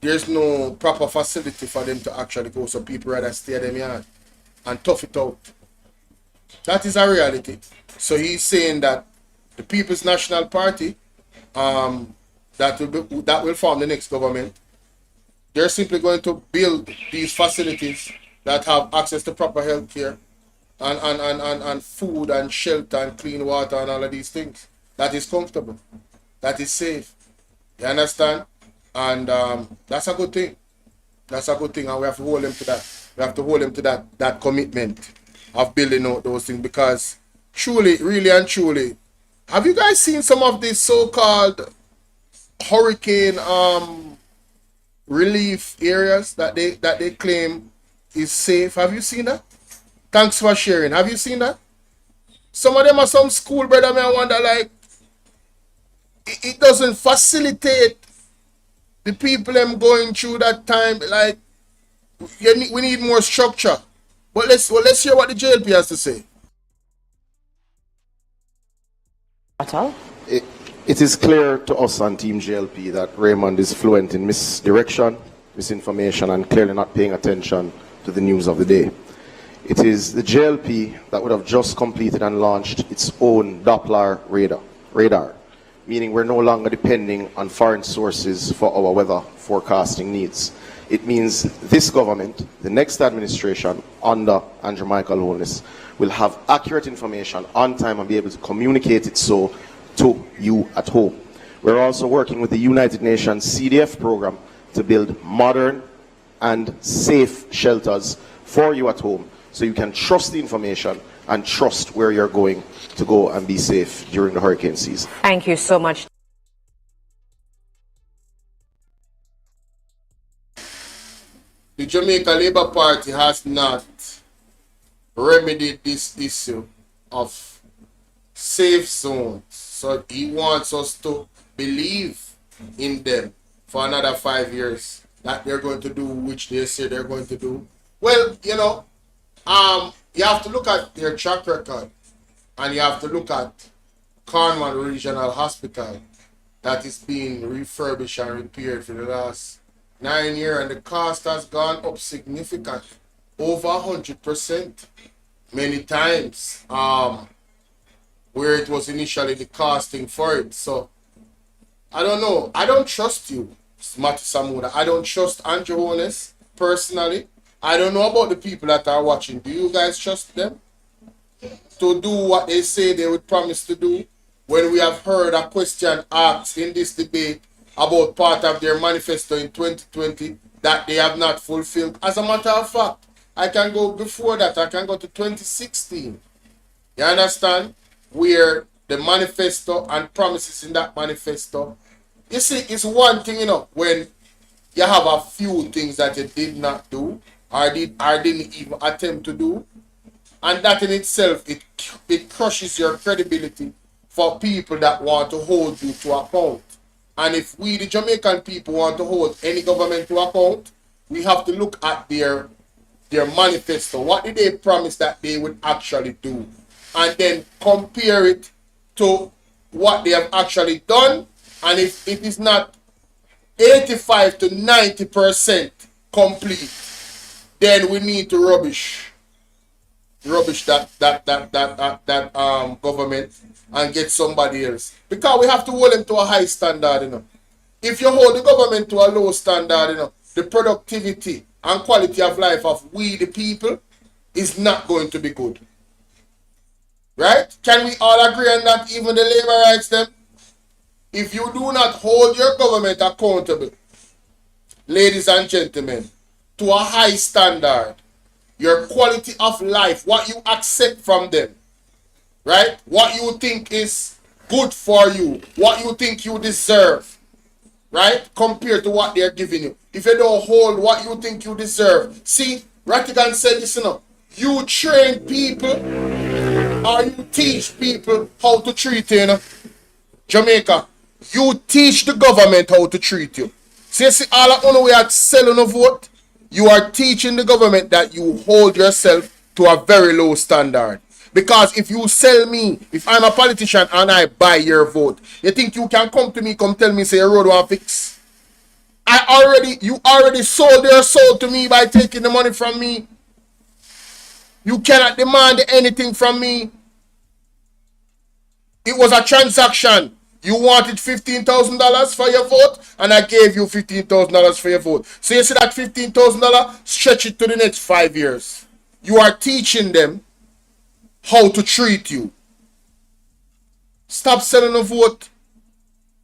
there's no proper facility for them to actually go, so people rather stay at them yard and tough it out. That is a reality. So he's saying that the People's National Party, that will form the next government, they're simply going to build these facilities that have access to proper health care and food and shelter and clean water and all of these things. That is comfortable. That is safe. You understand? And that's a good thing. That's a good thing, and we have to hold them to that. We have to hold them to that commitment of building out those things, because truly, really and truly, have you guys seen some of these so-called hurricane relief areas that they claim is safe? Have you seen that? Thanks for sharing. Have you seen that? Some of them are some school, brother. I wonder, like, it doesn't facilitate the people them going through that time. Like, we need more structure. But let's hear what the JLP has to say. It is clear to us on Team JLP that Raymond is fluent in misdirection, misinformation, and clearly not paying attention to the news of the day. It is the JLP that would have just completed and launched its own Doppler radar, meaning we're no longer depending on foreign sources for our weather forecasting needs. It means this government, the next administration under Andrew Michael Holness, will have accurate information on time and be able to communicate it so to you at home. We're also working with the United Nations CDF program to build modern and safe shelters for you at home, so you can trust the information and trust where you're going to go and be safe during the hurricane season. Thank you so much. The Jamaica Labour Party has not remedied this issue of safe zones. So he wants us to believe in them for another 5 years, that they're going to do which they say they're going to do. Well, you know, you have to look at their track record, and you have to look at Cornwall Regional Hospital that is being refurbished and repaired for the last 9 years, and the cost has gone up significantly, over 100%, many times, where it was initially the costing for it. So I don't know. I don't trust you, Mati Samuda. I don't trust Andrew Holness personally. I don't know about the people that are watching. Do you guys trust them to do what they say they would promise to do, when we have heard a question asked in this debate about part of their manifesto in 2020 that they have not fulfilled? As a matter of fact, I can go before that. I can go to 2016. You understand? Where the manifesto and promises in that manifesto, you see, it's one thing, you know, when you have a few things that you did not do or didn't even attempt to do, and that in itself, it crushes your credibility for people that want to hold you to account. And if we, the Jamaican people, want to hold any government to account, we have to look at their manifesto. What did they promise that they would actually do? And then compare it to what they have actually done. And if it is not 85 to 90% complete, then we need to rubbish that government and get somebody else. Because we have to hold them to a high standard, you know. If you hold the government to a low standard, you know, the productivity and quality of life of we the people is not going to be good. Right? Can we all agree on that? Even the labor rights them? If you do not hold your government accountable, ladies and gentlemen, to a high standard, your quality of life, what you accept from them, right? What you think is good for you, what you think you deserve, right? Compared to what they're giving you. If you don't hold what you think you deserve. See, Rattigan said this, you know, you train people or you teach people how to treat you, you know? Jamaica, you teach the government how to treat you. See, all of you we are selling a vote, you are teaching the government that you hold yourself to a very low standard. Because if you sell me, if I'm a politician and I buy your vote, you think you can come to me, come tell me, say, your road will fix? You already sold your soul to me by taking the money from me. You cannot demand anything from me. It was a transaction. You wanted $15,000 for your vote, and I gave you $15,000 for your vote. So you see that $15,000, stretch it to the next 5 years. You are teaching them how to treat you. Stop selling a vote.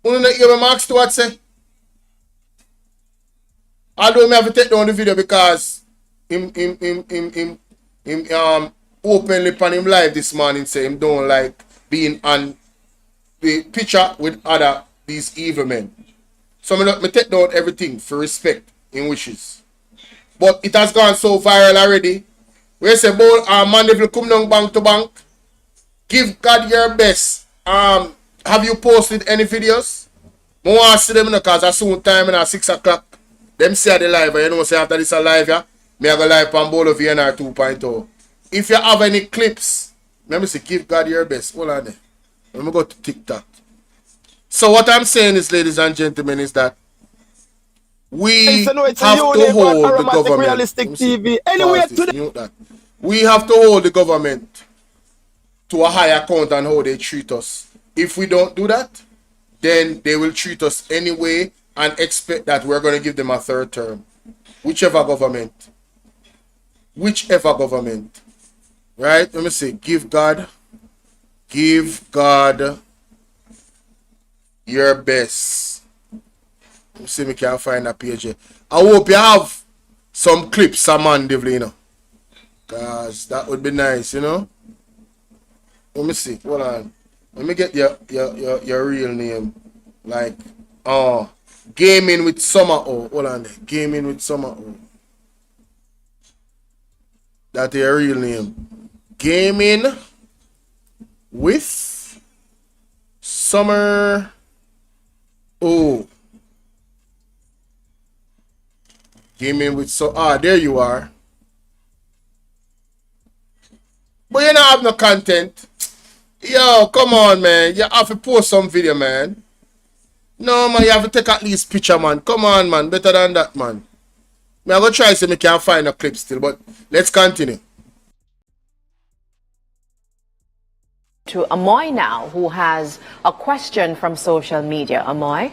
You don't hear my Mark Stewart say? Although I have to take down the video because him openly on him live this morning say him don't like being on the picture with these evil men. So I take down everything for respect in wishes. But it has gone so viral already. We say both man if you come down bank to bank, give God your best. Have you posted any videos? I want to see them because I soon time at 6 o'clock. Them say the live, you know say after this a live, yeah, me I go live on both of VNR 2.0. If you have any clips, let me say give God your best. Hold on there. Let me go to TikTok. So what I'm saying is, ladies and gentlemen, is that we have to hold the government. Realistic TV. Anyway, today we have to hold the government to a high account on how they treat us. If we don't do that, then they will treat us anyway and expect that we're going to give them a third term. Whichever government. Right? Let me say, give God your best. Let me see if I can find a page here. I hope you have some clips, Amandively, you know. Because that would be nice, you know. Let me see. Hold on. Let me get your real name. Like, Gaming with Summer O. Hold on there. Gaming with Summer O. That's your real name. Gaming with Summer O. Gaming with there you are. But you don't have no content. Yo, come on, man. You have to post some video, man. No, man, you have to take at least picture, man. Come on, man. Better than that, man. I'm going to try to see if I can find a clip still, but let's continue. To Amoy now, who has a question from social media. Amoy?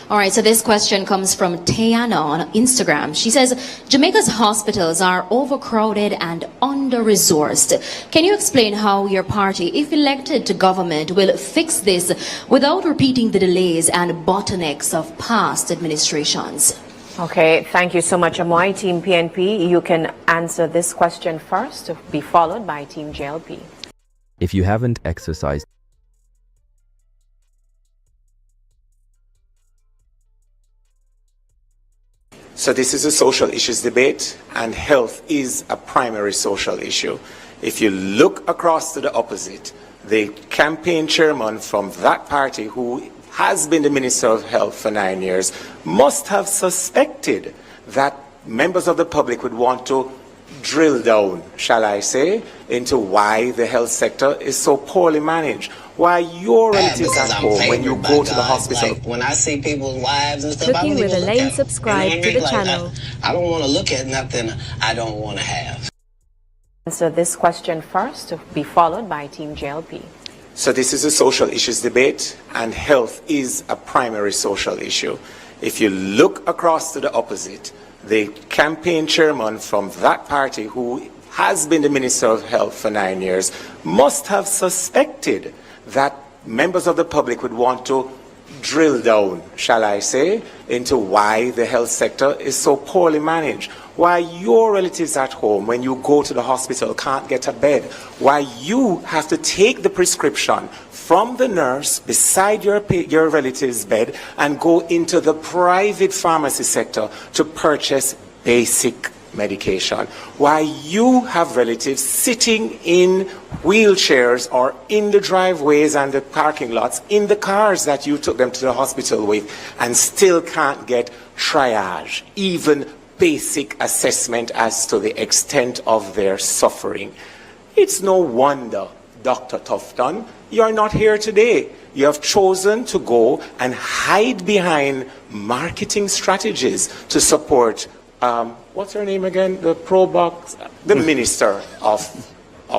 All right, so this question comes from Tayana on Instagram. She says, Jamaica's hospitals are overcrowded and under-resourced. Can you explain how your party, if elected to government, will fix this without repeating the delays and bottlenecks of past administrations? Okay, thank you so much, Amoy. Team PNP, you can answer this question first, to be followed by Team JLP. If you haven't exercised, So this is a social issues debate, and health is a primary social issue. If you look across to the opposite, the campaign chairman from that party, who has been the Minister of Health for 9 years, must have suspected that members of the public would want to drill down, shall I say, into why the health sector is so poorly managed. Why your relatives at home when you go to the hospital. Like, when I see people's wives and stuff, Cooking with Elaine, subscribe to the channel. I don't want to look at nothing I don't want to have. Answer this question first, to be followed by Team JLP. So this is a social issues debate, and health is a primary social issue. If you look across to the opposite, the campaign chairman from that party, who has been the Minister of Health for 9 years, must have suspected that members of the public would want to drill down, shall I say, into why the health sector is so poorly managed. Why your relatives at home, when you go to the hospital, can't get a bed. Why you have to take the prescription from the nurse beside your relative's bed and go into the private pharmacy sector to purchase basic medication. Why you have relatives sitting in wheelchairs or in the driveways and the parking lots in the cars that you took them to the hospital with and still can't get triage, even basic assessment as to the extent of their suffering. It's no wonder Dr. Tufton, you're not here today. You have chosen to go and hide behind marketing strategies to support, what's her name again? The pro-box, the Minister of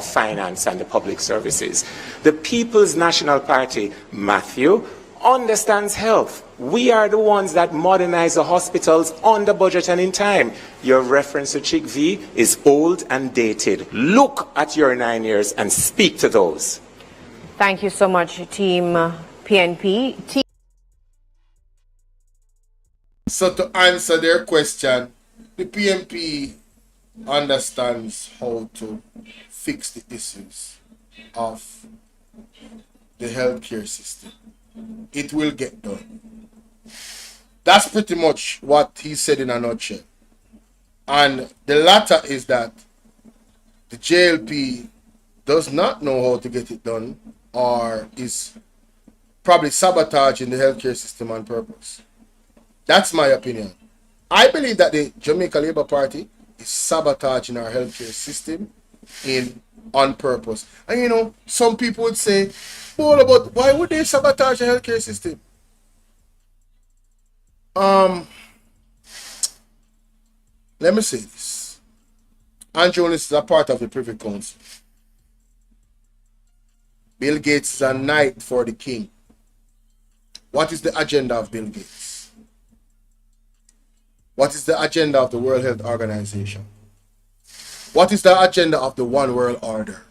Finance and the Public Services. The People's National Party, Matthew, understands health. We are the ones that modernize the hospitals on the budget and in time. Your reference to Chick V is old and dated. Look at your 9 years and speak to those. Thank you so much, Team PNP. So to answer their question, the PNP understands how to fix the issues of the healthcare system. It will get done. That's pretty much what he said in a nutshell. And the latter is that the JLP does not know how to get it done, or is probably sabotaging the healthcare system on purpose. That's my opinion. I believe that the Jamaica Labour Party is sabotaging our healthcare system on purpose. And you know, some people would say, well, but why would they sabotage the healthcare system? Let me say this. Andrew Jones is a part of the Privy Council. Bill Gates is a knight for the king. What is the agenda of Bill Gates? What is the agenda of the World Health Organization? What is the agenda of the One World Order?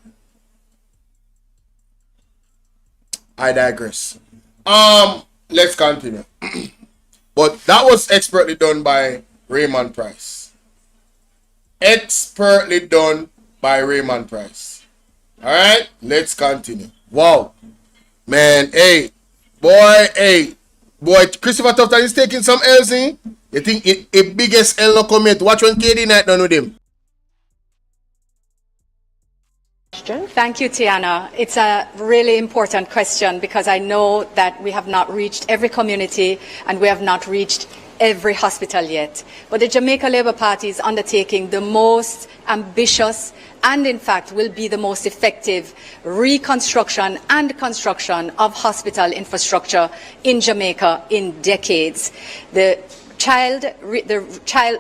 I digress. Let's continue. But that was expertly done by Raymond Price. Expertly done by Raymond Price. Alright, let's continue. Wow. Man, hey. Boy, Christopher Tufton is taking some L's in. You think it biggest L no come yet? Watch when KD Knight done with him. Thank you, Tiana. It's a really important question because I know that we have not reached every community and we have not reached every hospital yet. But the Jamaica Labour Party is undertaking the most ambitious and in fact will be the most effective reconstruction and construction of hospital infrastructure in Jamaica in decades. The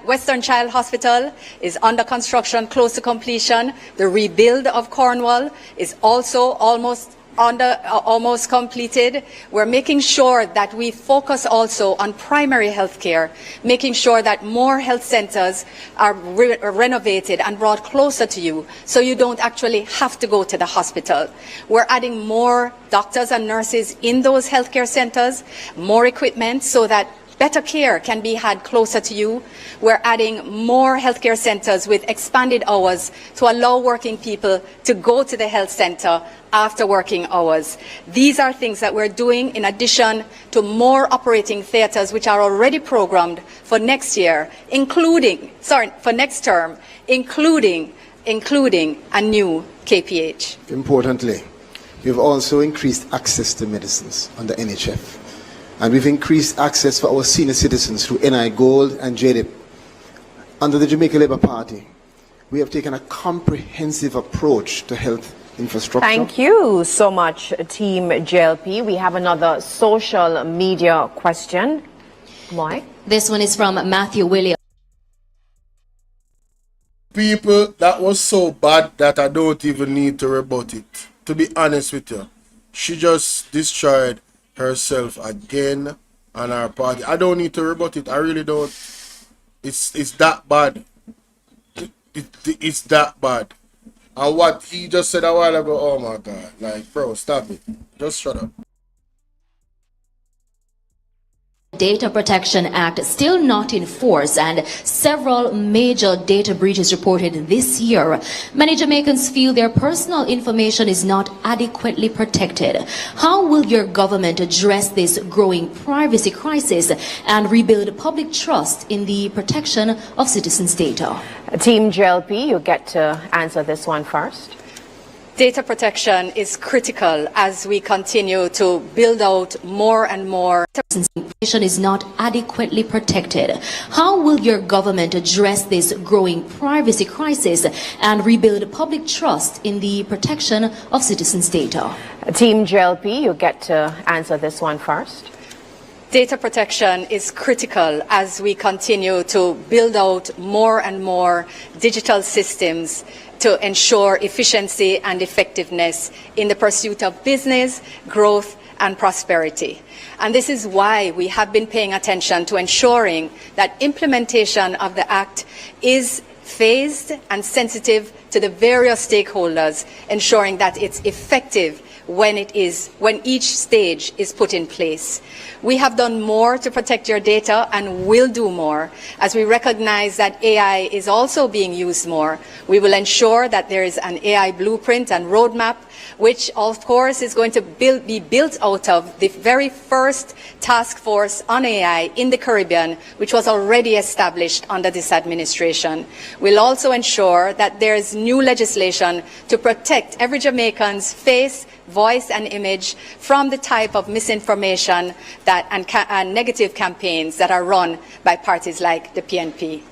Western Child Hospital is under construction, close to completion. The rebuild of Cornwall is also almost completed. We're making sure that we focus also on primary health care, making sure that more health centers are renovated and brought closer to you so you don't actually have to go to the hospital. We're adding more doctors and nurses in those healthcare centers, more equipment so that better care can be had closer to you. We're adding more healthcare centers with expanded hours to allow working people to go to the health center after working hours. These are things that we're doing in addition to more operating theaters which are already programmed for next year, for next term, including a new KPH. Importantly, we've also increased access to medicines under NHF. And we've increased access for our senior citizens through NI Gold and JDIP. Under the Jamaica Labour Party, we have taken a comprehensive approach to health infrastructure. Thank you so much, Team JLP. We have another social media question. Mike? This one is from Matthew Williams. People, that was so bad that I don't even need to rebut it. To be honest with you, she just destroyed herself again and our party. I don't need to rebut it. I really don't. It's that bad. It's that bad. And what he just said a while ago, oh my God. Like, bro, stop it. Just shut up. Data Protection Act still not in force and several major data breaches reported this year. Many Jamaicans feel their personal information is not adequately protected. How will your government address this growing privacy crisis and rebuild public trust in the protection of citizens' data? Team JLP, you get to answer this one first. Data protection is critical as we continue to build out more and more. Information is not adequately protected. How will your government address this growing privacy crisis and rebuild public trust in the protection of citizens' data? Team JLP, you get to answer this one first. Data protection is critical as we continue to build out more and more digital systems to ensure efficiency and effectiveness in the pursuit of business, growth, and prosperity. And this is why we have been paying attention to ensuring that implementation of the Act is phased and sensitive to the various stakeholders, ensuring that it's effective when each stage is put in place. We have done more to protect your data and will do more. As we recognize that AI is also being used more, we will ensure that there is an AI blueprint and roadmap, which of course is going to be built out of the very first task force on AI in the Caribbean, which was already established under this administration. We'll also ensure that there is new legislation to protect every Jamaican's face, voice and image from the type of misinformation and negative campaigns that are run by parties like the PNP.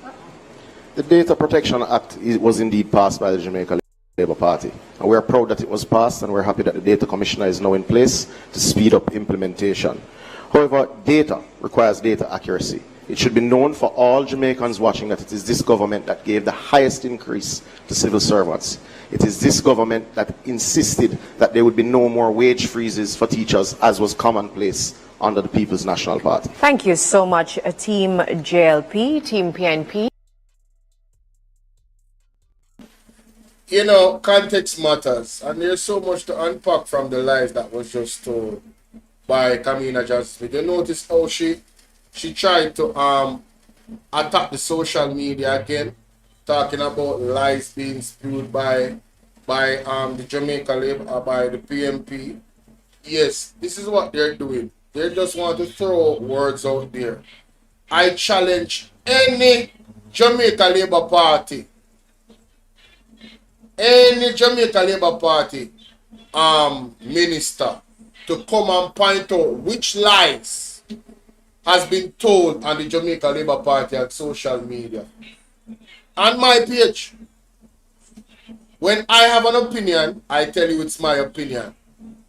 The Data Protection Act was indeed passed by the Jamaica Labour Party. And we're proud that it was passed, and we're happy that the Data Commissioner is now in place to speed up implementation. However, data requires data accuracy. It should be known for all Jamaicans watching that it is this government that gave the highest increase to civil servants. It is this government that insisted that there would be no more wage freezes for teachers, as was commonplace under the People's National Party. Thank you so much, Team JLP, Team PNP. You know, context matters, and there's so much to unpack from the lies that was just told by Kamina Jasmine. You notice how she tried to attack the social media again, talking about lies being spewed by the Jamaica Labour, by the PMP. Yes, this is what they're doing. They just want to throw words out there. I challenge any Jamaica Labour Party, minister to come and point out which lies has been told on the Jamaica Labour Party and social media. On my page, when I have an opinion, I tell you it's my opinion.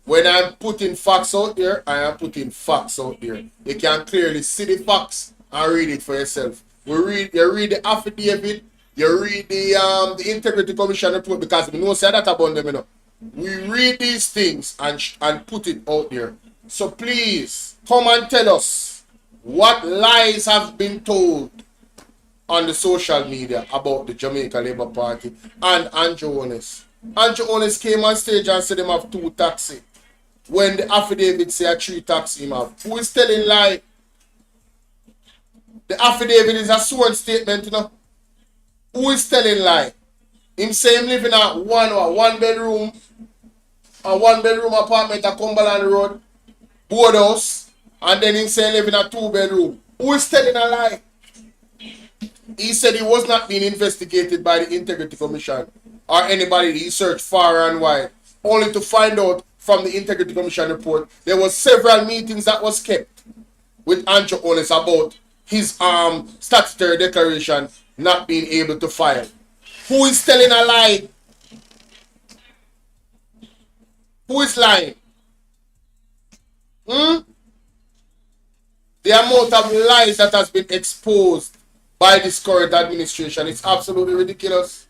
When I'm putting facts out there, I am putting facts out there. You can clearly see the facts and read it for yourself. You read the affidavit, you read the Integrity Commission report, because we know say that about them, you know. We read these things and put it out there. So please come and tell us what lies have been told on the social media about the Jamaica Labour Party and Andrew Honest. Andrew Honest came on stage and said him have 2 taxis, when the affidavit say a 3 taxi him have. Who is telling lie? The affidavit is a sworn statement, you know. Who is telling lie? Him say him live in a one bedroom apartment at Cumberland Road, board house, and then him say he live in a 2-bedroom. Who is telling a lie? He said he was not being investigated by the Integrity Commission or anybody he searched far and wide, only to find out from the Integrity Commission report there was several meetings that was kept with Andrew Honest about his statutory declaration not being able to file. Who is telling a lie? Who is lying? The amount of lies that has been exposed by this current administration is absolutely ridiculous.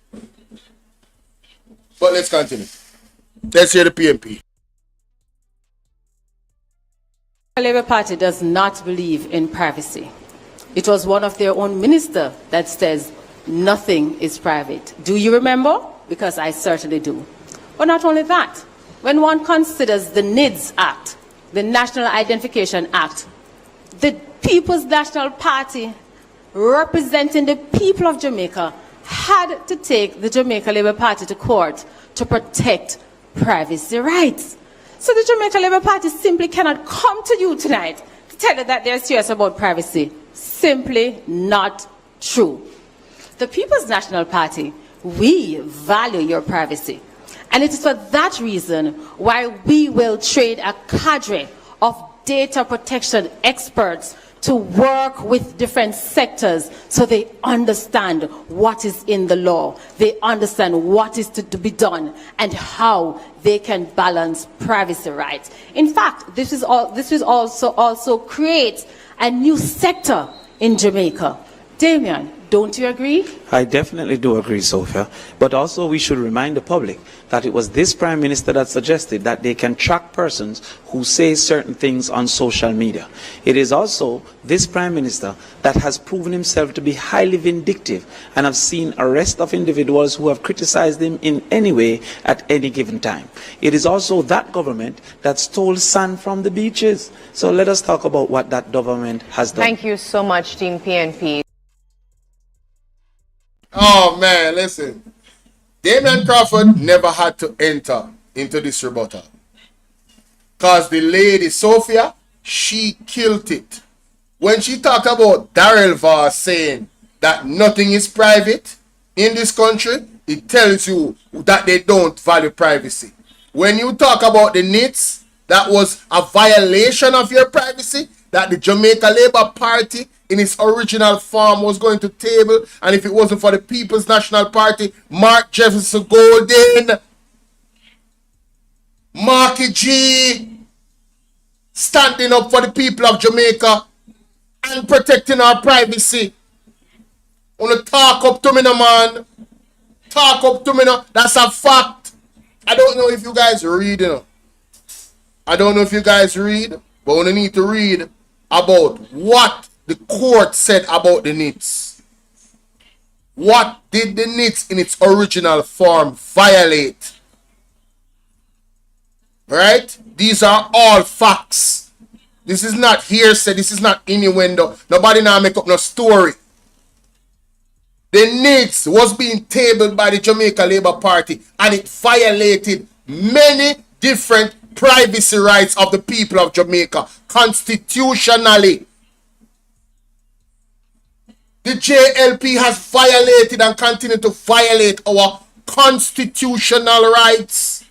But let's continue. Let's hear the PMP. The Labour Party does not believe in privacy. It was one of their own ministers that says nothing is private. Do you remember? Because I certainly do. But not only that, when one considers the NIDS Act, the National Identification Act, the People's National Party representing the people of Jamaica had to take the Jamaica Labour Party to court to protect privacy rights. So the Jamaica Labour Party simply cannot come to you tonight to tell you that they're serious about privacy. Simply not true. The People's National Party, we value your privacy. And it is for that reason why we will train a cadre of data protection experts to work with different sectors so they understand what is in the law, they understand what is to be done, and how they can balance privacy rights. In fact, this is also create a new sector in Jamaica. Damien, don't you agree? I definitely do agree, Sophia. But also we should remind the public that it was this Prime Minister that suggested that they can track persons who say certain things on social media. It is also this Prime Minister that has proven himself to be highly vindictive and have seen arrest of individuals who have criticized him in any way at any given time. It is also that government that stole sand from the beaches. So let us talk about what that government has done. Thank you so much, Team PNP. Oh man, listen. Damien Crawford never had to enter into this rebuttal. Because the lady Sophia, she killed it. When she talked about Darrell Voss saying that nothing is private in this country, it tells you that they don't value privacy. When you talk about the NITs, that was a violation of your privacy that the Jamaica Labour Party in its original form was going to table, and if it wasn't for the People's National Party, Mark Jefferson Golden, Marky G, standing up for the people of Jamaica and protecting our privacy. Wanna talk up to me, no man. Talk up to me, no. That's a fact. I don't know if you guys read, you know. I don't know if you guys read, but we need to read about what the court said about the NITs. What did the NITs in its original form violate? Right? These are all facts. This is not hearsay. This is not innuendo. Nobody now make up no story. The NITs was being tabled by the Jamaica Labour Party, and it violated many different privacy rights of the people of Jamaica constitutionally. The JLP has violated and continue to violate our constitutional rights.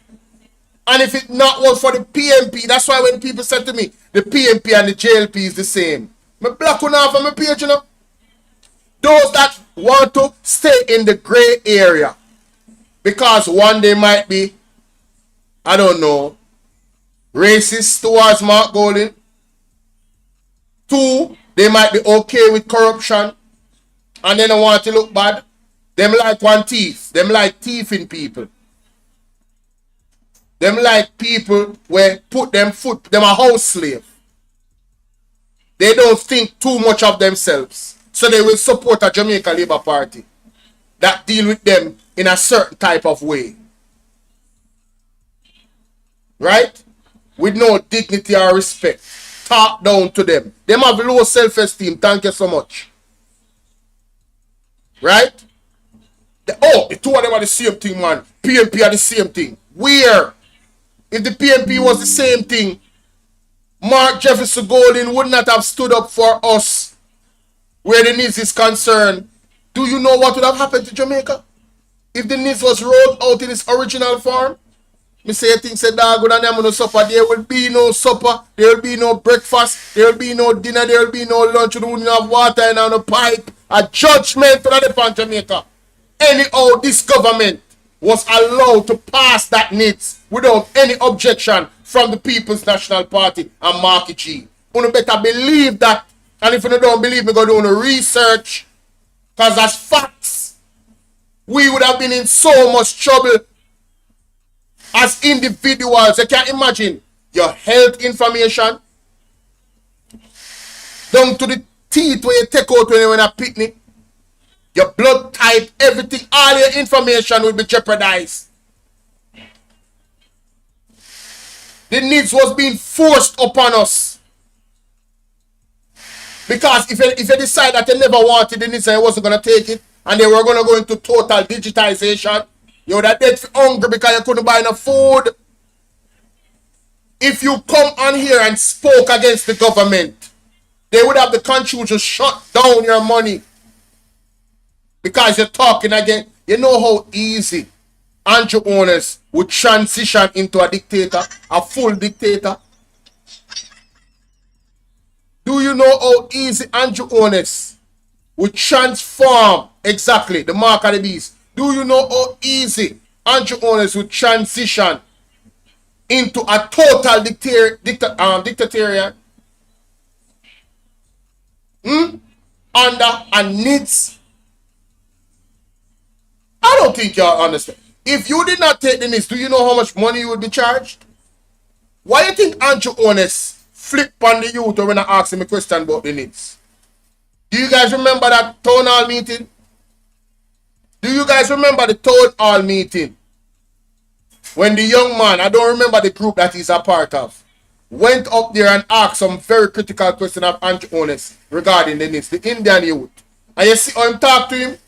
And if it not was for the PNP, that's why when people said to me, the PNP and the JLP is the same. Me block one off on my page, you know. Those that want to stay in the gray area. Because one, they might be, I don't know, racist towards Mark Golding. Two, they might be okay with corruption. And then they want to look bad. Them like one thief. Them like thieving people. Them like people where put them a house slave. They don't think too much of themselves. So they will support a Jamaica Labour Party that deal with them in a certain type of way. Right? With no dignity or respect. Talk down to them. Them have low self-esteem. Thank you so much. Right? The two of them are the same thing, man. PNP are the same thing. Where? If the PNP was the same thing, Mark Jefferson Golden would not have stood up for us where the NIS is concerned. Do you know what would have happened to Jamaica if the NIS was rolled out in its original form? Me say things say dog and them no supper. There will be no supper. There will be no breakfast. There will be no dinner. There will be no lunch. You don't have water and on a pipe. A judgment for the pan Jamaica. Anyhow, this government was allowed to pass that NITs without any objection from the People's National Party and Marky G. You better believe that. And if you don't believe me, go do the research. Because that's facts. We would have been in so much trouble as individuals. You can't imagine your health information down to the teeth where you take out when you're in a picnic. Your blood type, everything, all your information will be jeopardized. The needs was being forced upon us. Because if you decide that you never wanted the needs and you wasn't going to take it, and they were going to go into total digitization, you would have dead hungry because you couldn't buy enough food. If you come on here and spoke against the government, they would have the country to shut down your money. Because you're talking again. You know how easy Andrew Owners would transition into a dictator, a full dictator? Do you know how easy Andrew Owners would transform exactly the mark of the beast? Do you know how easy Andrew Owners would transition into a total dictatorial? Under a needs? I don't think y'all understand. If you did not take the needs, do you know how much money you would be charged? Why do you think Andrew Owners flip on the youth when I ask him a question about the needs? Do you guys remember that town hall meeting? Do you guys remember the town hall meeting? When the young man, I don't remember the group that he's a part of, went up there and asked some very critical question of Andrew Owners regarding the needs, the Indian youth. And you see how him talk to him?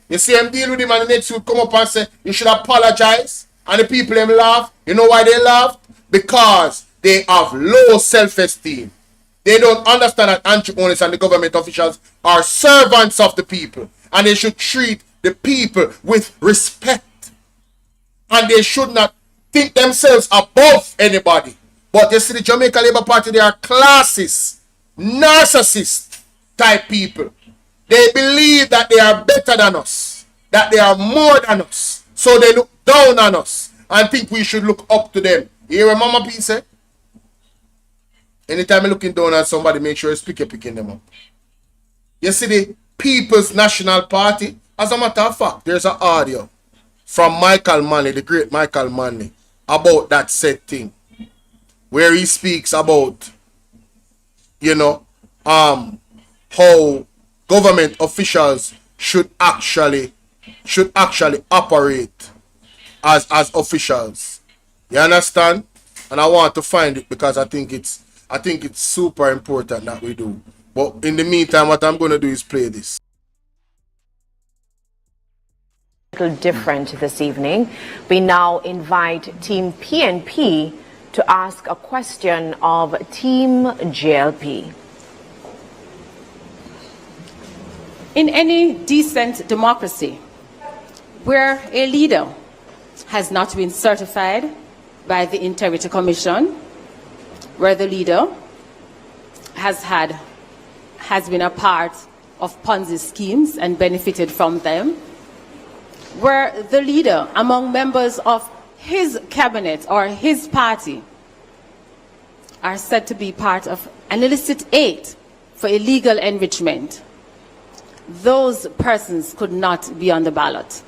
You see him deal with him, and the next youth come up and say, you should apologize. And the people them laugh. You know why they laugh? Because they have low self-esteem. They don't understand that Andrew Owners and the government officials are servants of the people. And they should treat the people with respect. And they should not think themselves above anybody. But you see the Jamaica Labour Party, they are classist, narcissist type people. They believe that they are better than us, that they are more than us. So they look down on us and think we should look up to them. You hear what Mama P say? Anytime you're looking down on somebody, make sure you're picking them up. You see the People's National Party? As a matter of fact, there's an audio from Michael Manley, the great Michael Manley, about that said thing, where he speaks about, you know, how government officials should actually operate as officials. You understand? And I want to find it because I think it's super important that we do. But in the meantime, what I'm going to do is play this. Different this evening. We now invite Team PNP to ask a question of Team JLP. In any decent democracy, where a leader has not been certified by the Integrity Commission, where the leader has been a part of Ponzi schemes and benefited from them, where the leader among members of his cabinet or his party are said to be part of an illicit aid for illegal enrichment, those persons could not be on the ballot.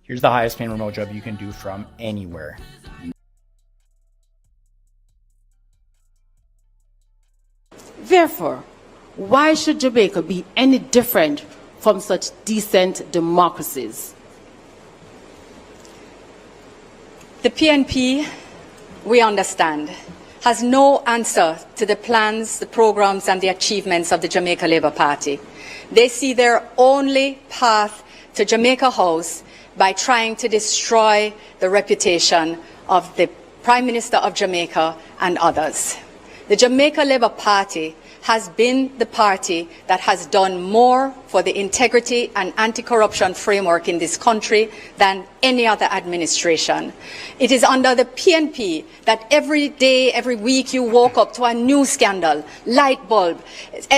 Here's the highest paying remote job you can do from anywhere. Therefore, why should Jamaica be any different from such decent democracies? The PNP, we understand, has no answer to the plans, the programs and the achievements of the Jamaica Labour Party. They see their only path to Jamaica House by trying to destroy the reputation of the Prime Minister of Jamaica and others. The Jamaica Labour Party has been the party that has done more for the integrity and anti-corruption framework in this country than any other administration. It is under the PNP that every day, every week you woke up to a new scandal, light bulb,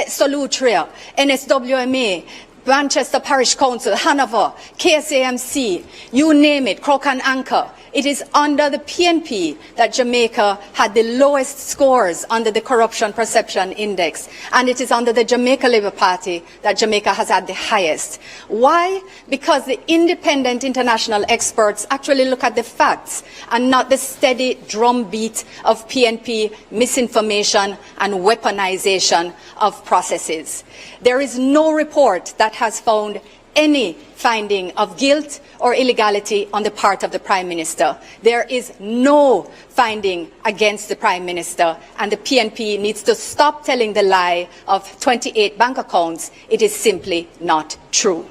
Solutria, NSWMA, Manchester Parish Council, Hanover, KSAMC, you name it, Crook and Anchor. It is under the PNP that Jamaica had the lowest scores under the Corruption Perception Index, and it is under the Jamaica Labour Party that Jamaica has had the highest. Why? Because the independent international experts actually look at the facts and not the steady drumbeat of PNP misinformation and weaponization of processes. There is no report that has found any finding of guilt or illegality on the part of the Prime Minister. There is no finding against the Prime Minister, and the PNP needs to stop telling the lie of 28 bank accounts. It is simply not true.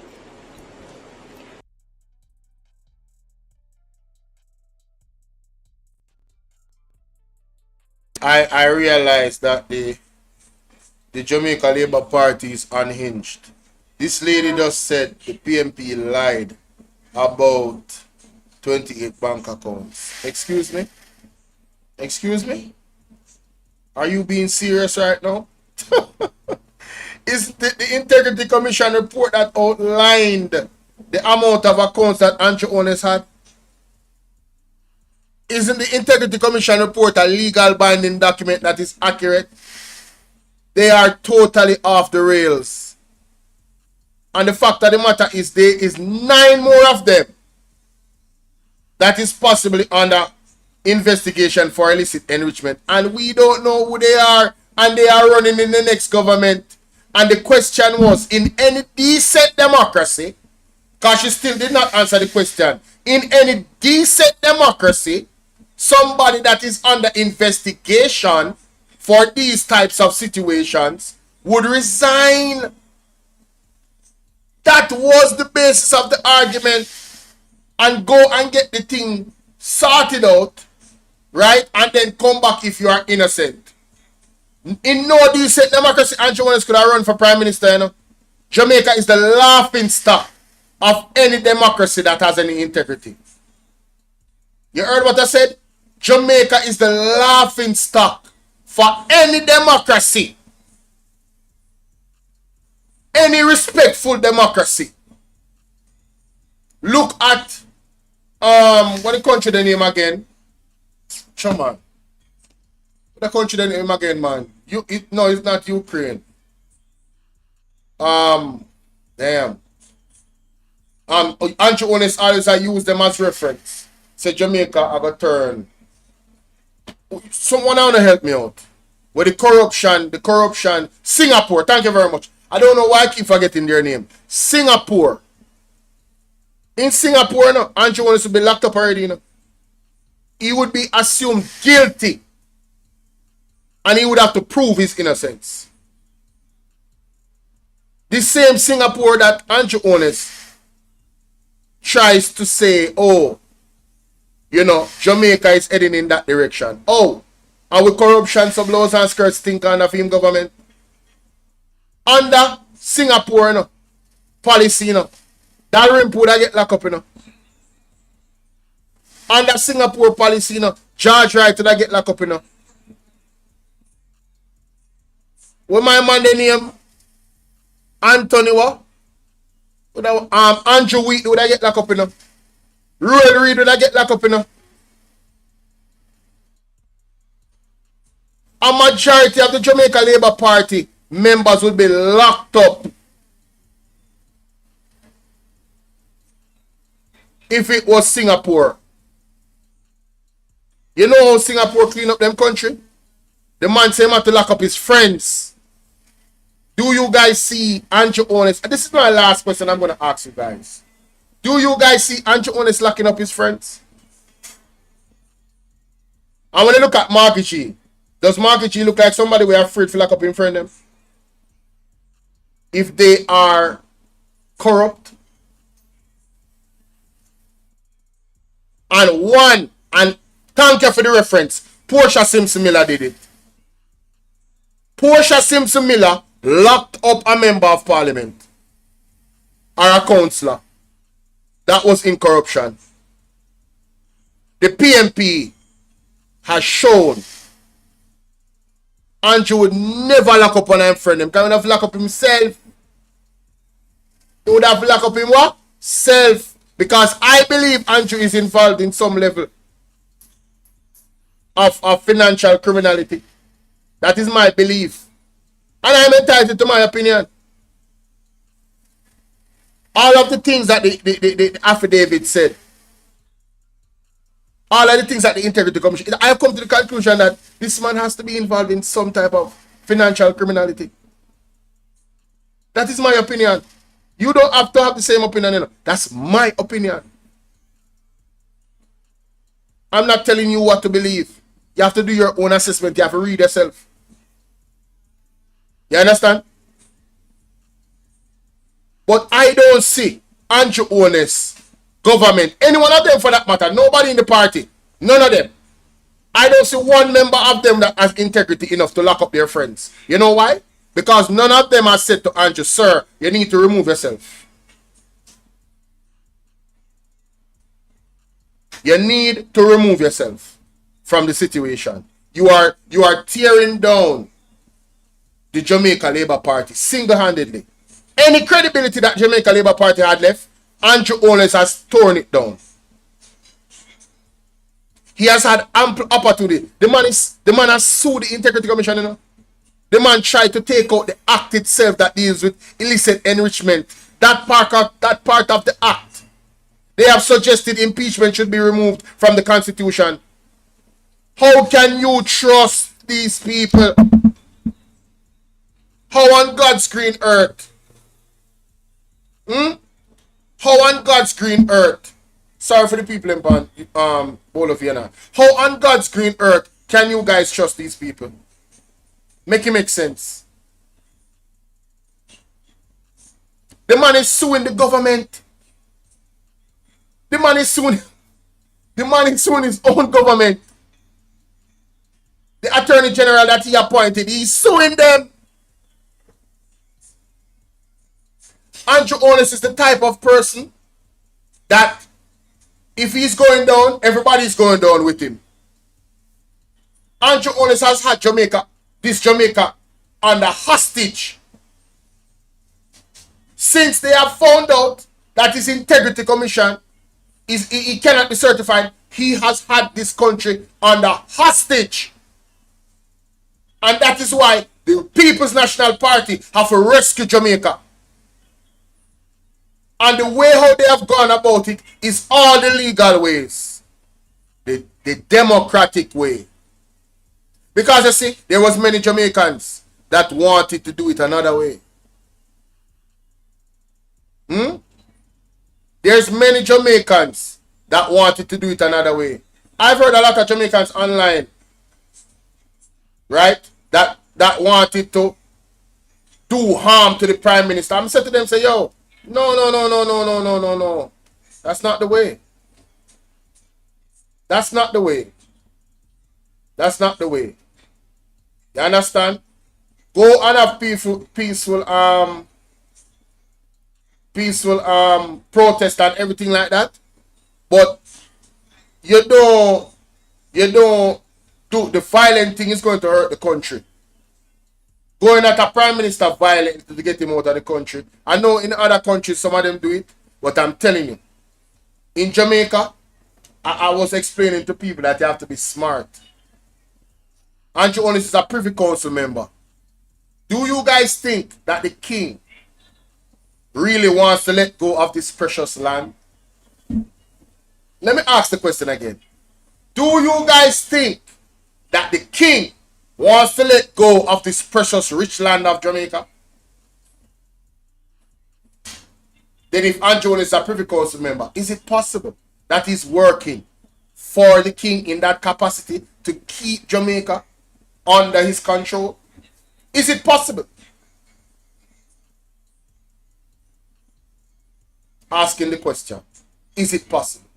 I realize that the Jamaica Labour Party is unhinged. This lady just said the PNP lied about 28 bank accounts. Excuse me? Excuse me? Are you being serious right now? Is the Integrity Commission report that outlined the amount of accounts that Andrew owners had? Isn't the Integrity Commission report a legal binding document that is accurate? They are totally off the rails. And the fact of the matter is there is 9 more of them that is possibly under investigation for illicit enrichment. And we don't know who they are. And they are running in the next government. And the question was, in any decent democracy, because she still did not answer the question, in any decent democracy, somebody that is under investigation for these types of situations would resign. That was the basis of the argument. And go and get the thing sorted out, right? And then come back if you are innocent. In no decent democracy, Andrew Jones could have run for prime minister, you know. Jamaica is the laughing stock of any democracy that has any integrity. You heard what I said? Jamaica is the laughing stock for any democracy. Any respectful democracy. Look at what the country the name again? Come on. The country the name again, man. No, it's not Ukraine. Damn. Andrew Onis always I use them as reference. Say Jamaica I got turn. Someone wanna help me out. With the corruption. Singapore, thank you very much. I don't know why I keep forgetting their name. Singapore. In Singapore, no, Andrew Onis would be locked up already, you know. He would be assumed guilty. And he would have to prove his innocence. The same Singapore that Andrew Onis tries to say, oh, you know, Jamaica is heading in that direction. Oh, and with corruption, some laws and skirts think under him government. Under Singapore, you know, policy, you know, that rimp would get locked up, you know. Under Singapore policy, you know, George Wright would get locked up, you know. What my man the name? Anthony what? Andrew Wheat would get locked up, you know. Royal Reid would get locked up, you know. A majority of the Jamaica Labour Party members would be locked up if it was Singapore. You know how Singapore clean up them country? The man say he had to lock up his friends. Do you guys see Andrew Onis? This is my last question I'm going to ask you guys. Do you guys see Andrew Onis locking up his friends? And when you look at Marky G, does Marky G look like somebody we are afraid to lock up in front of them? If they are corrupt? And thank you for the reference, Portia Simpson Miller did it. Portia Simpson Miller locked up a member of parliament or a councillor that was in corruption. The PMP has shown Andrew would never lock up on him friend. Him can have lock up himself. He would have lock up him what? Self. Because I believe Andrew is involved in some level of financial criminality. That is my belief. And I am entitled to my opinion. All of the things that the affidavit said, all of the things that the Integrity Commission, I have come to the conclusion that this man has to be involved in some type of financial criminality. That is my opinion. You don't have to have the same opinion, you know. That's my opinion. I'm not telling you what to believe. You have to do your own assessment. You have to read yourself. You understand? But I don't see Andrew Onis, government, any one of them for that matter, nobody in the party, none of them. I don't see one member of them that has integrity enough to lock up their friends. You know why? Because none of them has said to Andrew, sir, you need to remove yourself. You need to remove yourself from the situation. You are tearing down the Jamaica Labour Party single-handedly. Any credibility that Jamaica Labour Party had left, Andrew Holness has torn it down. He has had ample opportunity. The man has sued the Integrity Commission, you know. The man tried to take out the act itself that deals with illicit enrichment. That part of the act. They have suggested impeachment should be removed from the Constitution. How can you trust these people? How on God's green earth? How on God's green earth? Sorry for the people in Bolivia. How on God's green earth can you guys trust these people? Make it make sense. The man is suing the government. The man is suing his own government. The Attorney General that he appointed, he's suing them. Andrew Holness is the type of person that if he's going down, everybody's going down with him. Andrew Holness has had Jamaica under hostage since they have found out that his Integrity Commission he cannot be certified. He has had this country under hostage. And that is why the People's National Party have to rescue Jamaica. And the way how they have gone about it is all the legal ways. The democratic way. Because you see, there was many Jamaicans that wanted to do it another way. There's many Jamaicans that wanted to do it another way. I've heard a lot of Jamaicans online, right, that wanted to do harm to the Prime Minister. I'm saying to them, say, yo, no. That's not the way. That's not the way. That's not the way. You understand? Go and have peaceful protest and everything like that. But you don't do the violent thing is going to hurt the country. Going at a prime minister violently to get him out of the country. I know in other countries some of them do it, but I'm telling you, in Jamaica, I was explaining to people that you have to be smart. Andrew Holness is a Privy Council member. Do you guys think that the king really wants to let go of this precious land? Let me ask the question again. Do you guys think that the king wants to let go of this precious rich land of Jamaica? Then if Andrew Holness is a Privy Council member, is it possible that he's working for the king in that capacity to keep Jamaica under his control? Is it possible? Asking the question, is it possible?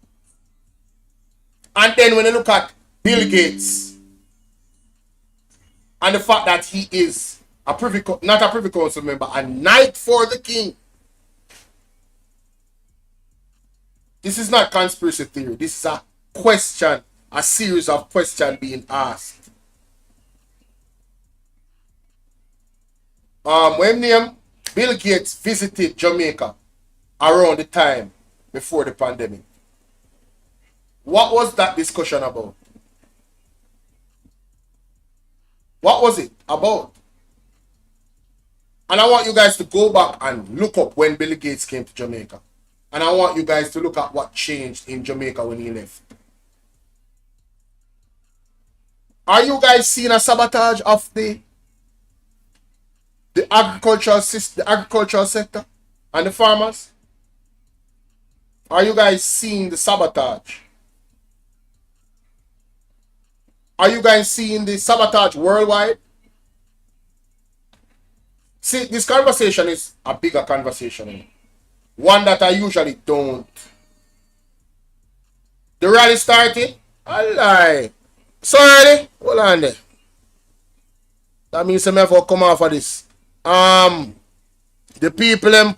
And then when you look at Bill Gates and the fact that he is not a Privy Council member, a knight for the king. This is not conspiracy theory. This is a question, a series of questions being asked. When Bill Gates visited Jamaica around the time before the pandemic, what was that discussion about? What was it about? And I want you guys to go back and look up when Bill Gates came to Jamaica. And I want you guys to look at what changed in Jamaica when he left. Are you guys seeing a sabotage of the agricultural sector and the farmers? Are you guys seeing the sabotage? Are you guys seeing the sabotage worldwide? See, this conversation is a bigger conversation. One that I usually don't. The rally started? I lie. Sorry, hold on there. That means I'm ever come off of this. The people in